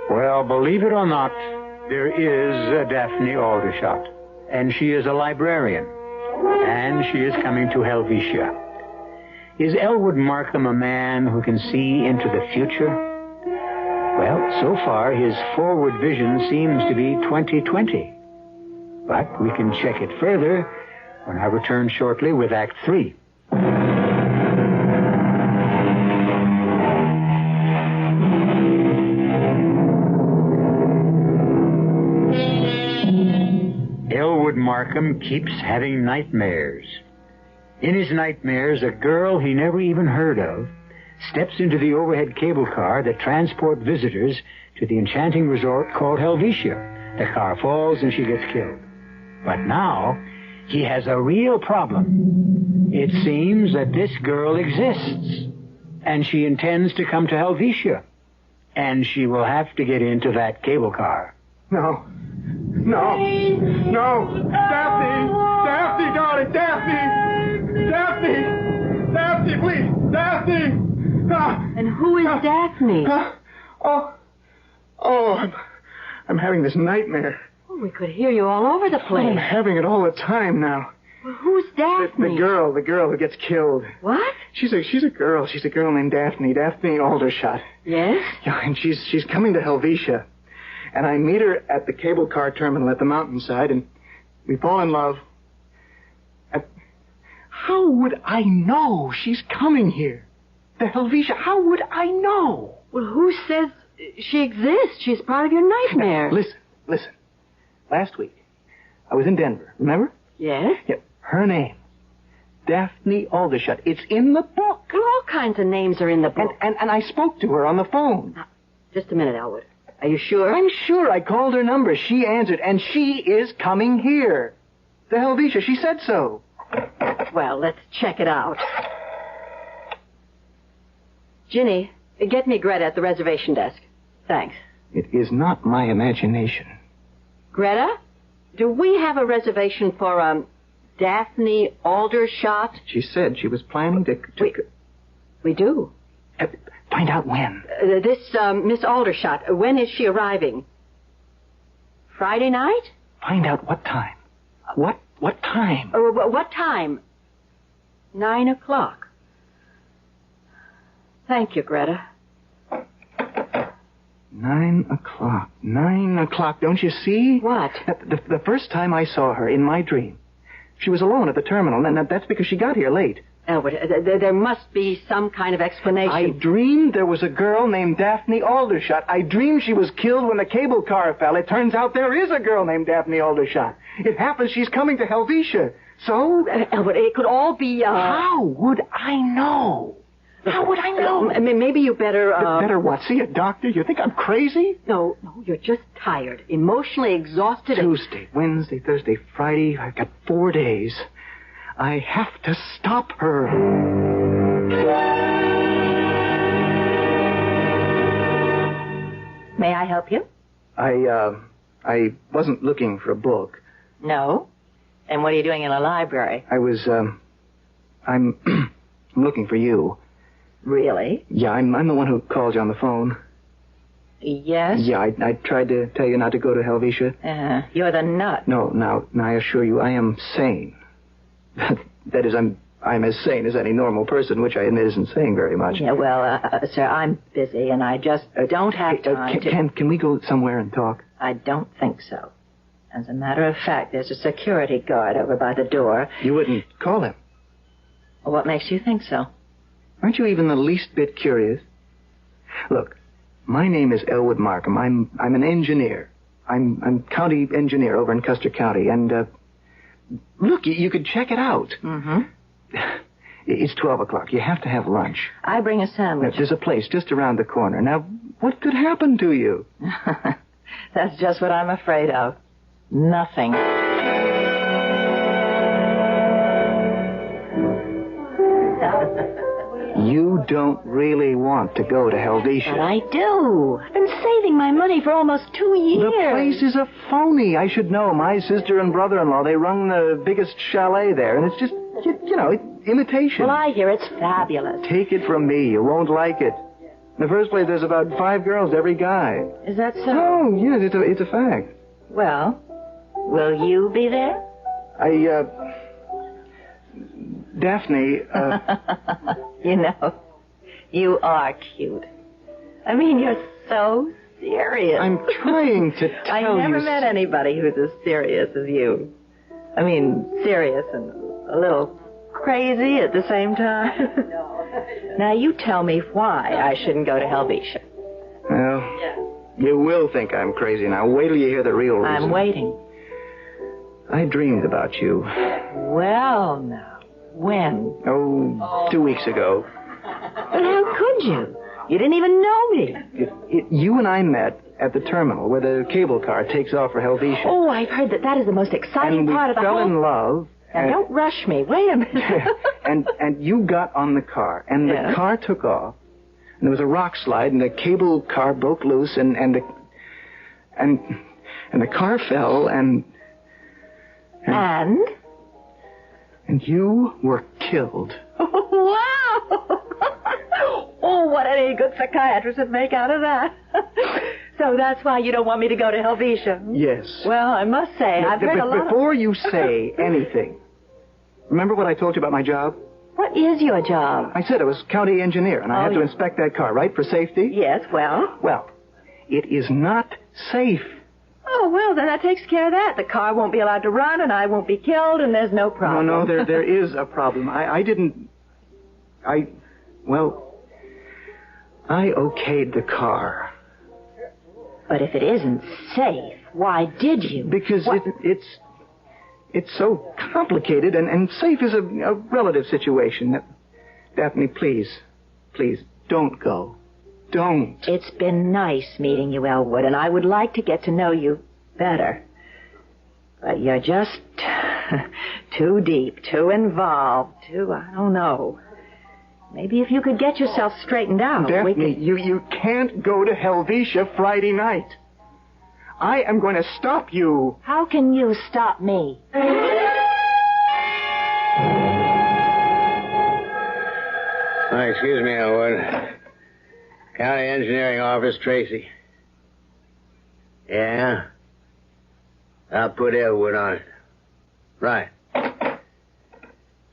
W: Well, believe it or not, there is a Daphne Aldershot, and she is a librarian, and she is coming to Helvetia. Is Elwood Markham a man who can see into the future? Well, so far, his forward vision seems to be 2020. But we can check it further when I return shortly with Act 3. Elwood Markham keeps having nightmares. In his nightmares, a girl he never even heard of steps into the overhead cable car that transport visitors to the enchanting resort called Helvetia. The car falls and she gets killed. But now, he has a real problem. It seems that this girl exists, and she intends to come to Helvetia, and she will have to get into that cable car.
U: No, Daphne, darling, Daphne, please, Daphne.
I: And who is Daphne?
U: I'm having this nightmare.
I: Oh, we could hear you all over the place.
U: I'm having it all the time now.
I: Well, who's Daphne?
U: The girl who gets killed.
I: What?
U: She's a girl named Daphne Aldershot.
I: Yes?
U: Yeah, and she's coming to Helvetia. And I meet her at the cable car terminal at the mountainside, and we fall in love. How would I know she's coming here? To Helvetia, how would I know?
I: Well, who says she exists? She's part of your nightmare.
U: Now, listen. Last week, I was in Denver, remember?
I: Yes?
U: Yeah, her name, Daphne Aldershot. It's in the book.
I: Well, all kinds of names are in the book.
U: And I spoke to her on the phone.
I: Now, just a minute, Elwood. Are you sure?
U: I'm sure. I called her number. She answered, and she is coming here. To Helvetia. She said so.
I: Well, let's check it out. Ginny, get me Greta at the reservation desk. Thanks.
U: It is not my imagination.
I: Greta, do we have a reservation for, Daphne Aldershot?
U: She said she was planning to...
I: We do.
U: Find out when.
I: This, Miss Aldershot, when is she arriving? Friday night?
U: Find out what time. What time?
I: What time? 9 o'clock. Thank you, Greta.
U: 9 o'clock. 9 o'clock. Don't you see?
I: What?
U: The first time I saw her in my dream, she was alone at the terminal, and that's because she got here late.
I: Elwood, there must be some kind of explanation.
U: I dreamed there was a girl named Daphne Aldershot. I dreamed she was killed when the cable car fell. It turns out there is a girl named Daphne Aldershot. It happens she's coming to Helvetia. So?
I: Elwood, it could all be,
U: How would I know? How would I know?
I: Maybe you better,
U: Better what? See a doctor? You think I'm crazy?
I: No, you're just tired. Emotionally exhausted.
U: Tuesday, Wednesday, Thursday, Friday. I've got 4 days. I have to stop her.
S: May I help you?
U: I wasn't looking for a book.
S: No? And what are you doing in a library?
U: I was, I'm looking for you.
S: Really?
U: Yeah, I'm the one who called you on the phone.
S: Yes?
U: Yeah, I tried to tell you not to go to Helvetia.
S: You're the nut.
U: No, now I assure you, I am sane. That is, I'm as sane as any normal person, which I admit isn't saying very much.
S: Yeah, well, sir, I'm busy, and I just don't have time to...
U: Can we go somewhere and talk?
S: I don't think so. As a matter of fact, there's a security guard over by the door.
U: You wouldn't call him?
S: Well, what makes you think so?
U: Aren't you even the least bit curious? Look, My name is Elwood Markham. I'm an engineer. I'm county engineer over in Custer County. And, look, you could check it out.
I: Mm-hmm.
U: It's 12 o'clock. You have to have lunch.
I: I bring a sandwich.
U: There's a place just around the corner. Now, what could happen to you?
I: That's just what I'm afraid of. Nothing.
U: You don't really want to go to Helvetia.
I: But I do. I've been saving my money for almost 2 years.
U: The place is a phony. I should know. My sister and brother-in-law, they run the biggest chalet there, and it's just, you know, imitation.
I: Well, I hear it's fabulous.
U: Take it from me. You won't like it. In the first place, there's about 5 girls to every guy.
I: Is that so?
U: Oh, yes, it's a fact.
I: Well, will you be there?
U: Daphne,
I: You know, you are cute. I mean, you're so serious.
U: I'm trying to tell you...
I: I never met anybody who's as serious as you. I mean, serious and a little crazy at the same time. Now, you tell me why I shouldn't go to Helvetia.
U: Well, you will think I'm crazy. Now, wait till you hear the real reason.
I: I'm waiting.
U: I dreamed about you.
I: Well, now. When?
U: Oh, 2 weeks ago.
I: But how could you? You didn't even know me.
U: You and I met at the terminal where the cable car takes off for Helvetia.
I: Oh, I've heard that is the most exciting part of the whole...
U: And we fell in love.
I: Now, don't rush me. Wait a minute.
U: and you got on the car, and the car took off, and there was a rock slide, and the cable car broke loose, and the car fell, and... And you were killed.
I: Wow! Oh, what any good psychiatrist would make out of that. So that's why you don't want me to go to Helvetia?
U: Yes.
I: Well, I must say, I've heard a lot
U: Before you say anything, remember what I told you about my job?
I: What is your job?
U: I said I was county engineer, and I had to inspect that car, right, for safety?
I: Yes, well?
U: Well, it is not safe.
I: Oh, well, then that takes care of that. The car won't be allowed to run, and I won't be killed, and there's no problem.
U: No, there is a problem. I okayed the car.
I: But if it isn't safe, why did you?
U: Because it's so complicated, and safe is a relative situation. Daphne, please, don't go. Don't.
I: It's been nice meeting you, Elwood, and I would like to get to know you better. But you're just too deep, too involved, I don't know. Maybe if you could get yourself straightened out,
U: Daphne, you can't go to Helvetia Friday night. I am going to stop you.
I: How can you stop me?
D: Excuse me, Elwood. County Engineering Office, Tracy. Yeah? I'll put Elwood on it. Right.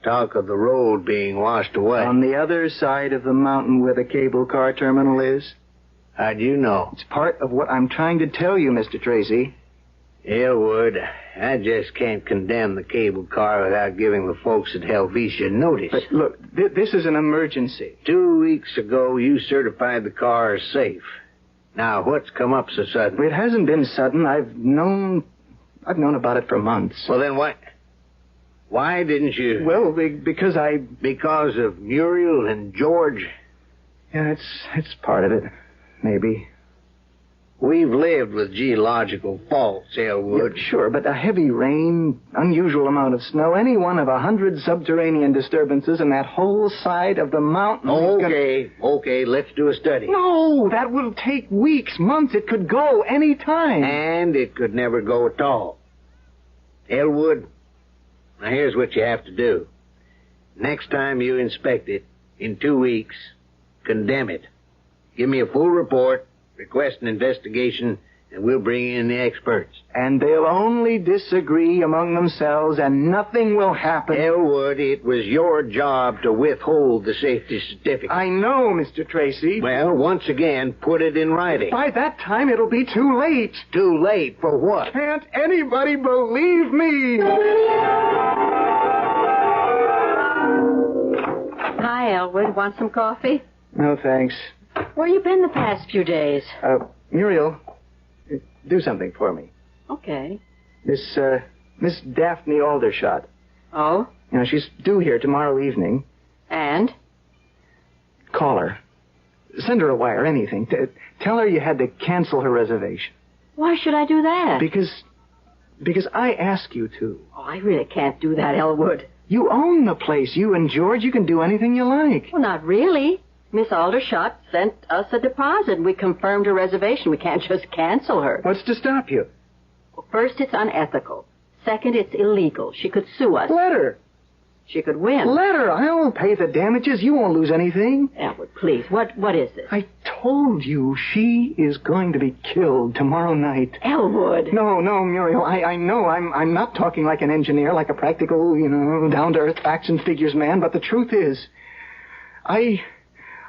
D: Talk of the road being washed away.
U: On the other side of the mountain where the cable car terminal is.
D: How'd you know?
U: It's part of what I'm trying to tell you, Mr. Tracy.
D: Elwood, I just can't condemn the cable car without giving the folks at Helvetia notice.
U: But look, this is an emergency.
D: 2 weeks ago, you certified the car as safe. Now, what's come up so sudden?
U: It hasn't been sudden. I've known about it for months.
D: Well, then why didn't you...
U: Well, because
D: Because of Muriel and George?
U: Yeah, it's part of it. Maybe.
D: We've lived with geological faults, Elwood.
U: Yeah, sure, but a heavy rain, unusual amount of snow, any one of 100 subterranean disturbances, and that whole side of the mountain...
D: Okay, let's do a study.
U: No, that will take weeks, months. It could go any time.
D: And it could never go at all. Elwood, now here's what you have to do. Next time you inspect it, in 2 weeks, condemn it. Give me a full report, request an investigation, and we'll bring in the experts.
U: And they'll only disagree among themselves, and nothing will happen.
D: Elwood, it was your job to withhold the safety certificate.
U: I know, Mr. Tracy.
D: Well, once again, put it in writing.
U: By that time, it'll be too late.
D: Too late for what?
U: Can't anybody believe me?
I: Hi, Elwood. Want some coffee?
U: No, thanks.
I: Where you been the past few days?
U: Muriel, do something for me.
I: Okay.
U: Miss Daphne Aldershot.
I: Oh?
U: You know, she's due here tomorrow evening.
I: And?
U: Call her. Send her a wire, anything. Tell her you had to cancel her reservation.
I: Why should I do that?
U: Because I ask you to.
I: Oh, I really can't do that, Elwood.
U: You own the place. You and George, you can do anything you like.
I: Well, not really. Miss Aldershot sent us a deposit. We confirmed her reservation. We can't just cancel her.
U: What's to stop you?
I: Well, first, it's unethical. Second, it's illegal. She could sue us.
U: Let her.
I: She could win.
U: Let her. I'll pay the damages. You won't lose anything.
I: Elwood, please. What is this?
U: I told you she is going to be killed tomorrow night.
I: Elwood.
U: No, Muriel. I know I'm not talking like an engineer, like a practical, down-to-earth facts and figures man, but the truth is, I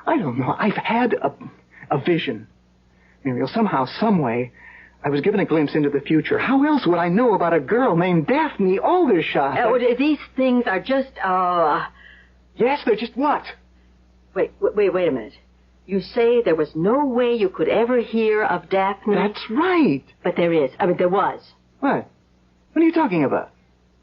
U: don't know. I've had a vision. Muriel, somehow, some way, I was given a glimpse into the future. How else would I know about a girl named Daphne Aldershot?
I: These things are just,
U: Yes, they're just what?
I: Wait a minute. You say there was no way you could ever hear of Daphne?
U: That's right.
I: But there is. There was.
U: What? What are you talking about?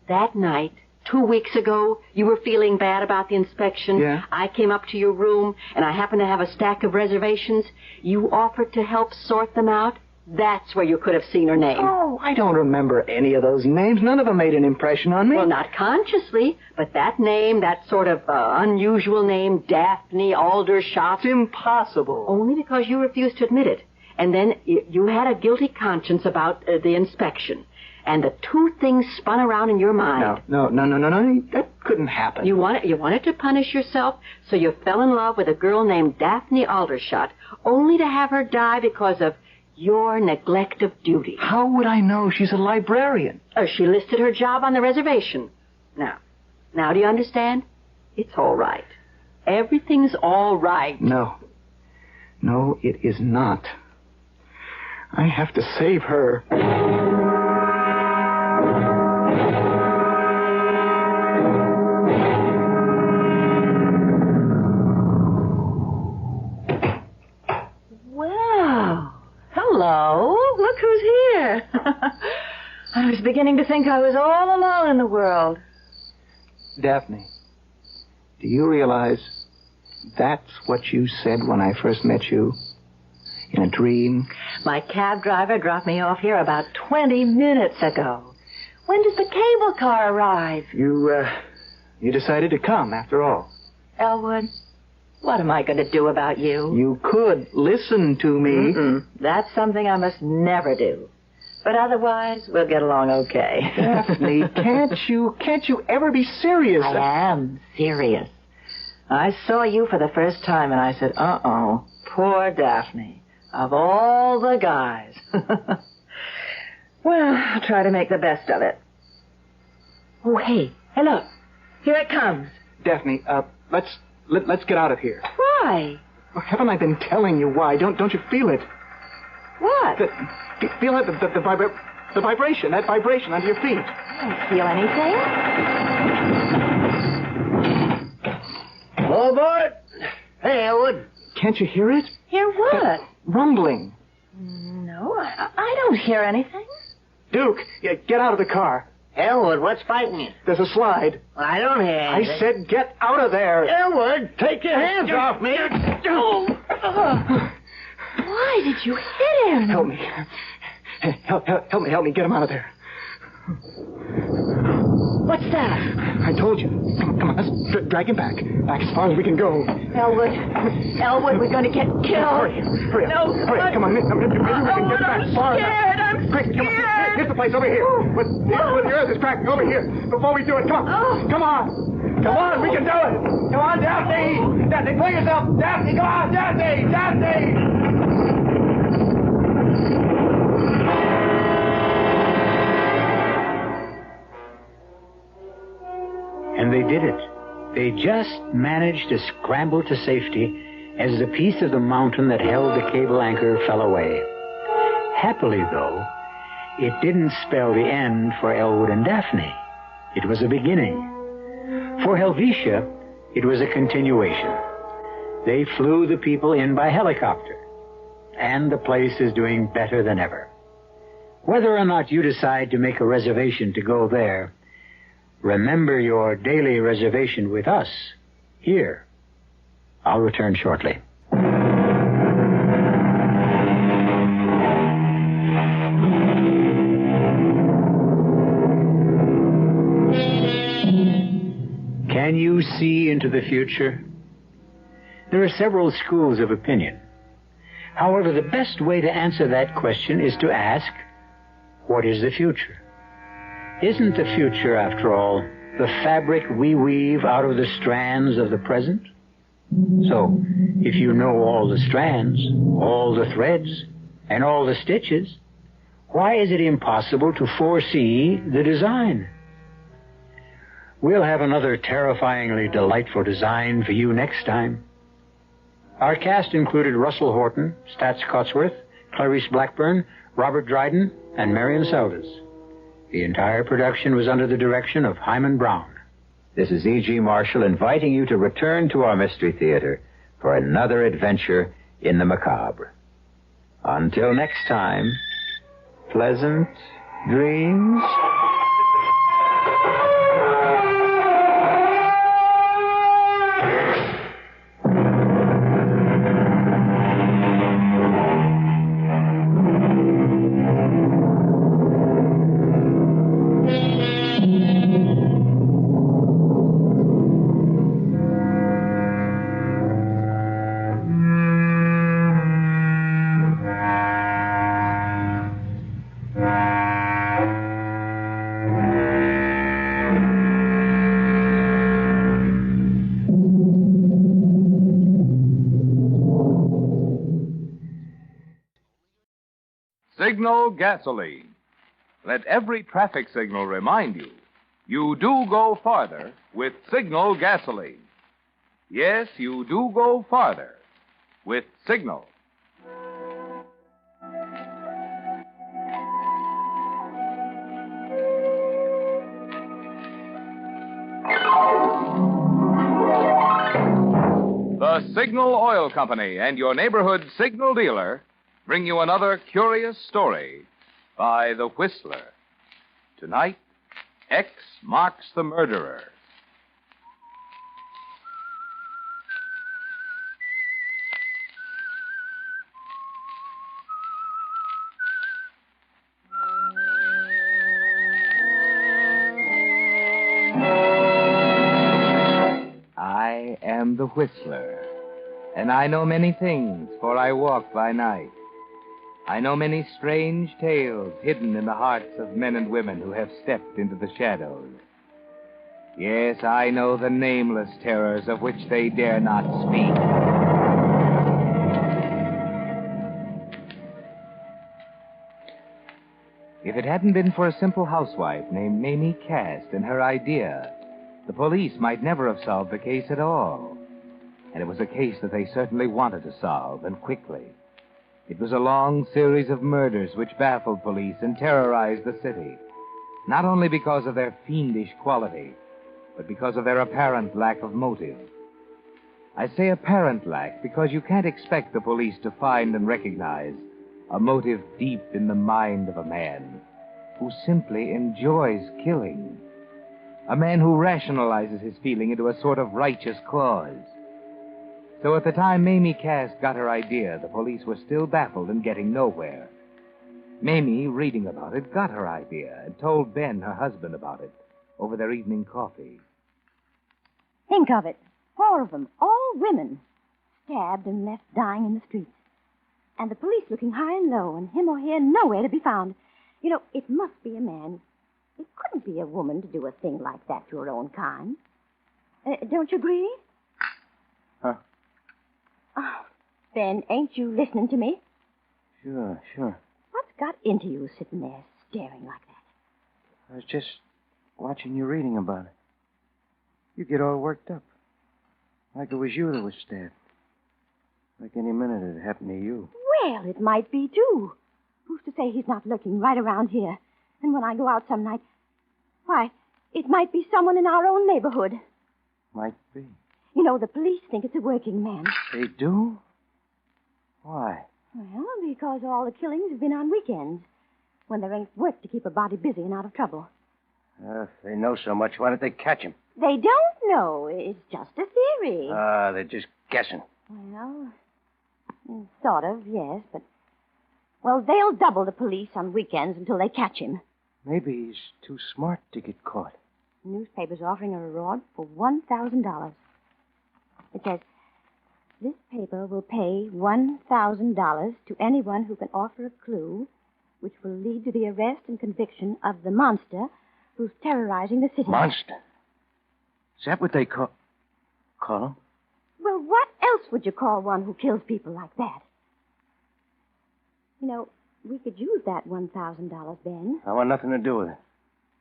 I: That night, 2 weeks ago, you were feeling bad about the inspection.
U: Yeah.
I: I came up to your room, and I happened to have a stack of reservations. You offered to help sort them out. That's where you could have seen her name.
U: Oh, I don't remember any of those names. None of them made an impression on me.
I: Well, not consciously, but that name, that sort of unusual name, Daphne Aldershot.
U: It's impossible.
I: Only because you refused to admit it. And then you had a guilty conscience about the inspection. And the two things spun around in your mind.
U: No. That couldn't happen.
I: You wanted to punish yourself, so you fell in love with a girl named Daphne Aldershot, only to have her die because of your neglect of duty.
U: How would I know? She's a librarian.
I: She listed her job on the reservation. Now do you understand? It's all right. Everything's all right.
U: No, it is not. I have to save her.
G: Hello. Look who's here. I was beginning to think I was all alone in the world.
U: Daphne, do you realize that's what you said when I first met you? In a dream?
G: My cab driver dropped me off here about 20 minutes ago. When does the cable car arrive?
U: You decided to come, after all.
G: Elwood, what am I going to do about you?
U: You could listen to me.
G: Mm-mm. That's something I must never do. But otherwise, we'll get along okay.
U: Daphne, can't you ever be serious?
G: I am serious. I saw you for the first time and I said, poor Daphne. Of all the guys. Well, I'll try to make the best of it. Oh, hey, look. Here it comes.
U: Daphne, let's get out of here.
G: Why?
U: Oh, haven't I been telling you why? Don't you feel it?
G: What?
U: Feel it, the vibration, that vibration under your feet.
G: I don't feel anything.
D: Hello, Bart. Hey, Elwood.
U: Can't you hear it?
G: Hear what?
U: That rumbling.
G: No, I don't hear anything.
U: Duke, get out of the car.
D: Elwood, what's fighting you?
U: There's a slide.
D: I don't hear anything.
U: I said get out of there.
D: Elwood, take your hands off me.
G: Why did you hit him?
U: Help me. Help me get him out of there.
G: What's that?
U: I told you. Come on, let's drag him back as far as we can go.
G: Elwood, we're going to get killed.
U: Hurry up.
G: No,
U: hurry. Come on, maybe we can get back far enough.
G: I'm
U: Quick, come on. Here's the place over here. Where the earth is cracking over here. Before we do it, come on. Come on, we can do it. Come on, Daphne. Daphne, pull yourself. Daphne, come on, Daphne.
W: And they did it. They just managed to scramble to safety as the piece of the mountain that held the cable anchor fell away. Happily, though, it didn't spell the end for Elwood and Daphne. It was a beginning. For Helvetia, it was a continuation. they flew the people in by helicopter. And the place is doing better than ever. Whether or not you decide to make a reservation to go there, remember your daily reservation with us here. I'll return shortly. Can you see into the future? There are several schools of opinion. However, the best way to answer that question is to ask, what is the future? Isn't the future, after all, the fabric we weave out of the strands of the present? So, if you know all the strands, all the threads, and all the stitches, why is it impossible to foresee the design? We'll have another terrifyingly delightful design for you next time. Our cast included Russell Horton, Stats Cotsworth, Clarice Blackburn, Robert Dryden, and Marion Seldes. The entire production was under the direction of Hyman Brown.
J: This is E.G. Marshall inviting you to return to our Mystery Theater for another adventure in the macabre. Until next time, pleasant dreams.
K: Signal gasoline. Let every traffic signal remind you, you do go farther with Signal gasoline. Yes, you do go farther with Signal. The Signal Oil Company and your neighborhood Signal dealer bring you another curious story by The Whistler. Tonight, X marks the murderer.
R: I am the Whistler, and I know many things, for I walk by night. I know many strange tales hidden in the hearts of men and women who have stepped into the shadows. Yes, I know the nameless terrors of which they dare not speak. If it hadn't been for a simple housewife named Mamie Cast and her idea, the police might never have solved the case at all. And it was a case that they certainly wanted to solve, and quickly. It was a long series of murders which baffled police and terrorized the city, not only because of their fiendish quality, but because of their apparent lack of motive. I say apparent lack because you can't expect the police to find and recognize a motive deep in the mind of a man who simply enjoys killing, a man who rationalizes his feeling into a sort of righteous cause. So at the time Mamie Cast got her idea, the police were still baffled and getting nowhere. Mamie, reading about it, got her idea and told Ben, her husband, about it over their evening coffee.
C: Think of it. 4 of them, all women, stabbed and left dying in the streets. And the police looking high and low, and him or her nowhere to be found. You know, it must be a man. It couldn't be a woman to do a thing like that to her own kind. Don't you agree?
R: Huh?
C: Oh, Ben, ain't you listening to me?
R: Sure.
C: What's got into you sitting there staring like that?
R: I was just watching you reading about it. You get all worked up. Like it was you that was stabbed. Like any minute it'd happen to you.
C: Well, it might be, too. Who's to say he's not lurking right around here? And when I go out some night, why, it might be someone in our own neighborhood.
R: Might be.
C: You know, the police think it's a working man.
M: They do? Why?
C: Well, because all the killings have been on weekends, when there ain't work to keep a body busy and out of trouble.
M: If they know so much, why don't they catch him?
C: They don't know. It's just a theory.
M: They're just guessing.
C: Well, sort of, yes, but... Well, they'll double the police on weekends until they catch him.
M: Maybe he's too smart to get caught.
C: The newspaper's offering a reward for $1,000. It says, this paper will pay $1,000 to anyone who can offer a clue which will lead to the arrest and conviction of the monster who's terrorizing the city.
M: Monster? Is that what they call him?
C: Well, what else would you call one who kills people like that? You know, we could use that $1,000, Ben.
M: I want nothing to do with it.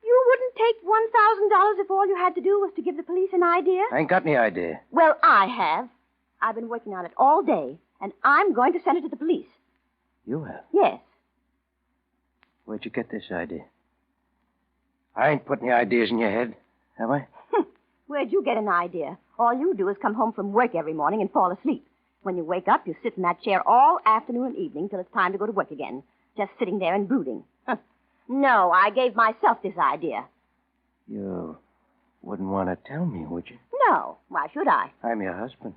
C: You wouldn't take $1,000 if all you had to do was to give the police an idea?
M: I ain't got any idea.
C: Well, I have. I've been working on it all day, and I'm going to send it to the police.
M: You have?
C: Yes.
M: Where'd you get this idea? I ain't put any ideas in your head, have I?
C: Where'd you get an idea? All you do is come home from work every morning and fall asleep. When you wake up, you sit in that chair all afternoon and evening till it's time to go to work again. Just sitting there and brooding. No, I gave myself this idea.
M: You wouldn't want to tell me, would you?
C: No. Why should I?
M: I'm your husband.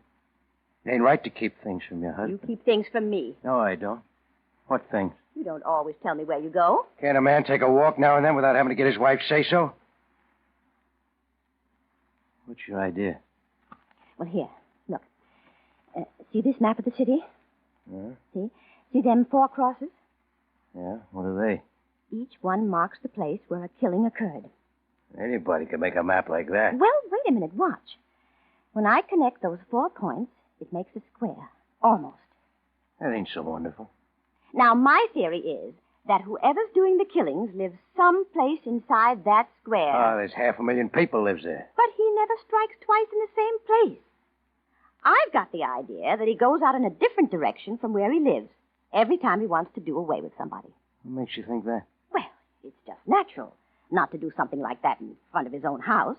M: It ain't right to keep things from your husband.
C: You keep things from me.
M: No, I don't. What things?
C: You don't always tell me where you go.
M: Can't a man take a walk now and then without having to get his wife say so? What's your idea?
C: Well, here, look. See this map of the city?
M: Yeah?
C: See them 4 crosses?
M: Yeah? What are they?
C: Each one marks the place where a killing occurred.
M: Anybody can make a map like that.
C: Well, wait a minute. Watch. When I connect those 4 points, it makes a square. Almost.
M: That ain't so wonderful.
C: Now, my theory is that whoever's doing the killings lives someplace inside that square.
M: There's 500,000 people lives there.
C: But he never strikes twice in the same place. I've got the idea that he goes out in a different direction from where he lives every time he wants to do away with somebody.
M: What makes you think that?
C: Well, it's just natural not to do something like that in front of his own house.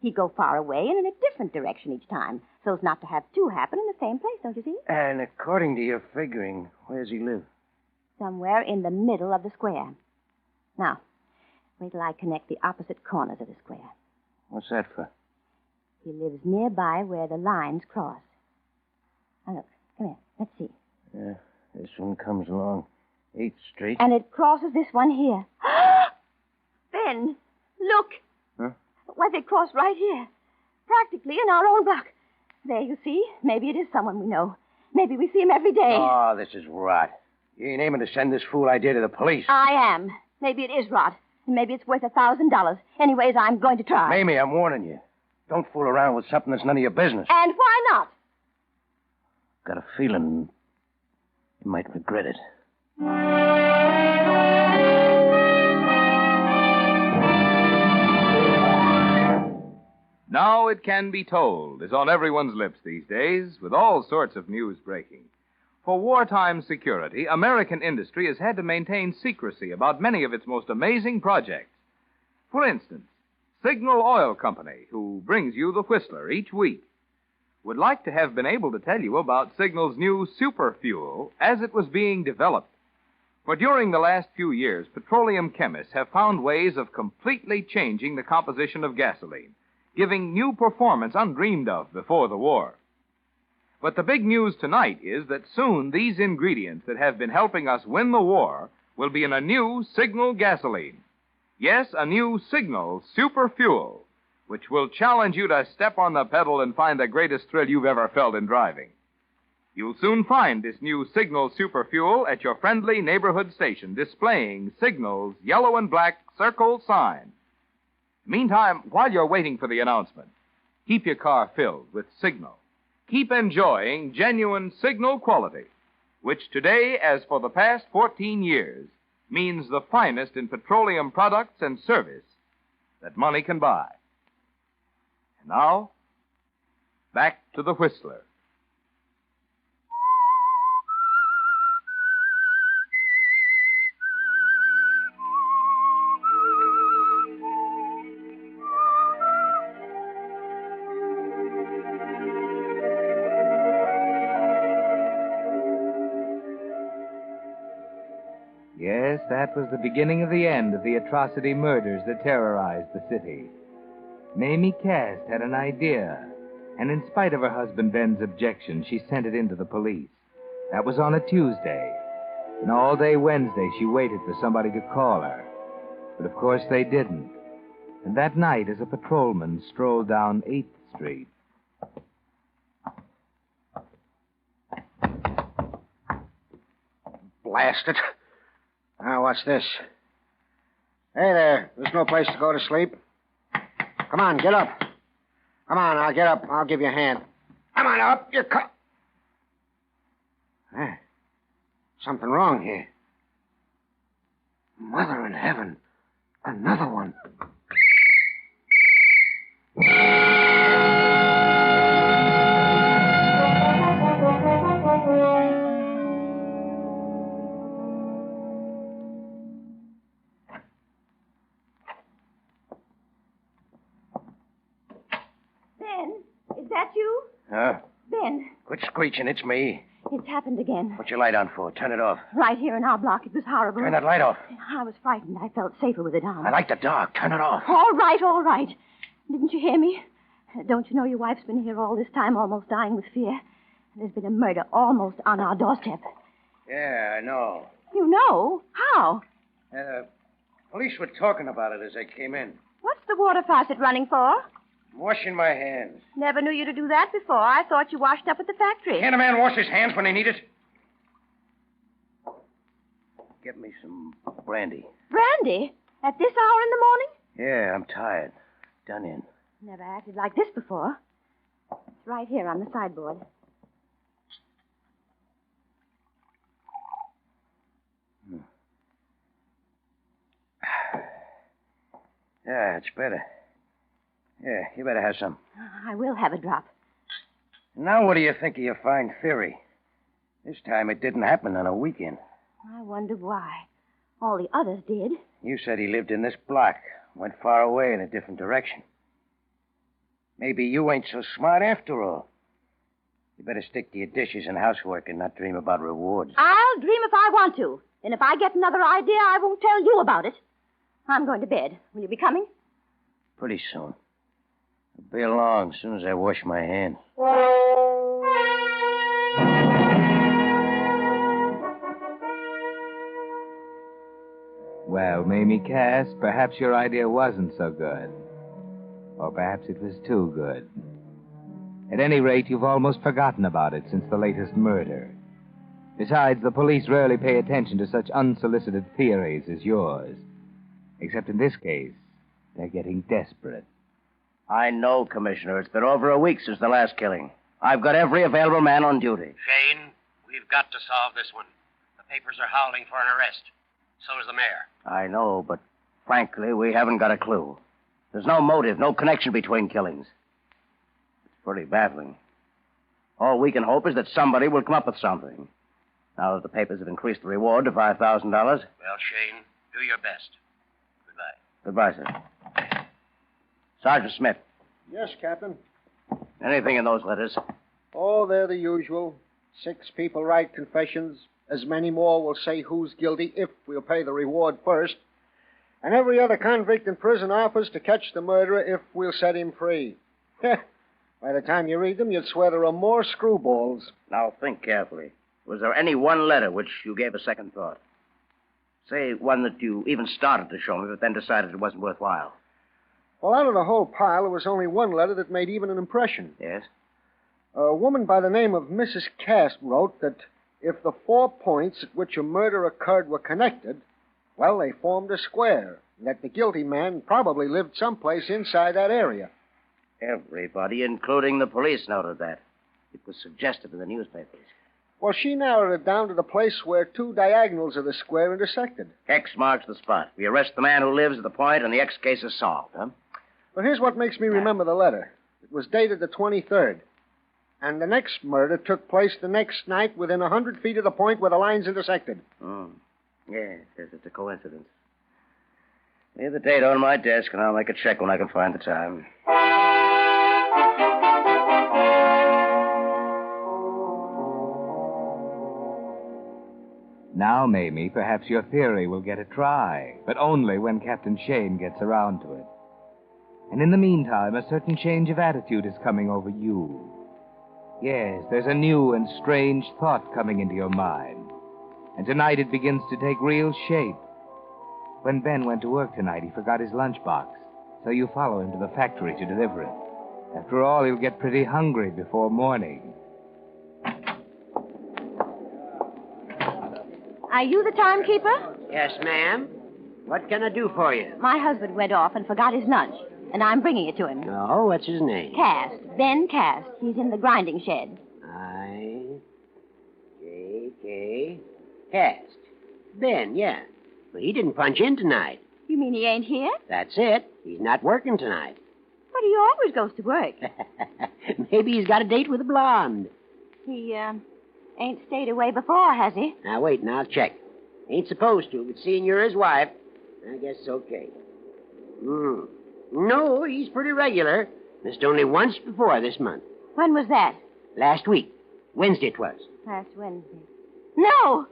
C: He'd go far away and in a different direction each time, so as not to have 2 happen in the same place, don't you see?
M: And according to your figuring, where's he live?
C: Somewhere in the middle of the square. Now, wait till I connect the opposite corners of the square.
M: What's that for?
C: He lives nearby where the lines cross. Now, look, come here. Let's see.
M: Yeah, this one comes along 8th Street.
C: And it crosses this one here. Ben, look.
M: Huh?
C: Why, they cross right here. Practically in our own block. There, you see? Maybe it is someone we know. Maybe we see him every day.
M: Oh, this is rot. You ain't aiming to send this fool idea to the police.
C: I am. Maybe it is rot. And maybe it's worth $1,000. Anyways, I'm going to try.
M: Mamie, I'm warning you. Don't fool around with something that's none of your business.
C: And why not?
M: Got a feeling you might regret it.
K: Now It Can Be Told is on everyone's lips these days, with all sorts of news breaking. For wartime security, American industry has had to maintain secrecy about many of its most amazing projects. For instance, Signal Oil Company, who brings you the Whistler each week, would like to have been able to tell you about Signal's new super fuel as it was being developed. For during the last few years, petroleum chemists have found ways of completely changing the composition of gasoline, giving new performance undreamed of before the war. But the big news tonight is that soon these ingredients that have been helping us win the war will be in a new Signal gasoline. Yes, a new Signal super fuel, which will challenge you to step on the pedal and find the greatest thrill you've ever felt in driving. You'll soon find this new Signal super fuel at your friendly neighborhood station, displaying Signal's yellow and black circle sign. Meantime, while you're waiting for the announcement, keep your car filled with Signal. Keep enjoying genuine Signal quality, which today, as for the past 14 years, means the finest in petroleum products and service that money can buy. And now, back to the Whistler.
R: Yes, that was the beginning of the end of the atrocity murders that terrorized the city. Mamie Cast had an idea, and in spite of her husband Ben's objection, she sent it in to the police. That was on a Tuesday, and all day Wednesday she waited for somebody to call her. But of course they didn't. And that night, as a patrolman strolled down 8th Street...
N: Blast it. Now, what's this? Hey there, there's no place to go to sleep. Come on, get up. Come on, I'll get up. I'll give you a hand. Come on up, you something wrong here. Mother in heaven. Another one.
C: Ben, is that you?
M: Huh?
C: Ben,
M: Quit screeching, it's me.
C: it's happened again.
M: What's your light on for? Turn it off.
C: Right here in our block. It was horrible.
M: Turn that light off.
C: I was frightened. I felt safer with it on.
M: I like the dark. Turn it off.
C: All right, all right. Didn't you hear me? Don't you know your wife's been here all this time, almost dying with fear? There's been a murder almost on our doorstep.
M: Yeah, I know.
C: You know? How?
M: Police were talking about it as they came in.
C: What's the water faucet running for?
M: I'm washing my hands.
C: Never knew you to do that before. I thought you washed up at the factory.
M: Can't a man wash his hands when he needs it? Get me some brandy.
C: Brandy? At this hour in the morning?
M: Yeah, I'm tired. Done in.
C: Never acted like this before. It's right here on the sideboard.
M: Yeah, it's better. Yeah, you better have some.
C: I will have a drop.
M: Now what do you think of your fine theory? This time it didn't happen on a weekend.
C: I wonder why. All the others did.
M: You said he lived in this block, went far away in a different direction. Maybe you ain't so smart after all. You better stick to your dishes and housework and not dream about rewards.
C: I'll dream if I want to. And if I get another idea, I won't tell you about it. I'm going to bed. Will you be coming?
M: Pretty soon. I'll be along as soon as I wash my hands.
R: Well, Mamie Cass, perhaps your idea wasn't so good. Or perhaps it was too good. At any rate, you've almost forgotten about it since the latest murder. Besides, the police rarely pay attention to such unsolicited theories as yours. Except in this case, they're getting desperate.
M: I know, Commissioner. It's been over a week since the last killing. I've got every available man on duty.
O: Shane, we've got to solve this one. The papers are howling for an arrest. So is the mayor.
M: I know, but frankly, we haven't got a clue. There's no motive, no connection between killings. It's pretty baffling. All we can hope is that somebody will come up with something. Now that the papers have increased the reward to $5,000.
O: Well, Shane, do your best.
M: Goodbye, sir. Sergeant Smith,
N: Yes, Captain.
M: anything in those letters?
N: Oh, they're the usual. 6 people write confessions. As many more will say who's guilty if we'll pay the reward first. And every other convict in prison offers to catch the murderer if we'll set him free. By the time you read them, you'd swear there are more screwballs.
M: Now, think carefully. Was there any one letter which you gave a second thought? Say one that you even started to show me, but then decided it wasn't worthwhile.
N: Well, out of the whole pile, there was only one letter that made even an impression.
M: Yes?
N: A woman by the name of Mrs. Cass wrote that if the 4 points at which a murder occurred were connected, well, they formed a square, and that the guilty man probably lived someplace inside that area.
M: Everybody, including the police, noted that. It was suggested in the newspapers.
N: Well, she narrowed it down to the place where 2 diagonals of the square intersected.
M: X marks the spot. We arrest the man who lives at the point, and the X case is solved, huh?
N: But here's what makes me remember the letter. It was dated the 23rd. And the next murder took place the next night within 100 feet of the point where the lines intersected.
M: Oh. Yes, it's a coincidence. Leave the date on my desk, and I'll make a check when I can find the time.
R: Now, Mamie, perhaps your theory will get a try, but only when Captain Shane gets around to it. And in the meantime, a certain change of attitude is coming over you. Yes, there's a new and strange thought coming into your mind. And tonight it begins to take real shape. When Ben went to work tonight, he forgot his lunchbox, so you follow him to the factory to deliver it. After all, he'll get pretty hungry before morning.
C: Are you the timekeeper?
O: Yes, ma'am. What can I do for you?
C: My husband went off and forgot his lunch, and I'm bringing it to him.
O: Oh, what's his name?
C: Cast. Ben Cast. He's in the grinding shed.
O: I-J-K. Cast. Ben, yeah. Well, he didn't punch in tonight.
C: You mean he ain't here?
O: That's it. He's not working tonight.
C: But he always goes to work.
O: Maybe he's got a date with a blonde.
C: He, ain't stayed away before, has he?
O: Now, wait, and I'll check. Ain't supposed to, but seeing you're his wife, I guess it's okay. No, he's pretty regular. Missed only once before this month.
C: When was that?
O: Last week. Wednesday it was.
C: Last Wednesday. No!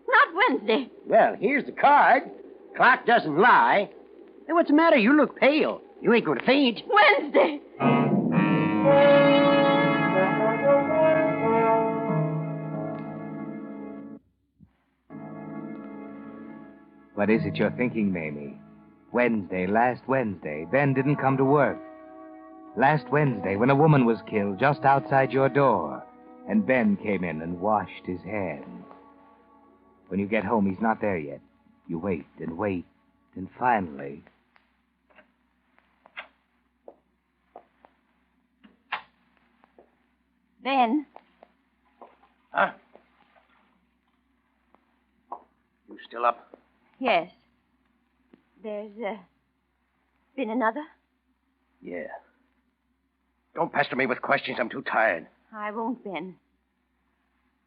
C: Not Wednesday.
O: Well, here's the card. Clock doesn't lie. Hey, what's the matter? You look pale. You ain't going to faint.
C: Wednesday!
R: What is it you're thinking, Mamie? Wednesday, last Wednesday, Ben didn't come to work. Last Wednesday, when a woman was killed just outside your door, and Ben came in and washed his hands. When you get home, he's not there yet. You wait, and finally...
C: Ben.
M: Huh? You still up?
C: Yes. There's, been another?
M: Yeah. Don't pester me with questions. I'm too tired.
C: I won't, Ben.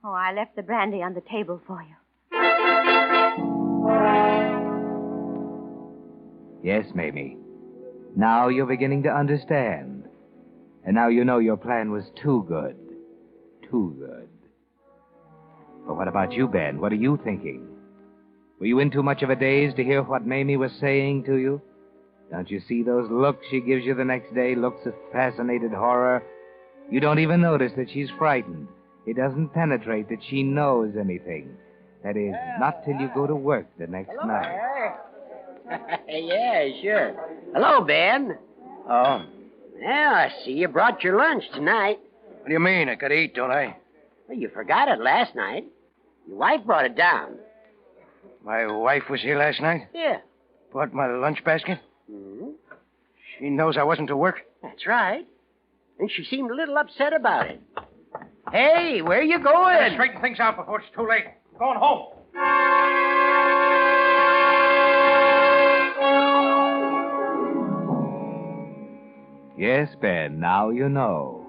C: Oh, I left the brandy on the table for you.
R: Yes, Mamie. Now you're beginning to understand. And now you know your plan was too good. Too good. But what about you, Ben? What are you thinking? Were you in too much of a daze to hear what Mamie was saying to you? Don't you see those looks she gives you the next day, looks of fascinated horror? You don't even notice that she's frightened. It doesn't penetrate that she knows anything. That is, not till you go to work the next night.
O: Yeah, sure. Hello, Ben.
M: Oh?
O: Well, I see you brought your lunch tonight.
M: What do you mean? I gotta eat, don't I?
O: Well, you forgot it last night. Your wife brought it down.
M: My wife was here last night?
O: Yeah.
M: Brought my lunch basket?
O: Mm-hmm.
M: She knows I wasn't to work?
O: That's right. And she seemed a little upset about it. Hey, where you going?
M: Better straighten things out before it's too late. I'm going home.
R: Yes, Ben, now you know.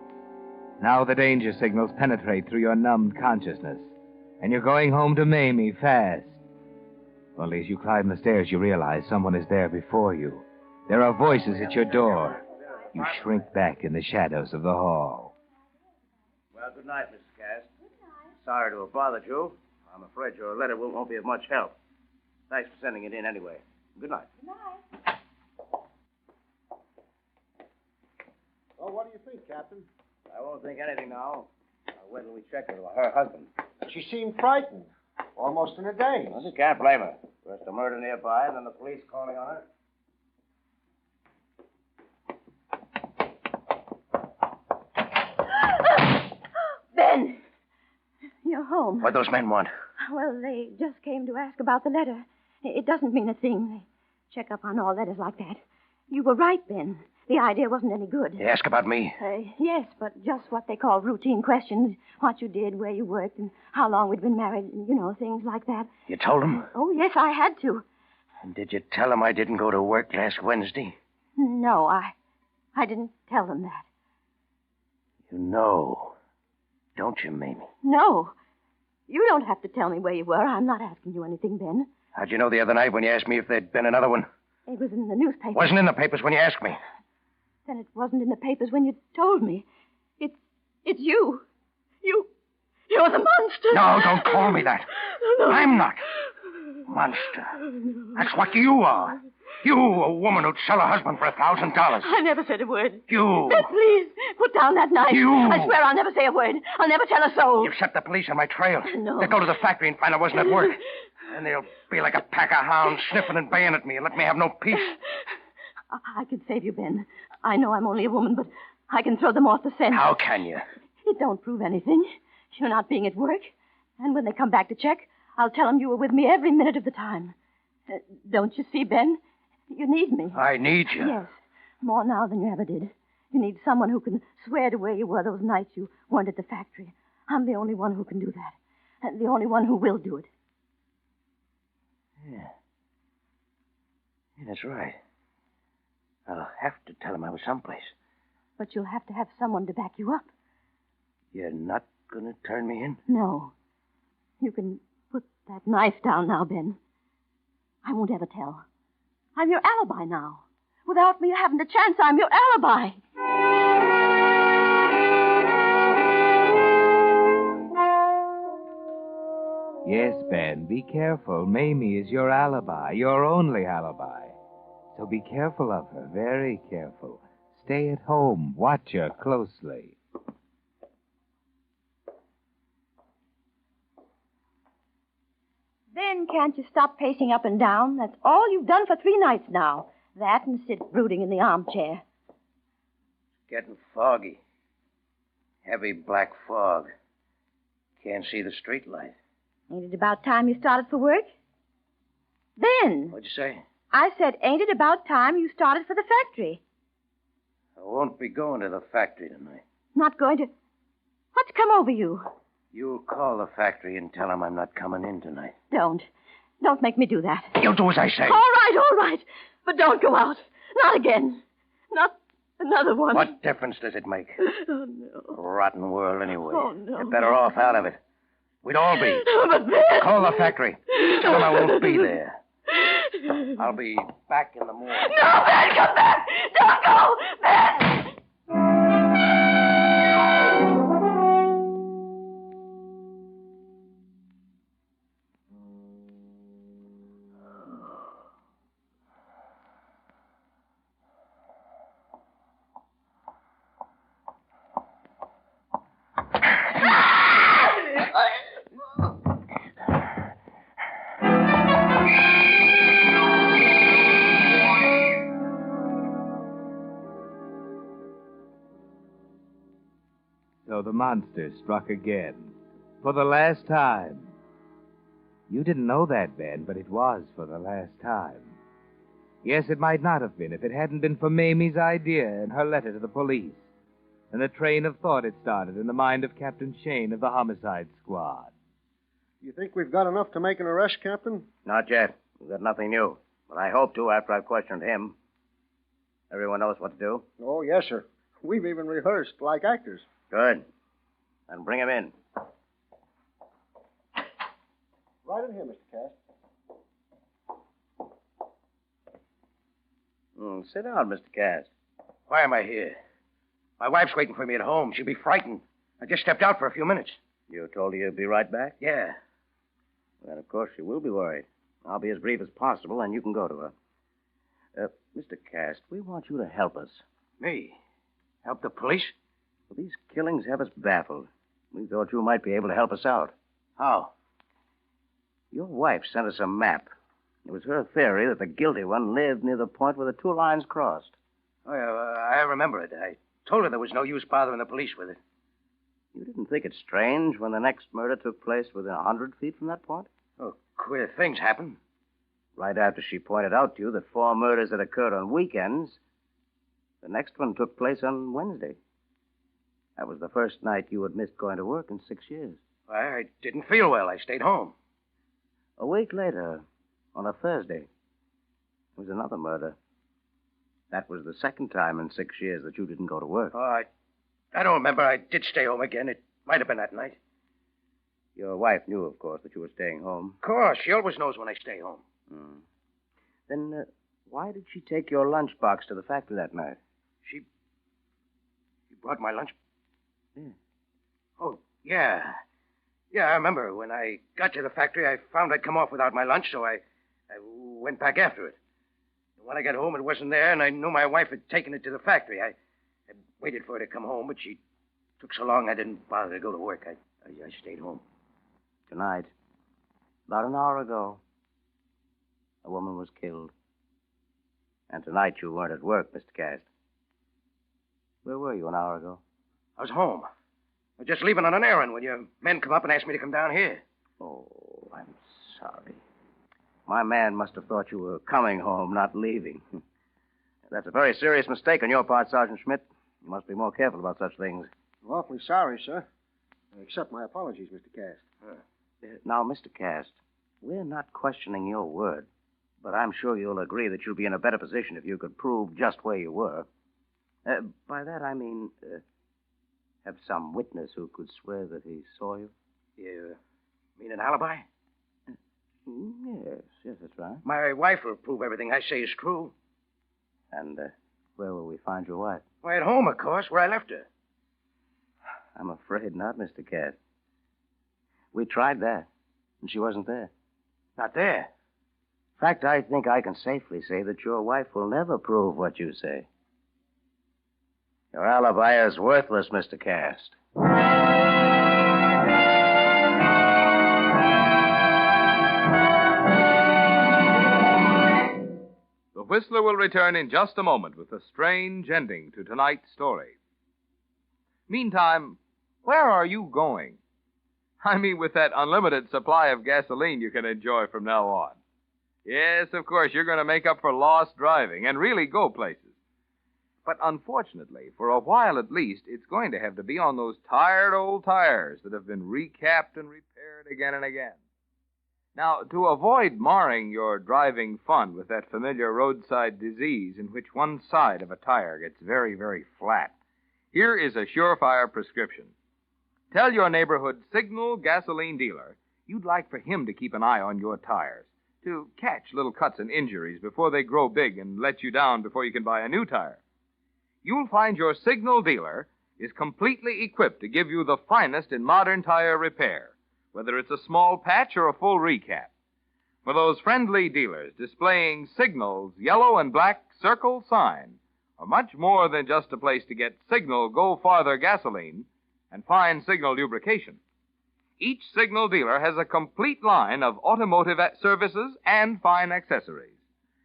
R: Now the danger signals penetrate through your numbed consciousness. And you're going home to Mamie fast. Only as you climb the stairs, you realize someone is there before you. There are voices at your door. You shrink back in the shadows of the hall.
M: Well, good night, Mrs. Cass. Good night. Sorry to have bothered you. I'm afraid your letter won't be of much help. Thanks for sending it in anyway. Good night.
C: Good night.
N: Oh, what do you think, Captain?
M: I won't think anything now. I'll wait till we check with her husband.
N: She seemed frightened. Almost in a daze.
M: Well, you can't blame her. First a murder nearby, and then the police calling on her.
C: Ben! You're home.
M: What those men want?
C: Well, they just came to ask about the letter. It doesn't mean a thing. They check up on all letters like that. You were right, Ben. The idea wasn't any good.
M: They ask about me?
C: Yes, but just what they call routine questions. What you did, where you worked, and how long we'd been married, and, things like that.
M: You told them?
C: Oh, yes, I had to.
M: And did you tell them I didn't go to work last Wednesday?
C: No, I didn't tell them that.
M: You know, don't you, Mamie?
C: No. You don't have to tell me where you were. I'm not asking you anything, Ben.
M: How'd you know the other night when you asked me if there'd been another one?
C: It was in the newspaper.
M: Wasn't in the papers when you asked me. Then
C: it wasn't in the papers when you told me. It's you. You You're the monster.
M: No, don't call me that.
C: No.
M: I'm not. Monster. That's what you are. You, a woman who'd sell her husband for $1,000.
C: I never said a word.
M: You.
C: Ben, please, put down that knife.
M: You.
C: I swear I'll never say a word. I'll never tell a soul.
M: You've set the police on my trail.
C: No.
M: They'll go to the factory and find I wasn't at work. And they'll be like a pack of hounds sniffing and baying at me and let me have no peace.
C: I can save you, Ben. I know I'm only a woman, but I can throw them off the scent.
M: How can you?
C: It don't prove anything. You're not being at work. And when they come back to check, I'll tell them you were with me every minute of the time. Don't you see, Ben? You need me.
M: I need you.
C: Yes, more now than you ever did. You need someone who can swear to where you were those nights you weren't at the factory. I'm the only one who can do that. And the only one who will do it.
M: Yeah, that's right. I'll have to tell him I was someplace.
C: But you'll have to have someone to back you up.
M: You're not going to turn me in?
C: No. You can put that knife down now, Ben. I won't ever tell. I'm your alibi now. Without me having a chance, I'm your alibi.
R: Yes, Ben, be careful. Mamie is your alibi, your only alibi. So be careful of her, very careful. Stay at home. Watch her closely.
C: Ben, can't you stop pacing up and down? That's all you've done for 3 nights now. That and sit brooding in the armchair.
M: Getting foggy. Heavy black fog. Can't see the street light.
C: Ain't it about time you started for work? Ben!
M: What'd you say?
C: I said, ain't it about time you started for the factory?
M: I won't be going to the factory tonight.
C: Not going to... What's come over you?
M: You'll call the factory and tell them I'm not coming in tonight.
C: Don't. Don't make me do that.
M: You'll do as I say.
C: All right. But don't go out. Not again. Not another one.
M: What difference does it make?
C: Oh, no.
M: Rotten world anyway.
C: Oh, no.
M: You're better off out of it. We'd all be.
C: But Ben...
M: Call the factory. Tell them I won't be there. I'll be back in the morning.
C: No, Ben, come back! Don't go! Ben!
R: So the monster struck again. For the last time. You didn't know that, Ben, but it was for the last time. Yes, it might not have been if it hadn't been for Mamie's idea and her letter to the police, and the train of thought it started in the mind of Captain Shane of the Homicide Squad.
N: You think we've got enough to make an arrest, Captain?
M: Not yet. We've got nothing new. But I hope to after I've questioned him. Everyone knows what to do?
N: Oh, yes, sir. We've even rehearsed like actors.
M: Good. Then bring him in.
N: Right in here, Mr. Cast.
M: Sit down, Mr. Cast. Why am I here? My wife's waiting for me at home. She'll be frightened. I just stepped out for a few minutes. You told her you'd be right back? Yeah. Well, of course, she will be worried. I'll be as brief as possible, and you can go to her. Mr. Cast, we want you to help us. Me? Help the police? Well, these killings have us baffled. We thought you might be able to help us out. How? Your wife sent us a map. It was her theory that the guilty one lived near the point where the 2 lines crossed. Oh, yeah, I remember it. I told her there was no use bothering the police with it. You didn't think it strange when the next murder took place within 100 feet from that point? Oh, queer things happen. Right after she pointed out to you that 4 murders had occurred on weekends, the next one took place on Wednesday. That was the first night you had missed going to work in 6 years. I didn't feel well. I stayed home. A week later, on a Thursday, there was another murder. That was the second time in 6 years that you didn't go to work. Oh, I don't remember. I did stay home again. It might have been that night. Your wife knew, of course, that you were staying home. Of course. She always knows when I stay home. Then why did she take your lunchbox to the factory that night? She brought my lunch... Yeah. Oh, yeah.
F: Yeah, I remember. When I got to the factory, I found I'd come off without my lunch, so I went back after it. When I got home, it wasn't there, and I knew my wife had taken it to the factory. I waited for her to come home, but she took so long I didn't bother to go to work. I stayed home.
M: Tonight, about an hour ago, a woman was killed. And tonight you weren't at work, Mr. Cast. Where were you an hour ago?
F: I was home. I was just leaving on an errand when your men come up and asked me to come down here.
M: Oh, I'm sorry. My man must have thought you were coming home, not leaving. That's a very serious mistake on your part, Sergeant Schmidt. You must be more careful about such things.
N: I'm awfully sorry, sir. I accept my apologies, Mr. Cast.
M: Now, Mr. Cast, we're not questioning your word, but I'm sure you'll agree that you'd be in a better position if you could prove just where you were. By that, I mean, have some witness who could swear that he saw you.
F: You mean an alibi?
M: Yes, that's right.
F: My wife will prove everything I say is true.
M: And where will we find your wife?
F: Why, at home, of course, where I left her.
M: I'm afraid not, Mr. Cast. We tried that, and she wasn't there.
F: Not there?
M: In fact, I think I can safely say that your wife will never prove what you say. Your alibi is worthless, Mr. Cast.
K: The Whistler will return in just a moment with a strange ending to tonight's story. Meantime, where are you going? I mean, with that unlimited supply of gasoline you can enjoy from now on. Yes, of course, you're going to make up for lost driving and really go places. But unfortunately, for a while at least, it's going to have to be on those tired old tires that have been recapped and repaired again and again. Now, to avoid marring your driving fun with that familiar roadside disease in which one side of a tire gets very, very flat, here is a surefire prescription. Tell your neighborhood signal gasoline dealer you'd like for him to keep an eye on your tires, to catch little cuts and injuries before they grow big and let you down before you can buy a new tire. You'll find your signal dealer is completely equipped to give you the finest in modern tire repair, whether it's a small patch or a full recap. For those friendly dealers displaying Signal's yellow and black circle sign are much more than just a place to get Signal Go Farther gasoline and fine Signal lubrication. Each Signal dealer has a complete line of automotive services and fine accessories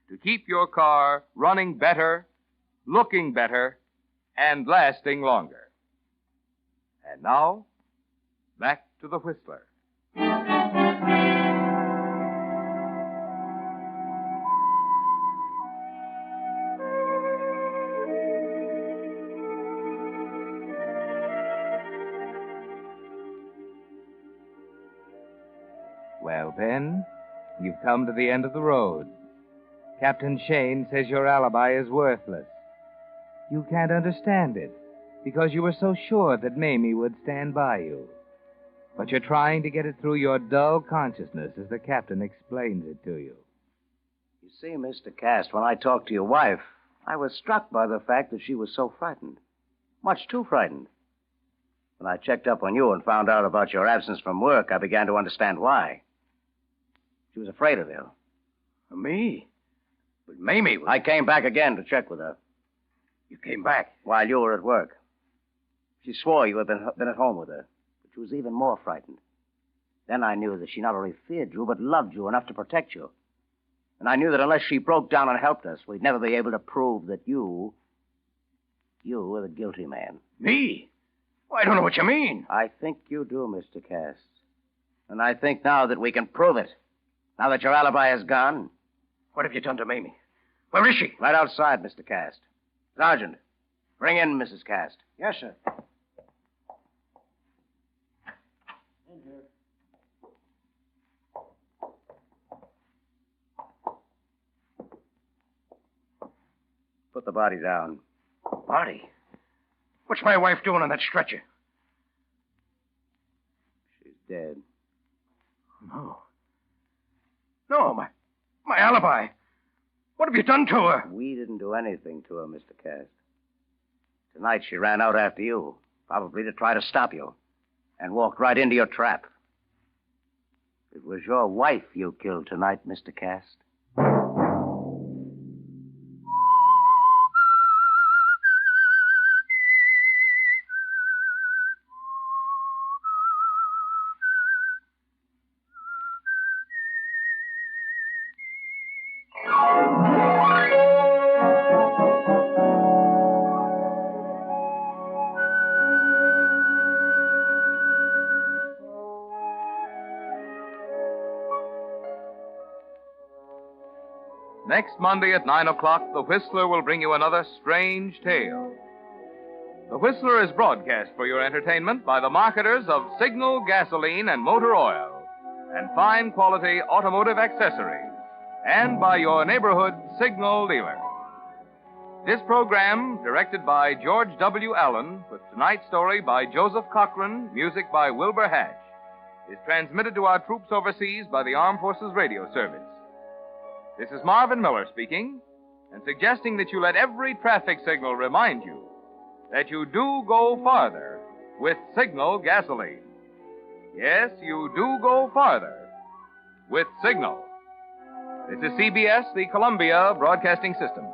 K: to keep your car running better, looking better, and lasting longer. And now, back to the Whistler.
R: Well, Ben, you've come to the end of the road. Captain Shane says your alibi is worthless. You can't understand it because you were so sure that Mamie would stand by you. But you're trying to get it through your dull consciousness as the captain explains it to you.
M: You see, Mr. Cast, when I talked to your wife, I was struck by the fact that she was so frightened. Much too frightened. When I checked up on you and found out about your absence from work, I began to understand why. She was afraid of you.
F: Me? But Mamie was...
M: I came back again to check with her.
F: You came back?
M: While you were at work. She swore you had been at home with her, but she was even more frightened. Then I knew that she not only feared you, but loved you enough to protect you. And I knew that unless she broke down and helped us, we'd never be able to prove that you were the guilty man.
F: Me? Well, I don't know what you mean.
M: I think you do, Mr. Cast. And I think now that we can prove it. Now that your alibi is gone.
F: What have you done to Mamie? Where is she?
M: Right outside, Mr. Cast. Sergeant, bring in Mrs. Cast.
N: Yes, sir.
M: Put the body down.
F: Body? What's my wife doing on that stretcher?
M: She's dead.
F: No. No, my alibi. What have you done to her?
M: We didn't do anything to her, Mr. Cast. Tonight she ran out after you, probably to try to stop you, and walked right into your trap. It was your wife you killed tonight, Mr. Cast.
K: Next Monday at 9 o'clock, The Whistler will bring you another strange tale. The Whistler is broadcast for your entertainment by the marketers of Signal gasoline and motor oil and fine quality automotive accessories, and by your neighborhood Signal dealer. This program, directed by George W. Allen, with tonight's story by Joseph Cochran, music by Wilbur Hatch, is transmitted to our troops overseas by the Armed Forces Radio Service. This is Marvin Miller speaking, and suggesting that you let every traffic signal remind you that you do go farther with Signal gasoline. Yes, you do go farther with Signal. This is CBS, the Columbia Broadcasting System.